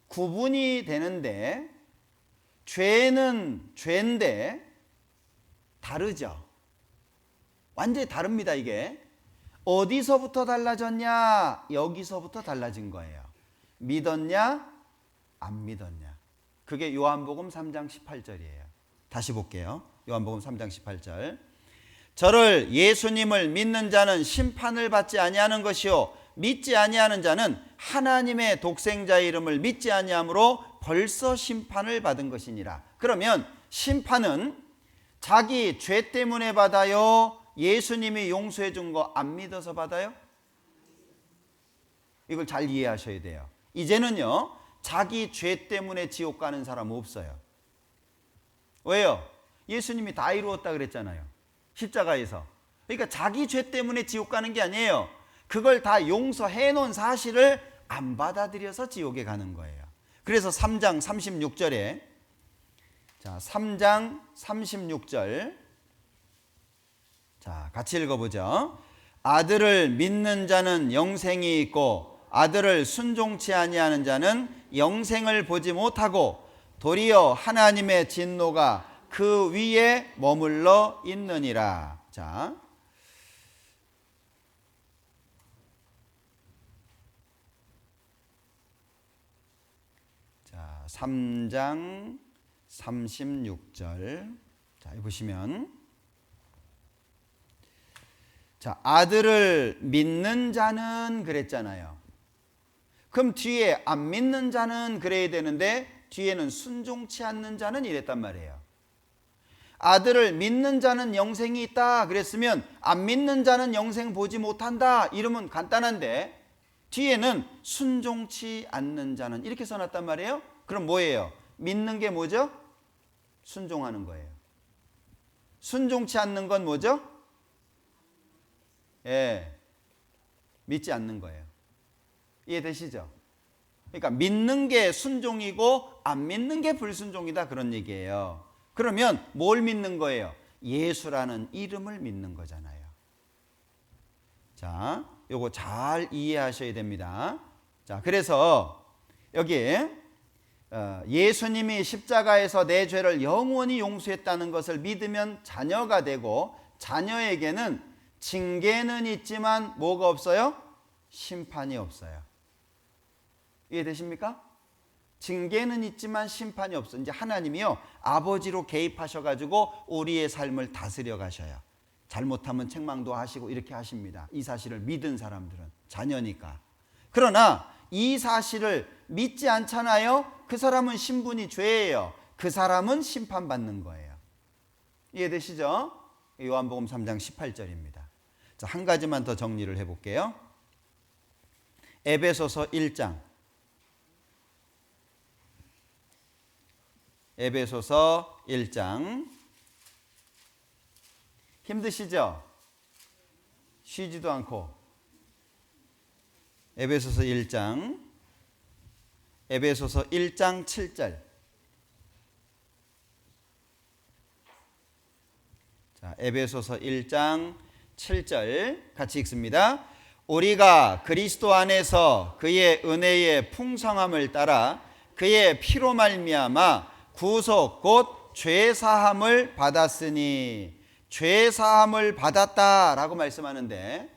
구분이 되는데 죄는 죄인데 다르죠. 완전히 다릅니다. 이게 어디서부터 달라졌냐? 여기서부터 달라진 거예요. 믿었냐? 안 믿었냐? 그게 요한복음 3장 18절이에요. 다시 볼게요. 요한복음 3장 18절. 저를 예수님을 믿는 자는 심판을 받지 아니하는 것이요 믿지 아니하는 자는 하나님의 독생자의 이름을 믿지 아니함으로 벌써 심판을 받은 것이니라. 그러면 심판은 자기 죄 때문에 받아요? 예수님이 용서해 준 거 안 믿어서 받아요? 이걸 잘 이해하셔야 돼요. 이제는요, 자기 죄 때문에 지옥 가는 사람 없어요. 왜요? 예수님이 다 이루었다 그랬잖아요. 십자가에서. 그러니까 자기 죄 때문에 지옥 가는 게 아니에요. 그걸 다 용서해 놓은 사실을 안 받아들여서 지옥에 가는 거예요. 그래서 3장 36절에, 자, 3장 36절, 자, 같이 읽어보죠. 아들을 믿는 자는 영생이 있고 아들을 순종치 아니하는 자는 영생을 보지 못하고 도리어 하나님의 진노가 그 위에 머물러 있느니라. 자, 자, 3장 36절. 자, 보시면, 자, 아들을 믿는 자는 그랬잖아요. 그럼 뒤에 안 믿는 자는 그래야 되는데 뒤에는 순종치 않는 자는 이랬단 말이에요. 아들을 믿는 자는 영생이 있다 그랬으면 안 믿는 자는 영생 보지 못한다 이러면 간단한데, 뒤에는 순종치 않는 자는 이렇게 써놨단 말이에요. 그럼 뭐예요? 믿는 게 뭐죠? 순종하는 거예요. 순종치 않는 건 뭐죠? 예, 믿지 않는 거예요. 이해되시죠? 그러니까 믿는 게 순종이고 안 믿는 게 불순종이다 그런 얘기예요. 그러면 뭘 믿는 거예요? 예수라는 이름을 믿는 거잖아요. 자, 요거 잘 이해하셔야 됩니다. 자, 그래서 여기 예수님이 십자가에서 내 죄를 영원히 용서했다는 것을 믿으면 자녀가 되고, 자녀에게는 징계는 있지만 뭐가 없어요? 심판이 없어요. 이해되십니까? 징계는 있지만 심판이 없어. 이제 하나님이요, 아버지로 개입하셔가지고 우리의 삶을 다스려 가셔요. 잘못하면 책망도 하시고 이렇게 하십니다. 이 사실을 믿은 사람들은, 자녀니까. 그러나 이 사실을 믿지 않잖아요. 그 사람은 신분이 죄예요. 그 사람은 심판받는 거예요. 이해되시죠? 요한복음 3장 18절입니다. 자, 한 가지만 더 정리를 해볼게요. 에베소서 1장, 에베소서 1장. 힘드시죠? 쉬지도 않고. 에베소서 1장, 에베소서 1장 7절. 자, 에베소서 1장 7절 같이 읽습니다. 우리가 그리스도 안에서 그의 은혜의 풍성함을 따라 그의 피로 말미암아 구속 곧 죄사함을 받았으니, 죄사함을 받았다라고 말씀하는데,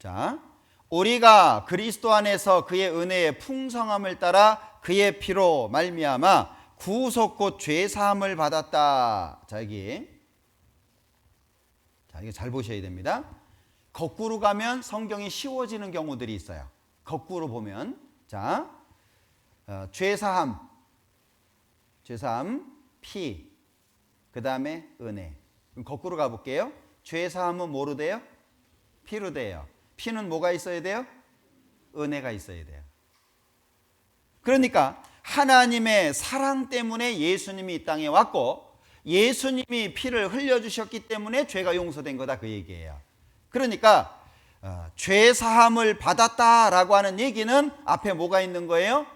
자, 우리가 그리스도 안에서 그의 은혜의 풍성함을 따라 그의 피로 말미암아 구속 곧 죄사함을 받았다. 자, 여기, 자, 이거 잘 보셔야 됩니다. 거꾸로 가면 성경이 쉬워지는 경우들이 있어요. 거꾸로 보면, 자, 죄사함, 피, 그 다음에 은혜. 그럼 거꾸로 가볼게요. 죄사함은 뭐로 돼요? 피로 돼요. 피는 뭐가 있어야 돼요? 은혜가 있어야 돼요. 그러니까 하나님의 사랑 때문에 예수님이 이 땅에 왔고, 예수님이 피를 흘려주셨기 때문에 죄가 용서된 거다 그 얘기예요. 그러니까 죄사함을 받았다라고 하는 얘기는 앞에 뭐가 있는 거예요?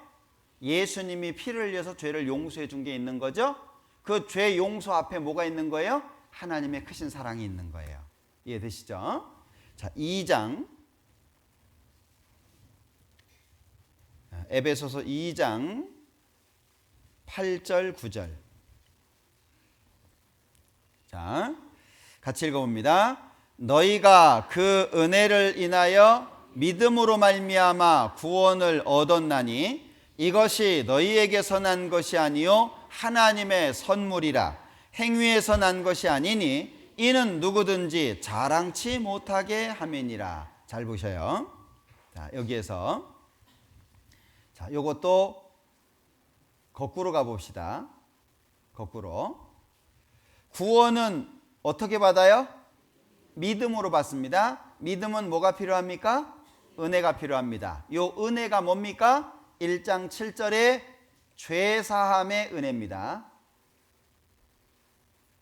예수님이 피를 흘려서 죄를 용서해 준 게 있는 거죠. 그 죄 용서 앞에 뭐가 있는 거예요? 하나님의 크신 사랑이 있는 거예요. 이해되시죠? 자, 2장, 에베소서 2장 8절 9절. 자, 같이 읽어봅니다. 너희가 그 은혜를 인하여 믿음으로 말미암아 구원을 얻었나니 이것이 너희에게서 난 것이 아니요 하나님의 선물이라. 행위에서 난 것이 아니니 이는 누구든지 자랑치 못하게 함이니라. 잘 보셔요. 자, 여기에서 자, 요것도 거꾸로 가봅시다. 거꾸로. 구원은 어떻게 받아요? 믿음으로 받습니다. 믿음은 뭐가 필요합니까? 은혜가 필요합니다. 요 은혜가 뭡니까? 1장 7절에 죄사함의 은혜입니다.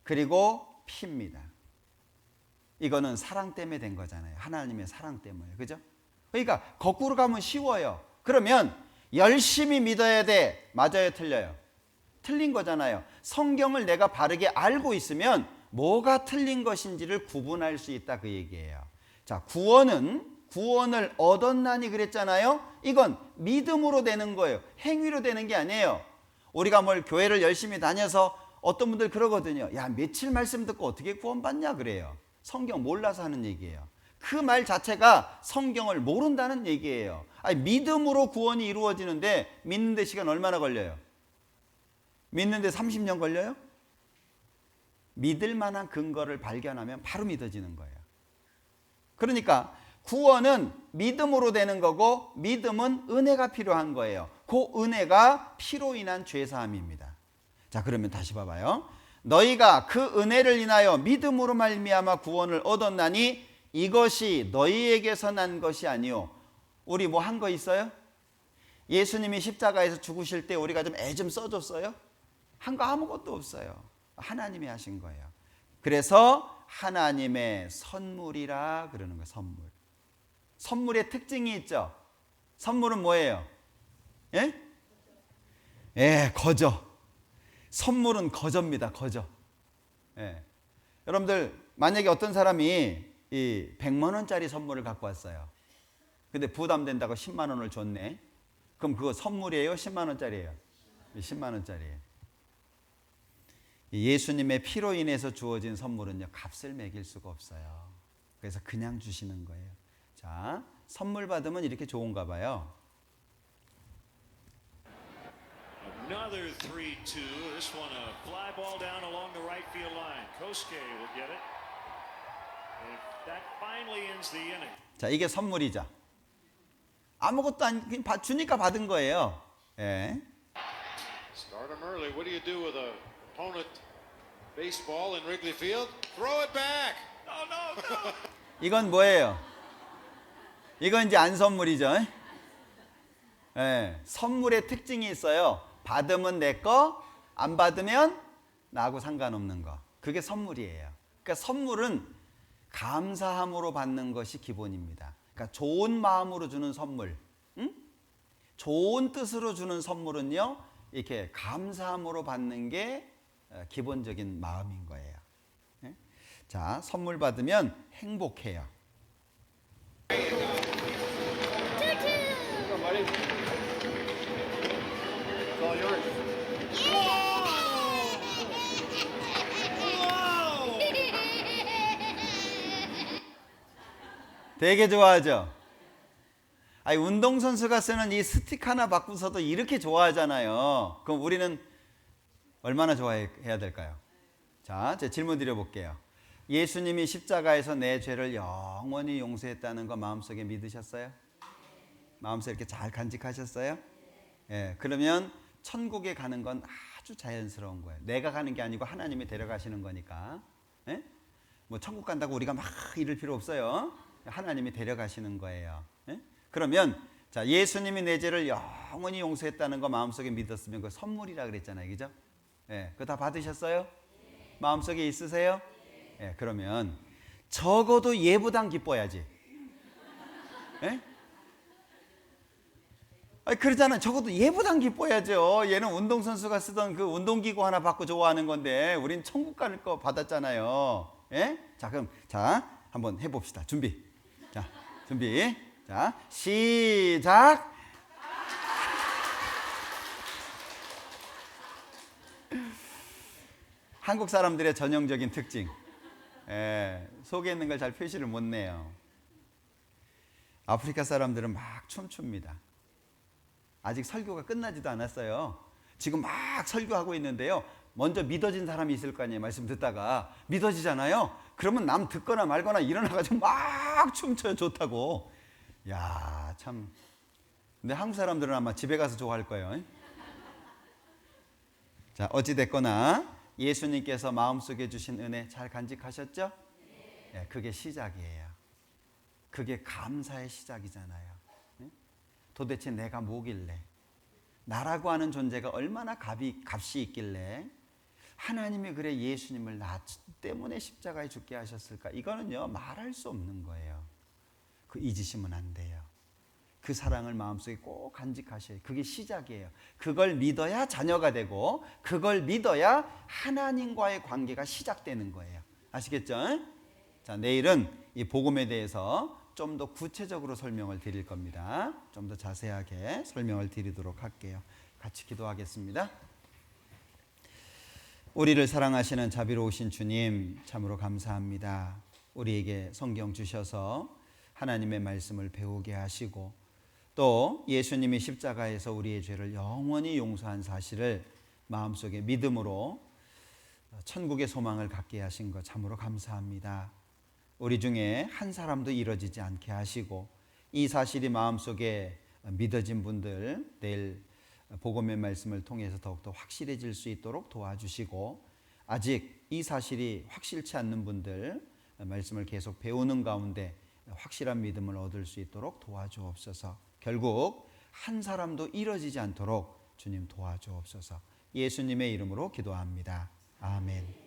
그리고 피입니다. 이거는 사랑 때문에 된 거잖아요. 하나님의 사랑 때문에. 그죠? 그러니까 거꾸로 가면 쉬워요. 그러면 열심히 믿어야 돼. 맞아요, 틀려요? 틀린 거잖아요. 성경을 내가 바르게 알고 있으면 뭐가 틀린 것인지를 구분할 수 있다, 그 얘기예요. 자, 구원을 얻었나니 그랬잖아요. 이건 믿음으로 되는 거예요. 행위로 되는 게 아니에요. 우리가 뭘 교회를 열심히 다녀서 어떤 분들 그러거든요. 야, 며칠 말씀 듣고 어떻게 구원받냐 그래요. 성경 몰라서 하는 얘기예요. 그 말 자체가 성경을 모른다는 얘기예요. 아니, 믿음으로 구원이 이루어지는데 믿는데 시간 얼마나 걸려요? 믿는데 30년 걸려요? 믿을 만한 근거를 발견하면 바로 믿어지는 거예요. 그러니까 구원은 믿음으로 되는 거고 믿음은 은혜가 필요한 거예요. 그 은혜가 피로 인한 죄사함입니다. 자, 그러면 다시 봐봐요. 너희가 그 은혜를 인하여 믿음으로 말미암아 구원을 얻었나니 이것이 너희에게서 난 것이 아니요. 우리 뭐 한 거 있어요? 예수님이 십자가에서 죽으실 때 우리가 좀 애 좀 써줬어요? 한 거 아무것도 없어요. 하나님이 하신 거예요. 그래서 하나님의 선물이라 그러는 거예요. 선물. 선물의 특징이 있죠. 선물은 뭐예요? 예? 예, 거저. 선물은 거저입니다. 거저. 예. 여러분들 만약에 어떤 사람이 이 100만 원짜리 선물을 갖고 왔어요. 근데 부담된다고 10만 원을 줬네. 그럼 그거 선물이에요? 10만 원짜리예요? 10만 원짜리예요. 예수님의 피로 인해서 주어진 선물은요, 값을 매길 수가 없어요. 그래서 그냥 주시는 거예요. 자, 선물 받으면 이렇게 좋은가 봐요. Another 3-2. This one a fly ball down along the right field line. Kosuke will get it. And that finally ends the inning. 자, 이게 선물이죠. 아무것도 안 그냥 주니까 받은 거예요. 예. Start him early. What do you do with a opponent baseball in Wrigley Field? Throw it back. Oh no, no. 이건 뭐예요? 이건 이제 안 선물이죠. 예. 선물의 특징이 있어요. 받으면 내 거, 안 받으면 나하고 상관없는 거. 그게 선물이에요. 그러니까 선물은 감사함으로 받는 것이 기본입니다. 그러니까 좋은 마음으로 주는 선물, 응? 좋은 뜻으로 주는 선물은요, 이렇게 감사함으로 받는 게 기본적인 마음인 거예요. 예? 자, 선물 받으면 행복해요. 되게 좋아하죠? 아니, 운동선수가 쓰는 이 스틱 하나 바꾸서도 이렇게 좋아하잖아요. 그럼 우리는 얼마나 좋아해야 될까요? 자, 제 질문 드려볼게요. 예수님이 십자가에서 내 죄를 영원히 용서했다는 거 마음속에 믿으셨어요? 마음속에 이렇게 잘 간직하셨어요? 예, 그러면 천국에 가는 건 아주 자연스러운 거예요. 내가 가는 게 아니고 하나님이 데려가시는 거니까. 예? 뭐 천국 간다고 우리가 막 이럴 필요 없어요. 하나님이 데려가시는 거예요. 예? 그러면 자, 예수님이 내 죄를 영원히 용서했다는 거 마음속에 믿었으면 그 선물이라 그랬잖아요. 그죠? 예, 그거 다 받으셨어요? 마음속에 있으세요? 예, 그러면 적어도 얘보단 기뻐야지. 예? 아니, 그러잖아요. 적어도 얘보단 기뻐야죠. 얘는 운동선수가 쓰던 그 운동기구 하나 받고 좋아하는 건데 우린 천국 갈 거 받았잖아요. 예? 자, 그럼 자, 한번 해봅시다. 준비. 자, 준비. 자, 시작. 한국 사람들의 전형적인 특징. 예, 속에 있는 걸 잘 표시를 못 내요. 아프리카 사람들은 막 춤춥니다. 아직 설교가 끝나지도 않았어요. 지금 막 설교하고 있는데요. 먼저 믿어진 사람이 있을 거 아니에요. 말씀 듣다가 믿어지잖아요. 그러면 남 듣거나 말거나 일어나가지고 막 춤춰요. 좋다고. 야, 참. 근데 한국 사람들은 아마 집에 가서 좋아할 거예요. 자, 어찌됐거나 예수님께서 마음속에 주신 은혜 잘 간직하셨죠? 네, 그게 시작이에요. 그게 감사의 시작이잖아요. 도대체 내가 뭐길래, 나라고 하는 존재가 얼마나 값이 있길래 하나님이 그래 예수님을 나 때문에 십자가에 죽게 하셨을까? 이거는요, 말할 수 없는 거예요. 그 잊으시면 안 돼요. 그 사랑을 마음속에 꼭 간직하셔야 해요. 그게 시작이에요. 그걸 믿어야 자녀가 되고, 그걸 믿어야 하나님과의 관계가 시작되는 거예요. 아시겠죠? 자, 내일은 이 복음에 대해서 좀 더 구체적으로 설명을 드릴 겁니다. 좀 더 자세하게 설명을 드리도록 할게요. 같이 기도하겠습니다. 우리를 사랑하시는 자비로우신 주님, 참으로 감사합니다. 우리에게 성경 주셔서 하나님의 말씀을 배우게 하시고, 또 예수님이 십자가에서 우리의 죄를 영원히 용서한 사실을 마음속에 믿음으로 천국의 소망을 갖게 하신 것 참으로 감사합니다. 우리 중에 한 사람도 이뤄지지 않게 하시고, 이 사실이 마음속에 믿어진 분들 내일 복음의 말씀을 통해서 더욱더 확실해질 수 있도록 도와주시고, 아직 이 사실이 확실치 않는 분들 말씀을 계속 배우는 가운데 확실한 믿음을 얻을 수 있도록 도와주옵소서. 결국 한 사람도 이뤄지지 않도록 주님 도와주옵소서. 예수님의 이름으로 기도합니다. 아멘.